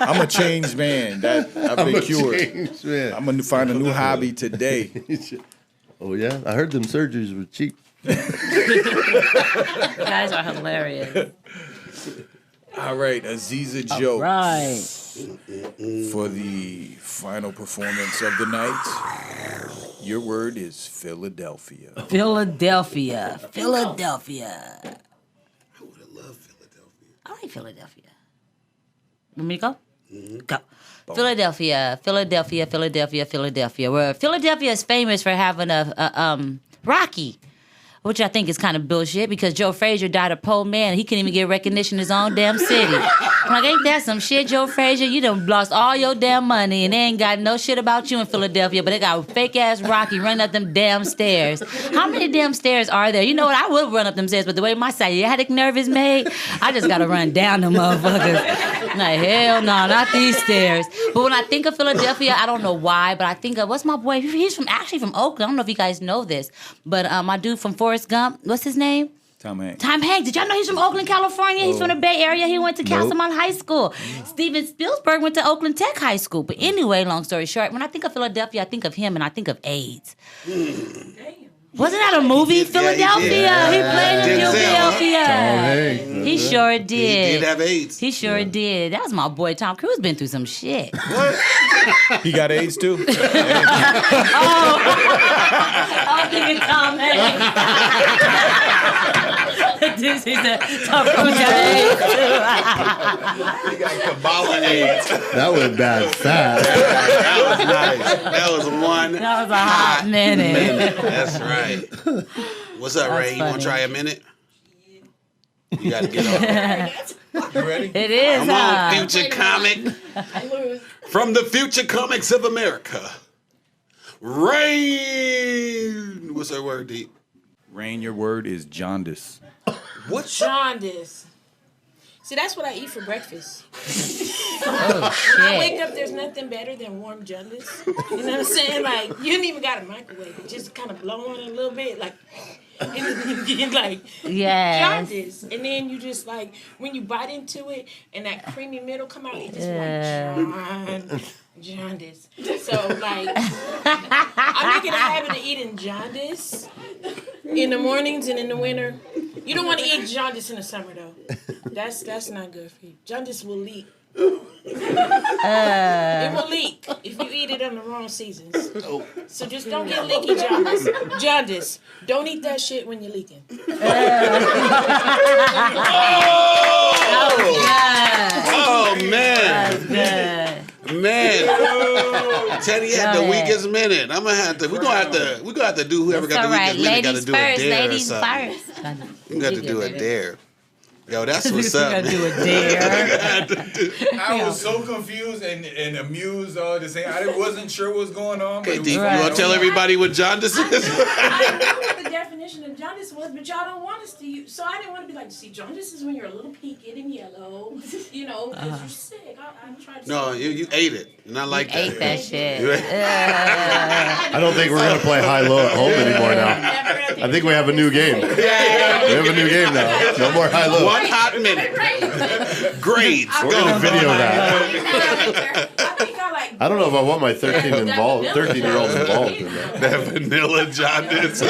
I'm a changed man. I've been cured. I'm gonna find a new hobby today. Oh yeah, I heard them surgeries were cheap. You guys are hilarious. All right, Aziza Joe. Right. For the final performance of the night, your word is Philadelphia. Philadelphia. Philadelphia. I would have loved Philadelphia. I like Philadelphia. Want me to go? Go. Philadelphia, Philadelphia, Philadelphia, Philadelphia. Where Philadelphia is famous for having a Rocky, which I think is kind of bullshit because Joe Frazier died a poor man. He couldn't even get recognition in his own damn city. I'm like, ain't that some shit, Joe Frazier? You done lost all your damn money and they ain't got no shit about you in Philadelphia, but they got fake ass Rocky running up them damn stairs. How many damn stairs are there? You know what? I would run up them stairs, but the way my sciatic nerve is made, I just gotta run down them motherfuckers. I'm like, hell no, not these stairs. But when I think of Philadelphia, I don't know why, but I think of, what's my boy? He's actually from Oakland. I don't know if you guys know this, but my dude from Forrest Gump, what's his name? Tom Hanks. Tom Hanks. Did y'all know he's from Oakland, California? He's from the Bay Area. He went to Castlemont High School. Steven Spielberg went to Oakland Tech High School. But anyway, long story short, when I think of Philadelphia, I think of him and I think of AIDS. Wasn't that a movie, Philadelphia? He played in Philadelphia. He sure did. He did have AIDS. He sure did. That was my boy. Tom Cruise been through some shit. What? He got AIDS too? I was thinking Tom Hanks. He said Tom Cruise got AIDS too. He got Kabbalah AIDS. That went bad fast. That was nice. That was one. That was a hot minute. That's right. What's up, Ray? You want to try a minute? You got to get on. You ready? It is. Come on, future comic. From the future comics of America. Rain. What's that word, Deep? Rain, your word is jaundice. What? Jaundice. See, that's what I eat for breakfast. Oh, When I shit. wake up, there's nothing better than warm jaundice. You know what I'm saying? Like, you ain't even got a microwave. You just kind of blow on it a little bit, like, and then you get like Yes. jaundice. And then you just like, when you bite into it and that creamy middle come out, it just like, jaundice. So, like, I'm making a habit of eating jaundice in the mornings and in the winter. You don't want to eat jaundice in the summer, though. That's not good for you. Jaundice will leak. It will leak if you eat it in the wrong seasons. So just don't get leaky jaundice. Jaundice. Don't eat that shit when you're leaking. Oh, man. Man, Teddy had the weakest minute. I'm gonna have to. We're gonna have to do whoever got the weakest minute. Got to do a dare or something. Ladies first. We got to do a dare. Yo, that's what's up. Gotta do a dare. I was so confused and amused all the same. I wasn't sure what was going on. Okay, But Deep, you want to tell everybody what jaundice is? I didn't know what the definition of jaundice was, but y'all don't want us to use. So I didn't want to be like, see, jaundice is when you're a little peaked and yellow, you know, because you're sick. I tried to. No, you ate it, not like that. Ate that shit. I don't think we're gonna play high-low at home anymore now. I think we have a new game. We have a new game now. No more high-low. One hot minute. Grades. We're gonna video that. I don't know if I want my 13-year-old involved in that. That vanilla jaundice.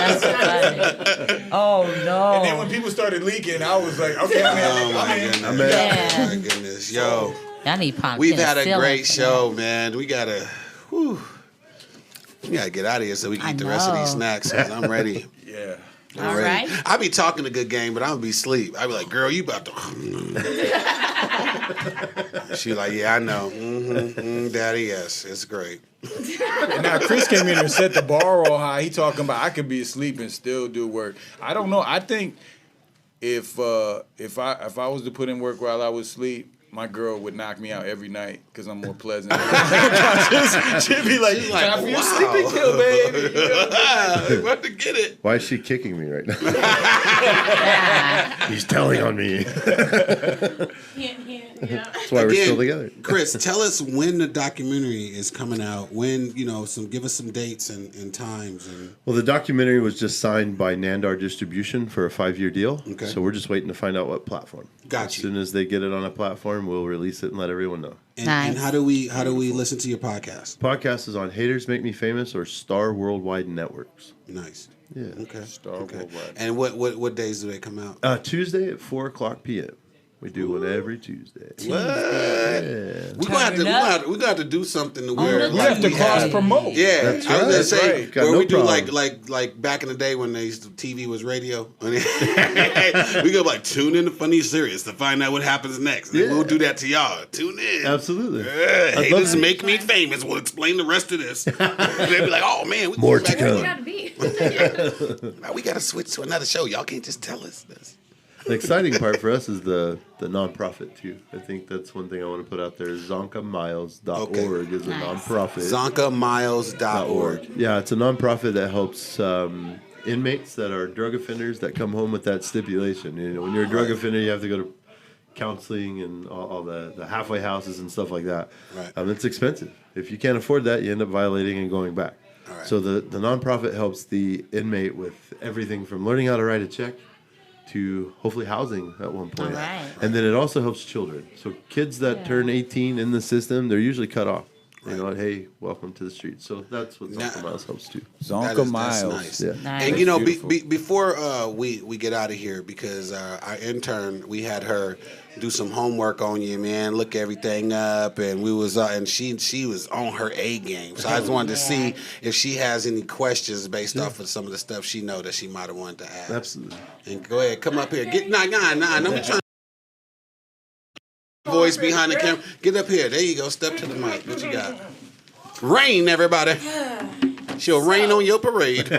Oh no! And then when people started leaking, I was like, okay, Oh my goodness. Oh my goodness. Yo. I need pump. We've had a great show, man. We gotta get out of here so we can eat the rest of these snacks. 'Cause I'm ready. Yeah. I'm ready. I be talking a good game, but I'm gonna be asleep. I be like, girl, you about to. She like, yeah, I know. Daddy, yes, it's great. And now Chris came in and set the bar all high. He talking about I could be asleep and still do work. I don't know. I think if I was to put in work while I was asleep, my girl would knock me out every night because I'm more pleasant. She'd be like, time for your sleeping pill, baby. About to get it. Why is she kicking me right now? He's telling on me. That's why we're still together. Chris, tell us when the documentary is coming out. When, give us some dates and times. Well, the documentary was just signed by Nandar Distribution for a 5-year deal. Okay. So we're just waiting to find out what platform. As soon as they get it on a platform, we'll release it and let everyone know. And how do we listen to your podcast? Podcast is on Haters Make Me Famous or Star Worldwide Networks. Nice. Yeah. Okay. Star Worldwide. And what days do they come out? Tuesday at 4:00 p.m. We do one every Tuesday. What? Yeah. We got to do something to where we have to cross promote. Yeah, that's I was gonna say right. where no we do problem. like back in the day when TV was radio. We go tune in to Funny Serious to find out what happens next. Yeah. We'll do that to y'all. Tune in. Absolutely. Haters Make Me Famous. We'll explain the rest of this. They'll be like, oh man, more to come. Now we got to switch to another show. Y'all can't just tell us this. The exciting part for us is the nonprofit too. I think that's one thing I want to put out there. ZonkaMiles.org is a nonprofit. ZonkaMiles.org. Yeah, it's a nonprofit that helps inmates that are drug offenders that come home with that stipulation. When you're a drug offender, you have to go to counseling and all the halfway houses and stuff like that. Right. It's expensive. If you can't afford that, you end up violating and going back. Right. So the nonprofit helps the inmate with everything from learning how to write a check to hopefully housing at one point. Right. And then it also helps children. So kids that turn 18 in the system, they're usually cut off. You know what? Hey, welcome to the street. So that's what Zonka Miles helps too. Zonka Miles. Nice. Yeah. Nice. And before we get out of here, because our intern, we had her do some homework on you, man. Look everything up, and we was and she was on her A game. So I just wanted to see if she has any questions based off of some of the stuff she know that she might have wanted to ask. Absolutely. And go ahead, come up here. Get nah. I'm trying. Voice behind the camera. Get up here. There you go. Step to the mic. What you got? Rain, everybody. She'll rain on your parade.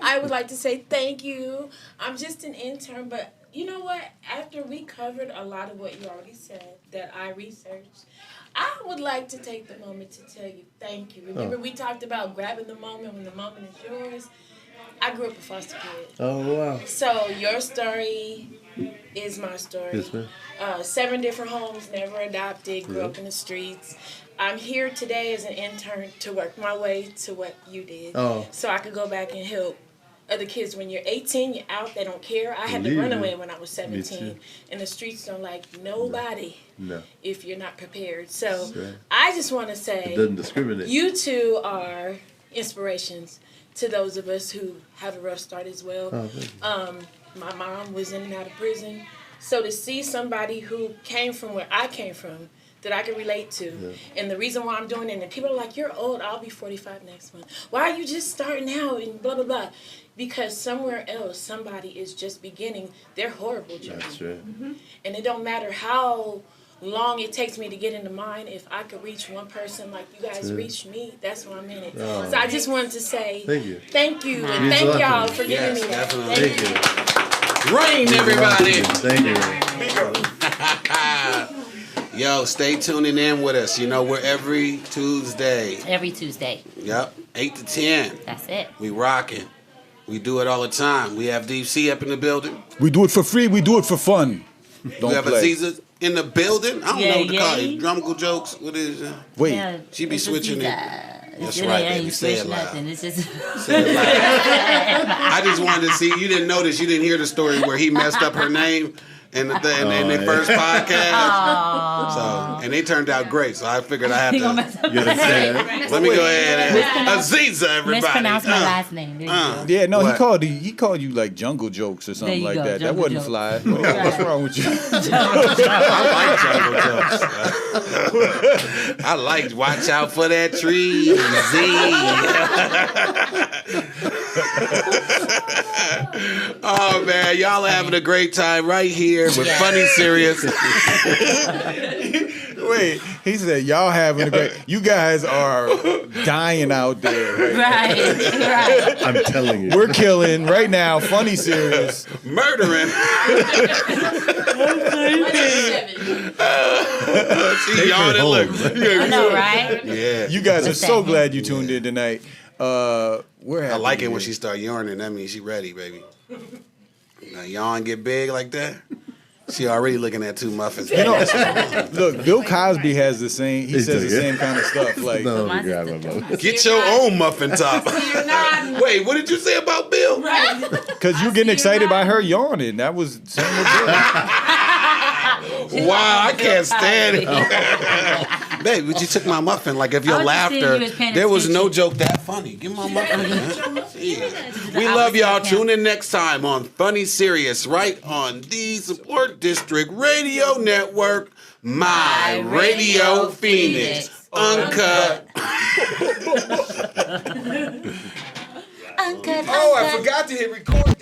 I would like to say thank you. I'm just an intern, but you know what? After we covered a lot of what you already said that I researched, I would like to take the moment to tell you thank you. Remember we talked about grabbing the moment when the moment is yours? I grew up a foster kid. Oh, wow. So your story is my story. Yes, ma'am. 7 different homes, never adopted, grew up in the streets. I'm here today as an intern to work my way to what you did. Oh. So I could go back and help other kids. When you're 18, you're out, they don't care. I had to run away when I was 17. And the streets don't like nobody if you're not prepared. So I just want to say, it doesn't discriminate. You two are inspirations to those of us who have a rough start as well. Oh, thank you. My mom was in and out of prison. So to see somebody who came from where I came from that I can relate to, and the reason why I'm doing it, and people are like, you're old, I'll be 45 next month. Why are you just starting out and blah, blah, blah? Because somewhere else, somebody is just beginning their horrible journey. That's right. And it don't matter how long it takes me to get into mine. If I could reach one person like you guys reached me, that's why I'm in it. Oh. So I just wanted to say Thank you. Thank you, and Means a thank lot y'all to me. for giving me that. Definitely. Thank you. Rain, everybody. Thank you. Yo, stay tuning in with us. We're every Tuesday. Every Tuesday. Yep, 8 to 10. That's it. We rocking. We do it all the time. We have Deep Sea up in the building. We do it for free. We do it for fun. Don't We have play. Aziza in the building. I don't know what to call it. Drumable jokes. What is it? Wait. Yeah, She be it's switching it. Aziza. That's It right, ain't baby. Say it switch loud. nothing. It's just Say it loud. I just wanted to see. You didn't notice. You didn't hear the story where he messed up her name in their first podcast. So, and they turned out great. So I figured I had to. Let me go ahead and Aziza, everybody. mispronounce my last name. There you go. Yeah, no, What? he called you like jungle jokes or something There you like go, that. That jungle wasn't jokes. fly. What's wrong with you? I like jungle jokes. I like watch out for that tree, Oh man, y'all are having a great time right here with Funny Serious. Wait, he said y'all having a great. You guys are dying out there. Right. I'm telling you. We're killing right now. Funny serious. Murdering. She yawning. Look. I know, right? Yeah. You guys are so glad you tuned in tonight. We're I like it when she start yawning. That means she ready, baby. Now yawn get big like that. She already looking at 2 muffins. You know, look, Bill Cosby has the same. He says the same kind of stuff. Like, get your own muffin top. Wait, what did you say about Bill? because you're getting excited by her yawning. That was same with Bill. Wow, I can't stand it. Babe, but you took my muffin. Like, if your laughter, there was no joke that funny. Give me my muffin. We love y'all. Tune in next time on Funny Serious, right on the Support District Radio Network, My Radio Phoenix. Uncut. Uncut. Oh, I forgot to hit record.